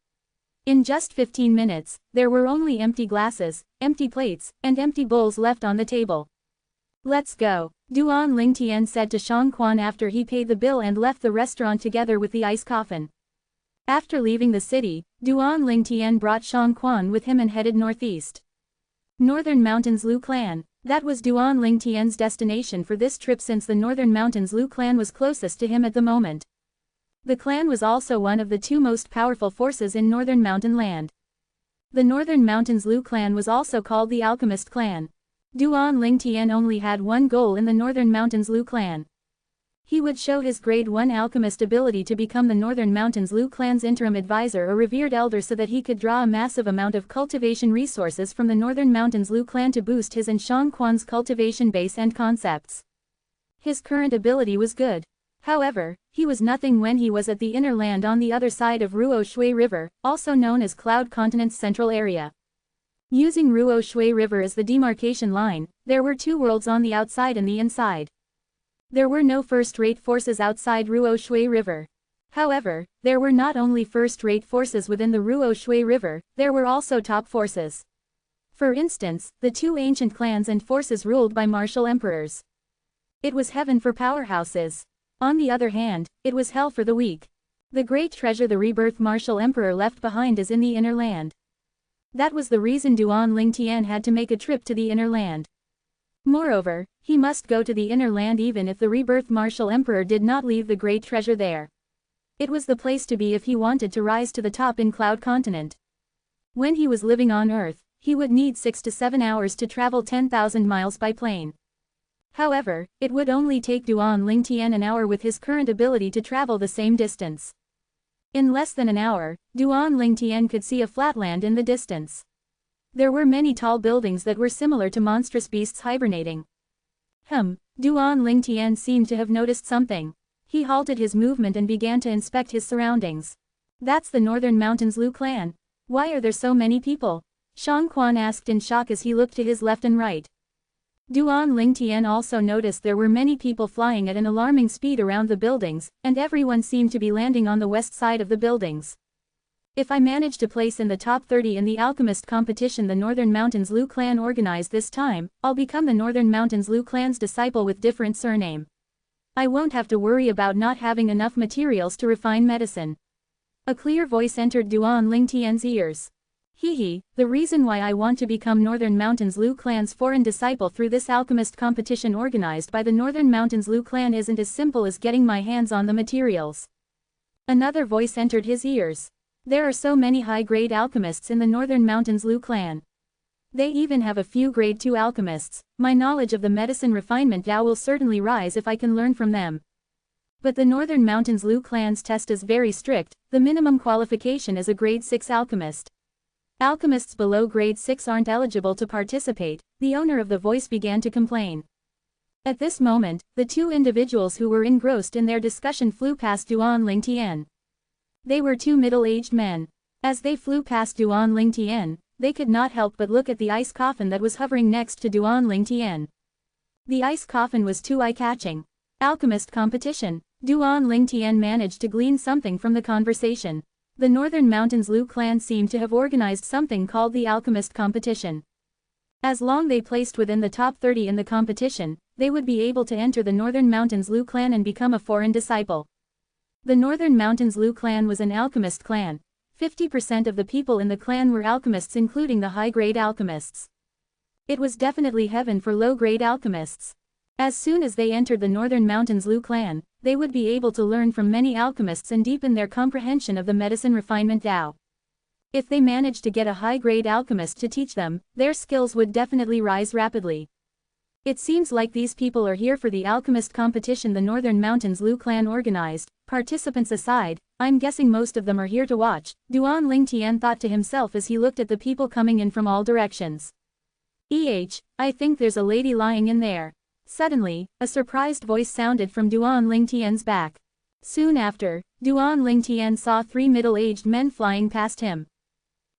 In just 15 minutes, there were only empty glasses, empty plates, and empty bowls left on the table. Let's go, Duan Ling Tian said to Shang Quan after he paid the bill and left the restaurant together with the ice coffin. After leaving the city, Duan Ling Tian brought Shang Quan with him and headed northeast. Northern Mountains Lu clan. That was Duan Ling Tian's destination for this trip since the Northern Mountains Lu clan was closest to him at the moment. The clan was also one of the two most powerful forces in Northern Mountain land. The Northern Mountains Lu clan was also called the Alchemist clan. Duan Ling Tian only had one goal in the Northern Mountains Lu clan. He would show his grade 1 alchemist ability to become the Northern Mountains Lu clan's interim advisor or revered elder so that he could draw a massive amount of cultivation resources from the Northern Mountains Lu clan to boost his and Shang Quan's cultivation base and concepts. His current ability was good. However, he was nothing when he was at the inner land on the other side of Ruo Shui River, also known as Cloud Continent's central area. Using Ruo Shui River as the demarcation line, there were two worlds on the outside and the inside. There were no first-rate forces outside Ruo Shui River. However, there were not only first-rate forces within the Ruo Shui River, there were also top forces. For instance, the two ancient clans and forces ruled by martial emperors. It was heaven for powerhouses. On the other hand, it was hell for the weak. The great treasure the rebirth martial emperor left behind is in the inner land. That was the reason Duan Ling Tian had to make a trip to the inner land. Moreover, he must go to the inner land even if the rebirth martial emperor did not leave the great treasure there. It was the place to be if he wanted to rise to the top in Cloud Continent. When he was living on Earth, he would need 6 to 7 hours to travel 10,000 miles by plane. However, it would only take Duan Ling Tian an hour with his current ability to travel the same distance. In less than an hour, Duan Ling Tian could see a flatland in the distance. There were many tall buildings that were similar to monstrous beasts hibernating. Duan Ling Tian seemed to have noticed something. He halted his movement and began to inspect his surroundings. That's the Northern Mountains Lu clan. Why are there so many people? Shang Quan asked in shock as he looked to his left and right. Duan Ling Tian also noticed there were many people flying at an alarming speed around the buildings, and everyone seemed to be landing on the west side of the buildings. If I manage to place in the top 30 in the alchemist competition the Northern Mountains Lu clan organized this time, I'll become the Northern Mountains Lu clan's disciple with different surname. I won't have to worry about not having enough materials to refine medicine. A clear voice entered Duan Ling Tian's ears. The reason why I want to become Northern Mountains Lu clan's foreign disciple through this alchemist competition organized by the Northern Mountains Lu clan isn't as simple as getting my hands on the materials. Another voice entered his ears. There are so many high-grade alchemists in the Northern Mountains Lu clan. They even have a few grade 2 alchemists. My knowledge of the medicine refinement Dao will certainly rise if I can learn from them. But the Northern Mountains Lu clan's test is very strict. The minimum qualification is a grade 6 alchemist. Alchemists below grade 6 aren't eligible to participate, the owner of the voice began to complain. At this moment, the two individuals who were engrossed in their discussion flew past Duan Ling Tian. They were two middle-aged men. As they flew past Duan Ling Tian, they could not help but look at the ice coffin that was hovering next to Duan Ling Tian. The ice coffin was too eye-catching. Alchemist competition. Duan Ling Tian managed to glean something from the conversation. The Northern Mountains Lu clan seemed to have organized something called the alchemist competition. As long as they placed within the top 30 in the competition, they would be able to enter the Northern Mountains Lu clan and become a foreign disciple. The Northern Mountains Lu clan was an alchemist clan. 50% of the people in the clan were alchemists, including the high-grade alchemists. It was definitely heaven for low-grade alchemists. As soon as they entered the Northern Mountains Lu clan, they would be able to learn from many alchemists and deepen their comprehension of the medicine refinement Tao. If they managed to get a high-grade alchemist to teach them, their skills would definitely rise rapidly. It seems like these people are here for the alchemist competition the Northern Mountains Lu clan organized. Participants aside, I'm guessing most of them are here to watch, Duan Lingtian thought to himself as he looked at the people coming in from all directions. I think there's a lady lying in there. Suddenly, a surprised voice sounded from Duan Lingtian's back. Soon after, Duan Lingtian saw 3 middle-aged men flying past him.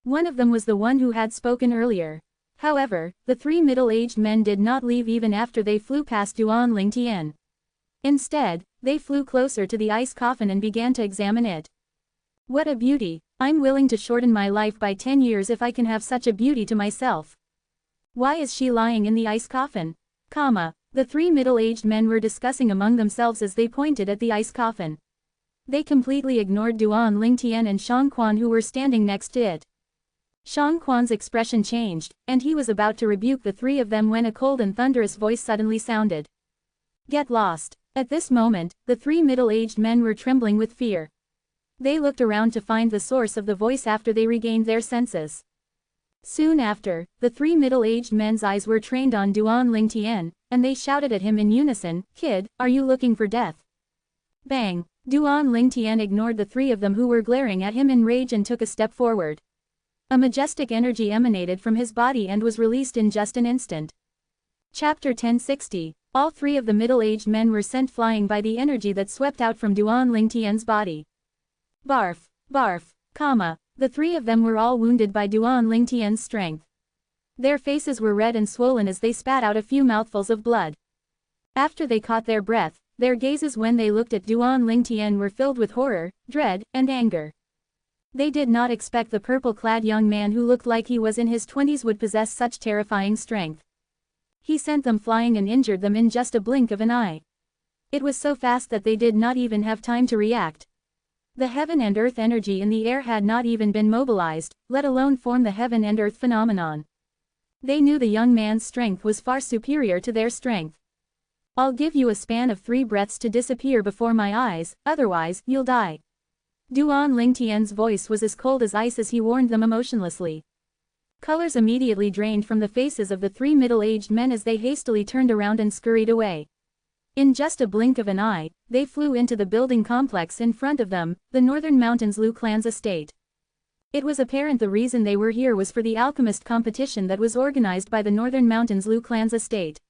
One of them was the one who had spoken earlier. However, the 3 middle-aged men did not leave even after they flew past Duan Lingtian. Instead, they flew closer to the ice coffin and began to examine it. What a beauty! I'm willing to shorten my life by 10 years if I can have such a beauty to myself. Why is she lying in the ice coffin? The 3 middle-aged men were discussing among themselves as they pointed at the ice coffin. They completely ignored Duan Lingtian and Shang Quan who were standing next to it. Shang Quan's expression changed, and he was about to rebuke the 3 of them when a cold and thunderous voice suddenly sounded. Get lost! At this moment, the 3 middle-aged men were trembling with fear. They looked around to find the source of the voice after they regained their senses. Soon after, the 3 middle-aged men's eyes were trained on Duan Lingtian, and they shouted at him in unison, "Kid, are you looking for death?" Bang! Duan Lingtian ignored the 3 of them who were glaring at him in rage and took a step forward. A majestic energy emanated from his body and was released in just an instant. Chapter 1060. All 3 of the middle-aged men were sent flying by the energy that swept out from Duan Lingtian's body. Barf! Barf! The 3 of them were all wounded by Duan Lingtian's strength. Their faces were red and swollen as they spat out a few mouthfuls of blood. After they caught their breath, their gazes when they looked at Duan Lingtian were filled with horror, dread, and anger. They did not expect the purple-clad young man who looked like he was in his 20s would possess such terrifying strength. He sent them flying and injured them in just a blink of an eye. It was so fast that they did not even have time to react. The heaven and earth energy in the air had not even been mobilized, let alone form the heaven and earth phenomenon. They knew the young man's strength was far superior to their strength. I'll give you a span of 3 breaths to disappear before my eyes, otherwise, you'll die. Duan Lingtian's voice was as cold as ice as he warned them emotionlessly. Colors immediately drained from the faces of the 3 middle-aged men as they hastily turned around and scurried away. In just a blink of an eye, they flew into the building complex in front of them, the Northern Mountains Lu clan's estate. It was apparent the reason they were here was for the alchemist competition that was organized by the Northern Mountains Lu clan's estate.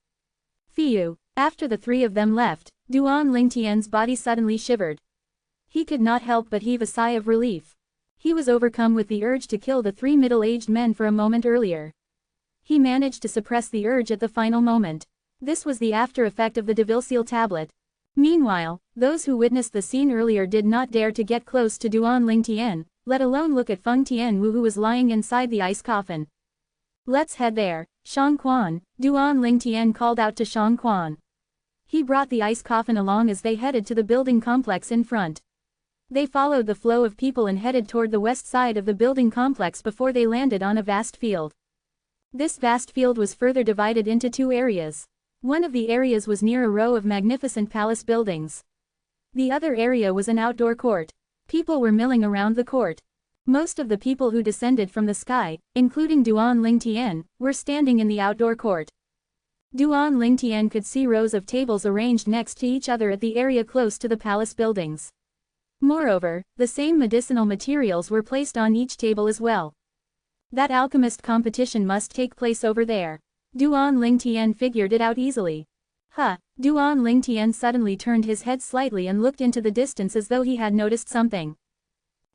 Phew! After the 3 of them left, Duan Lingtian's body suddenly shivered. He could not help but heave a sigh of relief. He was overcome with the urge to kill the 3 middle-aged men for a moment earlier. He managed to suppress the urge at the final moment. This was the after effect of the Devil Seal tablet. Meanwhile, those who witnessed the scene earlier did not dare to get close to Duan Lingtian, let alone look at Feng Tianwu who was lying inside the ice coffin. Let's head there, Shang Quan, Duan Lingtian called out to Shang Quan. He brought the ice coffin along as they headed to the building complex in front. They followed the flow of people and headed toward the west side of the building complex before they landed on a vast field. This vast field was further divided into 2 areas. One of the areas was near a row of magnificent palace buildings. The other area was an outdoor court. People were milling around the court. Most of the people who descended from the sky, including Duan Lingtian, were standing in the outdoor court. Duan Lingtian could see rows of tables arranged next to each other at the area close to the palace buildings. Moreover, the same medicinal materials were placed on each table as well. That alchemist competition must take place over there. Duan Lingtian figured it out easily. Duan Lingtian suddenly turned his head slightly and looked into the distance as though he had noticed something.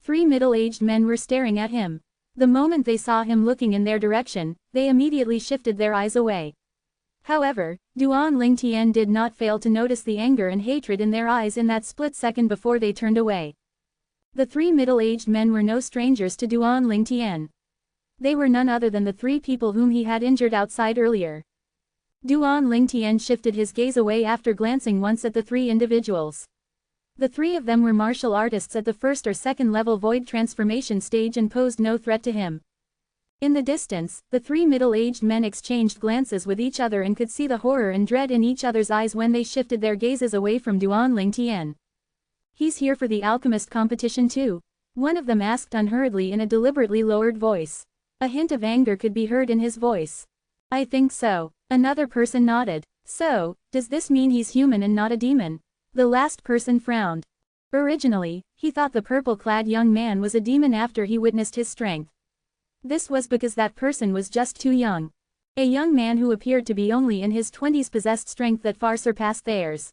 3 middle-aged men were staring at him. The moment they saw him looking in their direction, they immediately shifted their eyes away. However, Duan Lingtian did not fail to notice the anger and hatred in their eyes in that split second before they turned away. The 3 middle-aged men were no strangers to Duan Lingtian. They were none other than the 3 people whom he had injured outside earlier. Duan Lingtian shifted his gaze away after glancing once at the three individuals. The three of them were martial artists at the first or second level void transformation stage and posed no threat to him. In the distance, the three middle-aged men exchanged glances with each other and could see the horror and dread in each other's eyes when they shifted their gazes away from Duan Lingtian. "He's here for the alchemist competition too?" one of them asked unhurriedly in a deliberately lowered voice. A hint of anger could be heard in his voice. "I think so." Another person nodded. "So, does this mean he's human and not a demon?" The last person frowned. Originally, he thought the purple-clad young man was a demon after he witnessed his strength. This was because that person was just too young. A young man who appeared to be only in his 20s possessed strength that far surpassed theirs.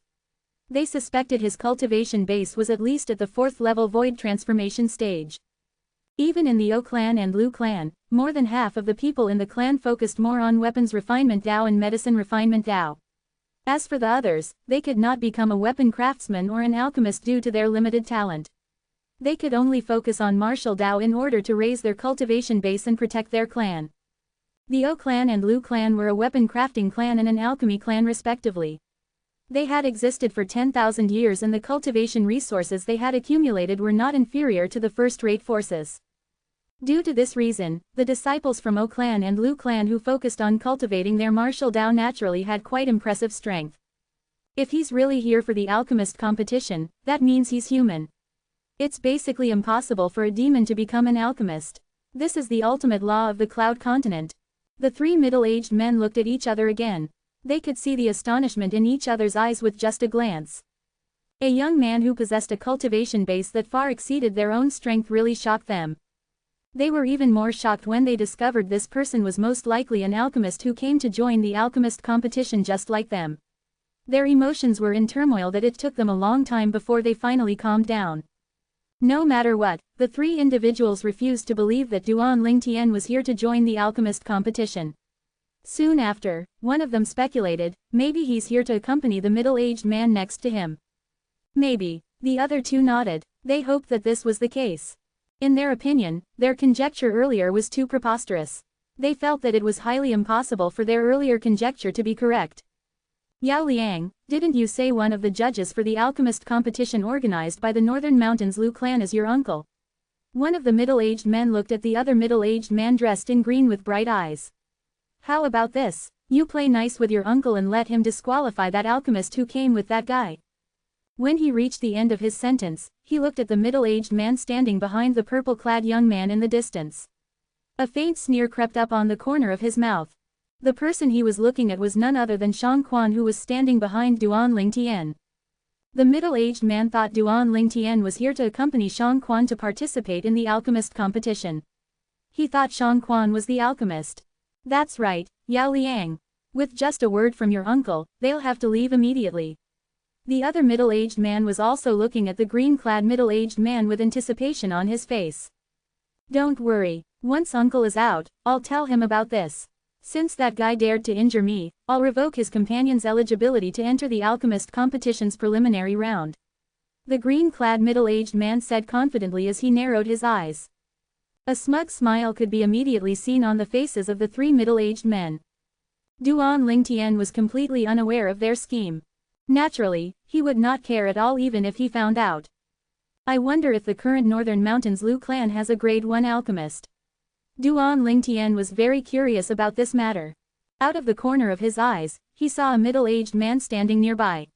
They suspected his cultivation base was at least at the 4th level void transformation stage. Even in the O clan and Lu clan, more than half of the people in the clan focused more on weapons refinement Dao and medicine refinement Dao. As for the others, they could not become a weapon craftsman or an alchemist due to their limited talent. They could only focus on martial Dao in order to raise their cultivation base and protect their clan. The O clan and Lu clan were a weapon crafting clan and an alchemy clan respectively. They had existed for 10,000 years and the cultivation resources they had accumulated were not inferior to the first-rate forces. Due to this reason, the disciples from O clan and Lu clan who focused on cultivating their martial Dao naturally had quite impressive strength. If he's really here for the alchemist competition, that means he's human. It's basically impossible for a demon to become an alchemist. This is the ultimate law of the Cloud Continent. The three middle-aged men looked at each other again. They could see the astonishment in each other's eyes with just a glance. A young man who possessed a cultivation base that far exceeded their own strength really shocked them. They were even more shocked when they discovered this person was most likely an alchemist who came to join the alchemist competition just like them. Their emotions were in turmoil that it took them a long time before they finally calmed down. No matter what, the three individuals refused to believe that Duan Lingtian was here to join the alchemist competition. Soon after, one of them speculated, maybe he's here to accompany the middle-aged man next to him. Maybe. The other two nodded. They hoped that this was the case. In their opinion, their conjecture earlier was too preposterous. They felt that it was highly impossible for their earlier conjecture to be correct. "Yao Liang, didn't you say one of the judges for the alchemist competition organized by the Northern Mountains Lu clan is your uncle?" One of the middle-aged men looked at the other middle-aged man dressed in green with bright eyes. "How about this? You play nice with your uncle and let him disqualify that alchemist who came with that guy." When he reached the end of his sentence, he looked at the middle-aged man standing behind the purple-clad young man in the distance. A faint sneer crept up on the corner of his mouth. The person he was looking at was none other than Shang Quan, who was standing behind Duan Lingtian. The middle-aged man thought Duan Lingtian was here to accompany Shang Quan to participate in the alchemist competition. He thought Shang Quan was the alchemist. "That's right, Yao Liang. With just a word from your uncle, they'll have to leave immediately." The other middle-aged man was also looking at the green-clad middle-aged man with anticipation on his face. "Don't worry, once uncle is out, I'll tell him about this. Since that guy dared to injure me, I'll revoke his companion's eligibility to enter the alchemist competition's preliminary round." The green-clad middle-aged man said confidently as he narrowed his eyes. A smug smile could be immediately seen on the faces of the three middle-aged men. Duan Lingtian was completely unaware of their scheme. Naturally, he would not care at all even if he found out. "I wonder if the current Northern Mountains Lu clan has a grade 1 alchemist." Duan Lingtian was very curious about this matter. Out of the corner of his eyes, he saw a middle-aged man standing nearby.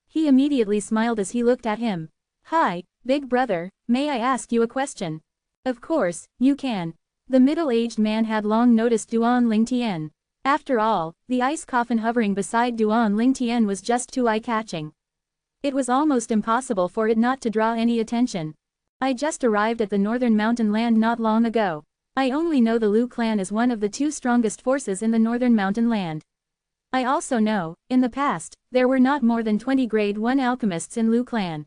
He immediately smiled as he looked at him. "Hi, big brother, may I ask you a question?" "Of course, you can." The middle-aged man had long noticed Duan Lingtian. After all, the ice coffin hovering beside Duan Lingtian was just too eye-catching. It was almost impossible for it not to draw any attention. "I just arrived at the Northern Mountain Land not long ago. I only know the Lu clan is one of the two strongest forces in the Northern Mountain Land. I also know, in the past, there were not more than 20 grade 1 alchemists in Lu clan."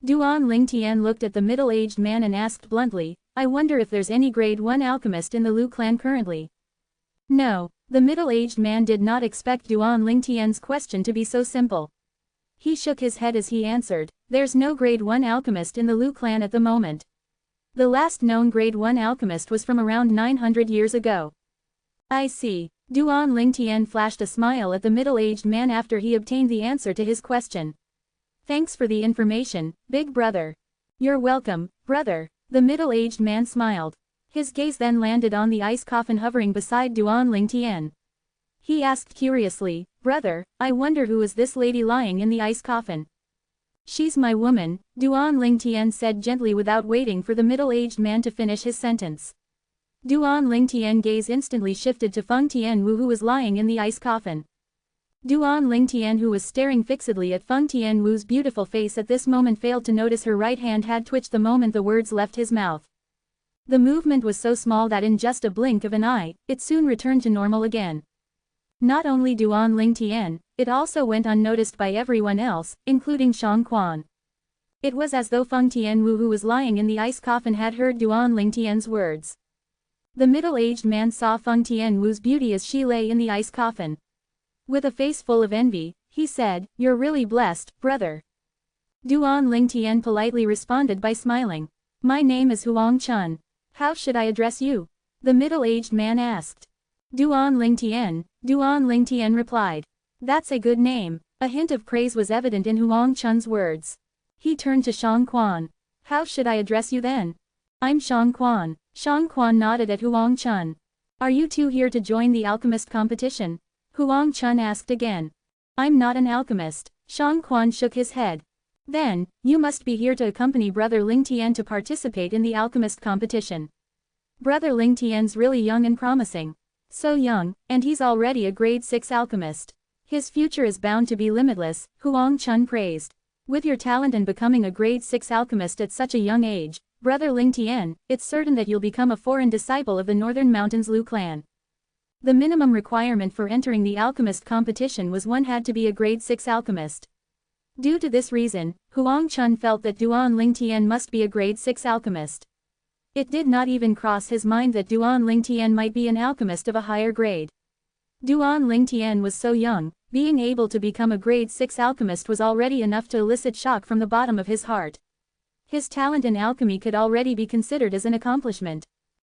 Duan Lingtian looked at the middle-aged man and asked bluntly, "I wonder if there's any grade 1 alchemist in the Lu clan currently?" "No." The middle-aged man did not expect Duan Lingtian's question to be so simple. He shook his head as he answered, "There's no grade 1 alchemist in the Lu clan at the moment. The last known grade 1 alchemist was from around 900 years ago." "I see. Duan Lingtian flashed a smile at the middle-aged man after he obtained the answer to his question. Thanks for the information, big brother. You're welcome, brother. The middle-aged man smiled. His gaze then landed on the ice coffin hovering beside Duan Lingtian. He asked curiously, brother, I wonder who is this lady lying in the ice coffin? She's my woman, Duan Lingtian said gently without waiting for the middle-aged man to finish his sentence. Duan Lingtian's gaze instantly shifted to Feng Tianwu, who was lying in the ice coffin. Duan Lingtian, who was staring fixedly at Feng Tianwu's beautiful face at this moment, failed to notice her right hand had twitched the moment the words left his mouth. The movement was so small that in just a blink of an eye, it soon returned to normal again. Not only Duan Lingtian, it also went unnoticed by everyone else, including Shang Quan. It was as though Feng Tianwu, who was lying in the ice coffin, had heard Duan Lingtian's words. The middle-aged man saw Feng Tianwu's beauty as she lay in the ice coffin. With a face full of envy, he said, "You're really blessed, brother." Duan Lingtian politely responded by smiling. "My name is Huang Chun. How should I address you?" the middle-aged man asked. Duan Lingtian replied. "That's a good name." A hint of praise was evident in Huang Chun's words. He turned to Shang Quan. "How should I address you then?" "I'm Shang Quan." Shang Quan nodded at Huang Chun. "Are you two here to join the alchemist competition?" Huang Chun asked again. "I'm not an alchemist." Shang Quan shook his head. "Then, you must be here to accompany Brother Lingtian to participate in the alchemist competition. Brother Lingtian's really young and promising. So young, and he's already a grade 6 alchemist. His future is bound to be limitless," Huang Chun praised. "With your talent and becoming a grade 6 alchemist at such a young age, Brother Lingtian, it's certain that you'll become a foreign disciple of the Northern Mountains Lu clan." The minimum requirement for entering the alchemist competition was one had to be a grade 6 alchemist. Due to this reason, Huang Chun felt that Duan Lingtian must be a grade 6 alchemist. It did not even cross his mind that Duan Lingtian might be an alchemist of a higher grade. Duan Lingtian was so young, being able to become a grade 6 alchemist was already enough to elicit shock from the bottom of his heart. His talent in alchemy could already be considered as an accomplishment.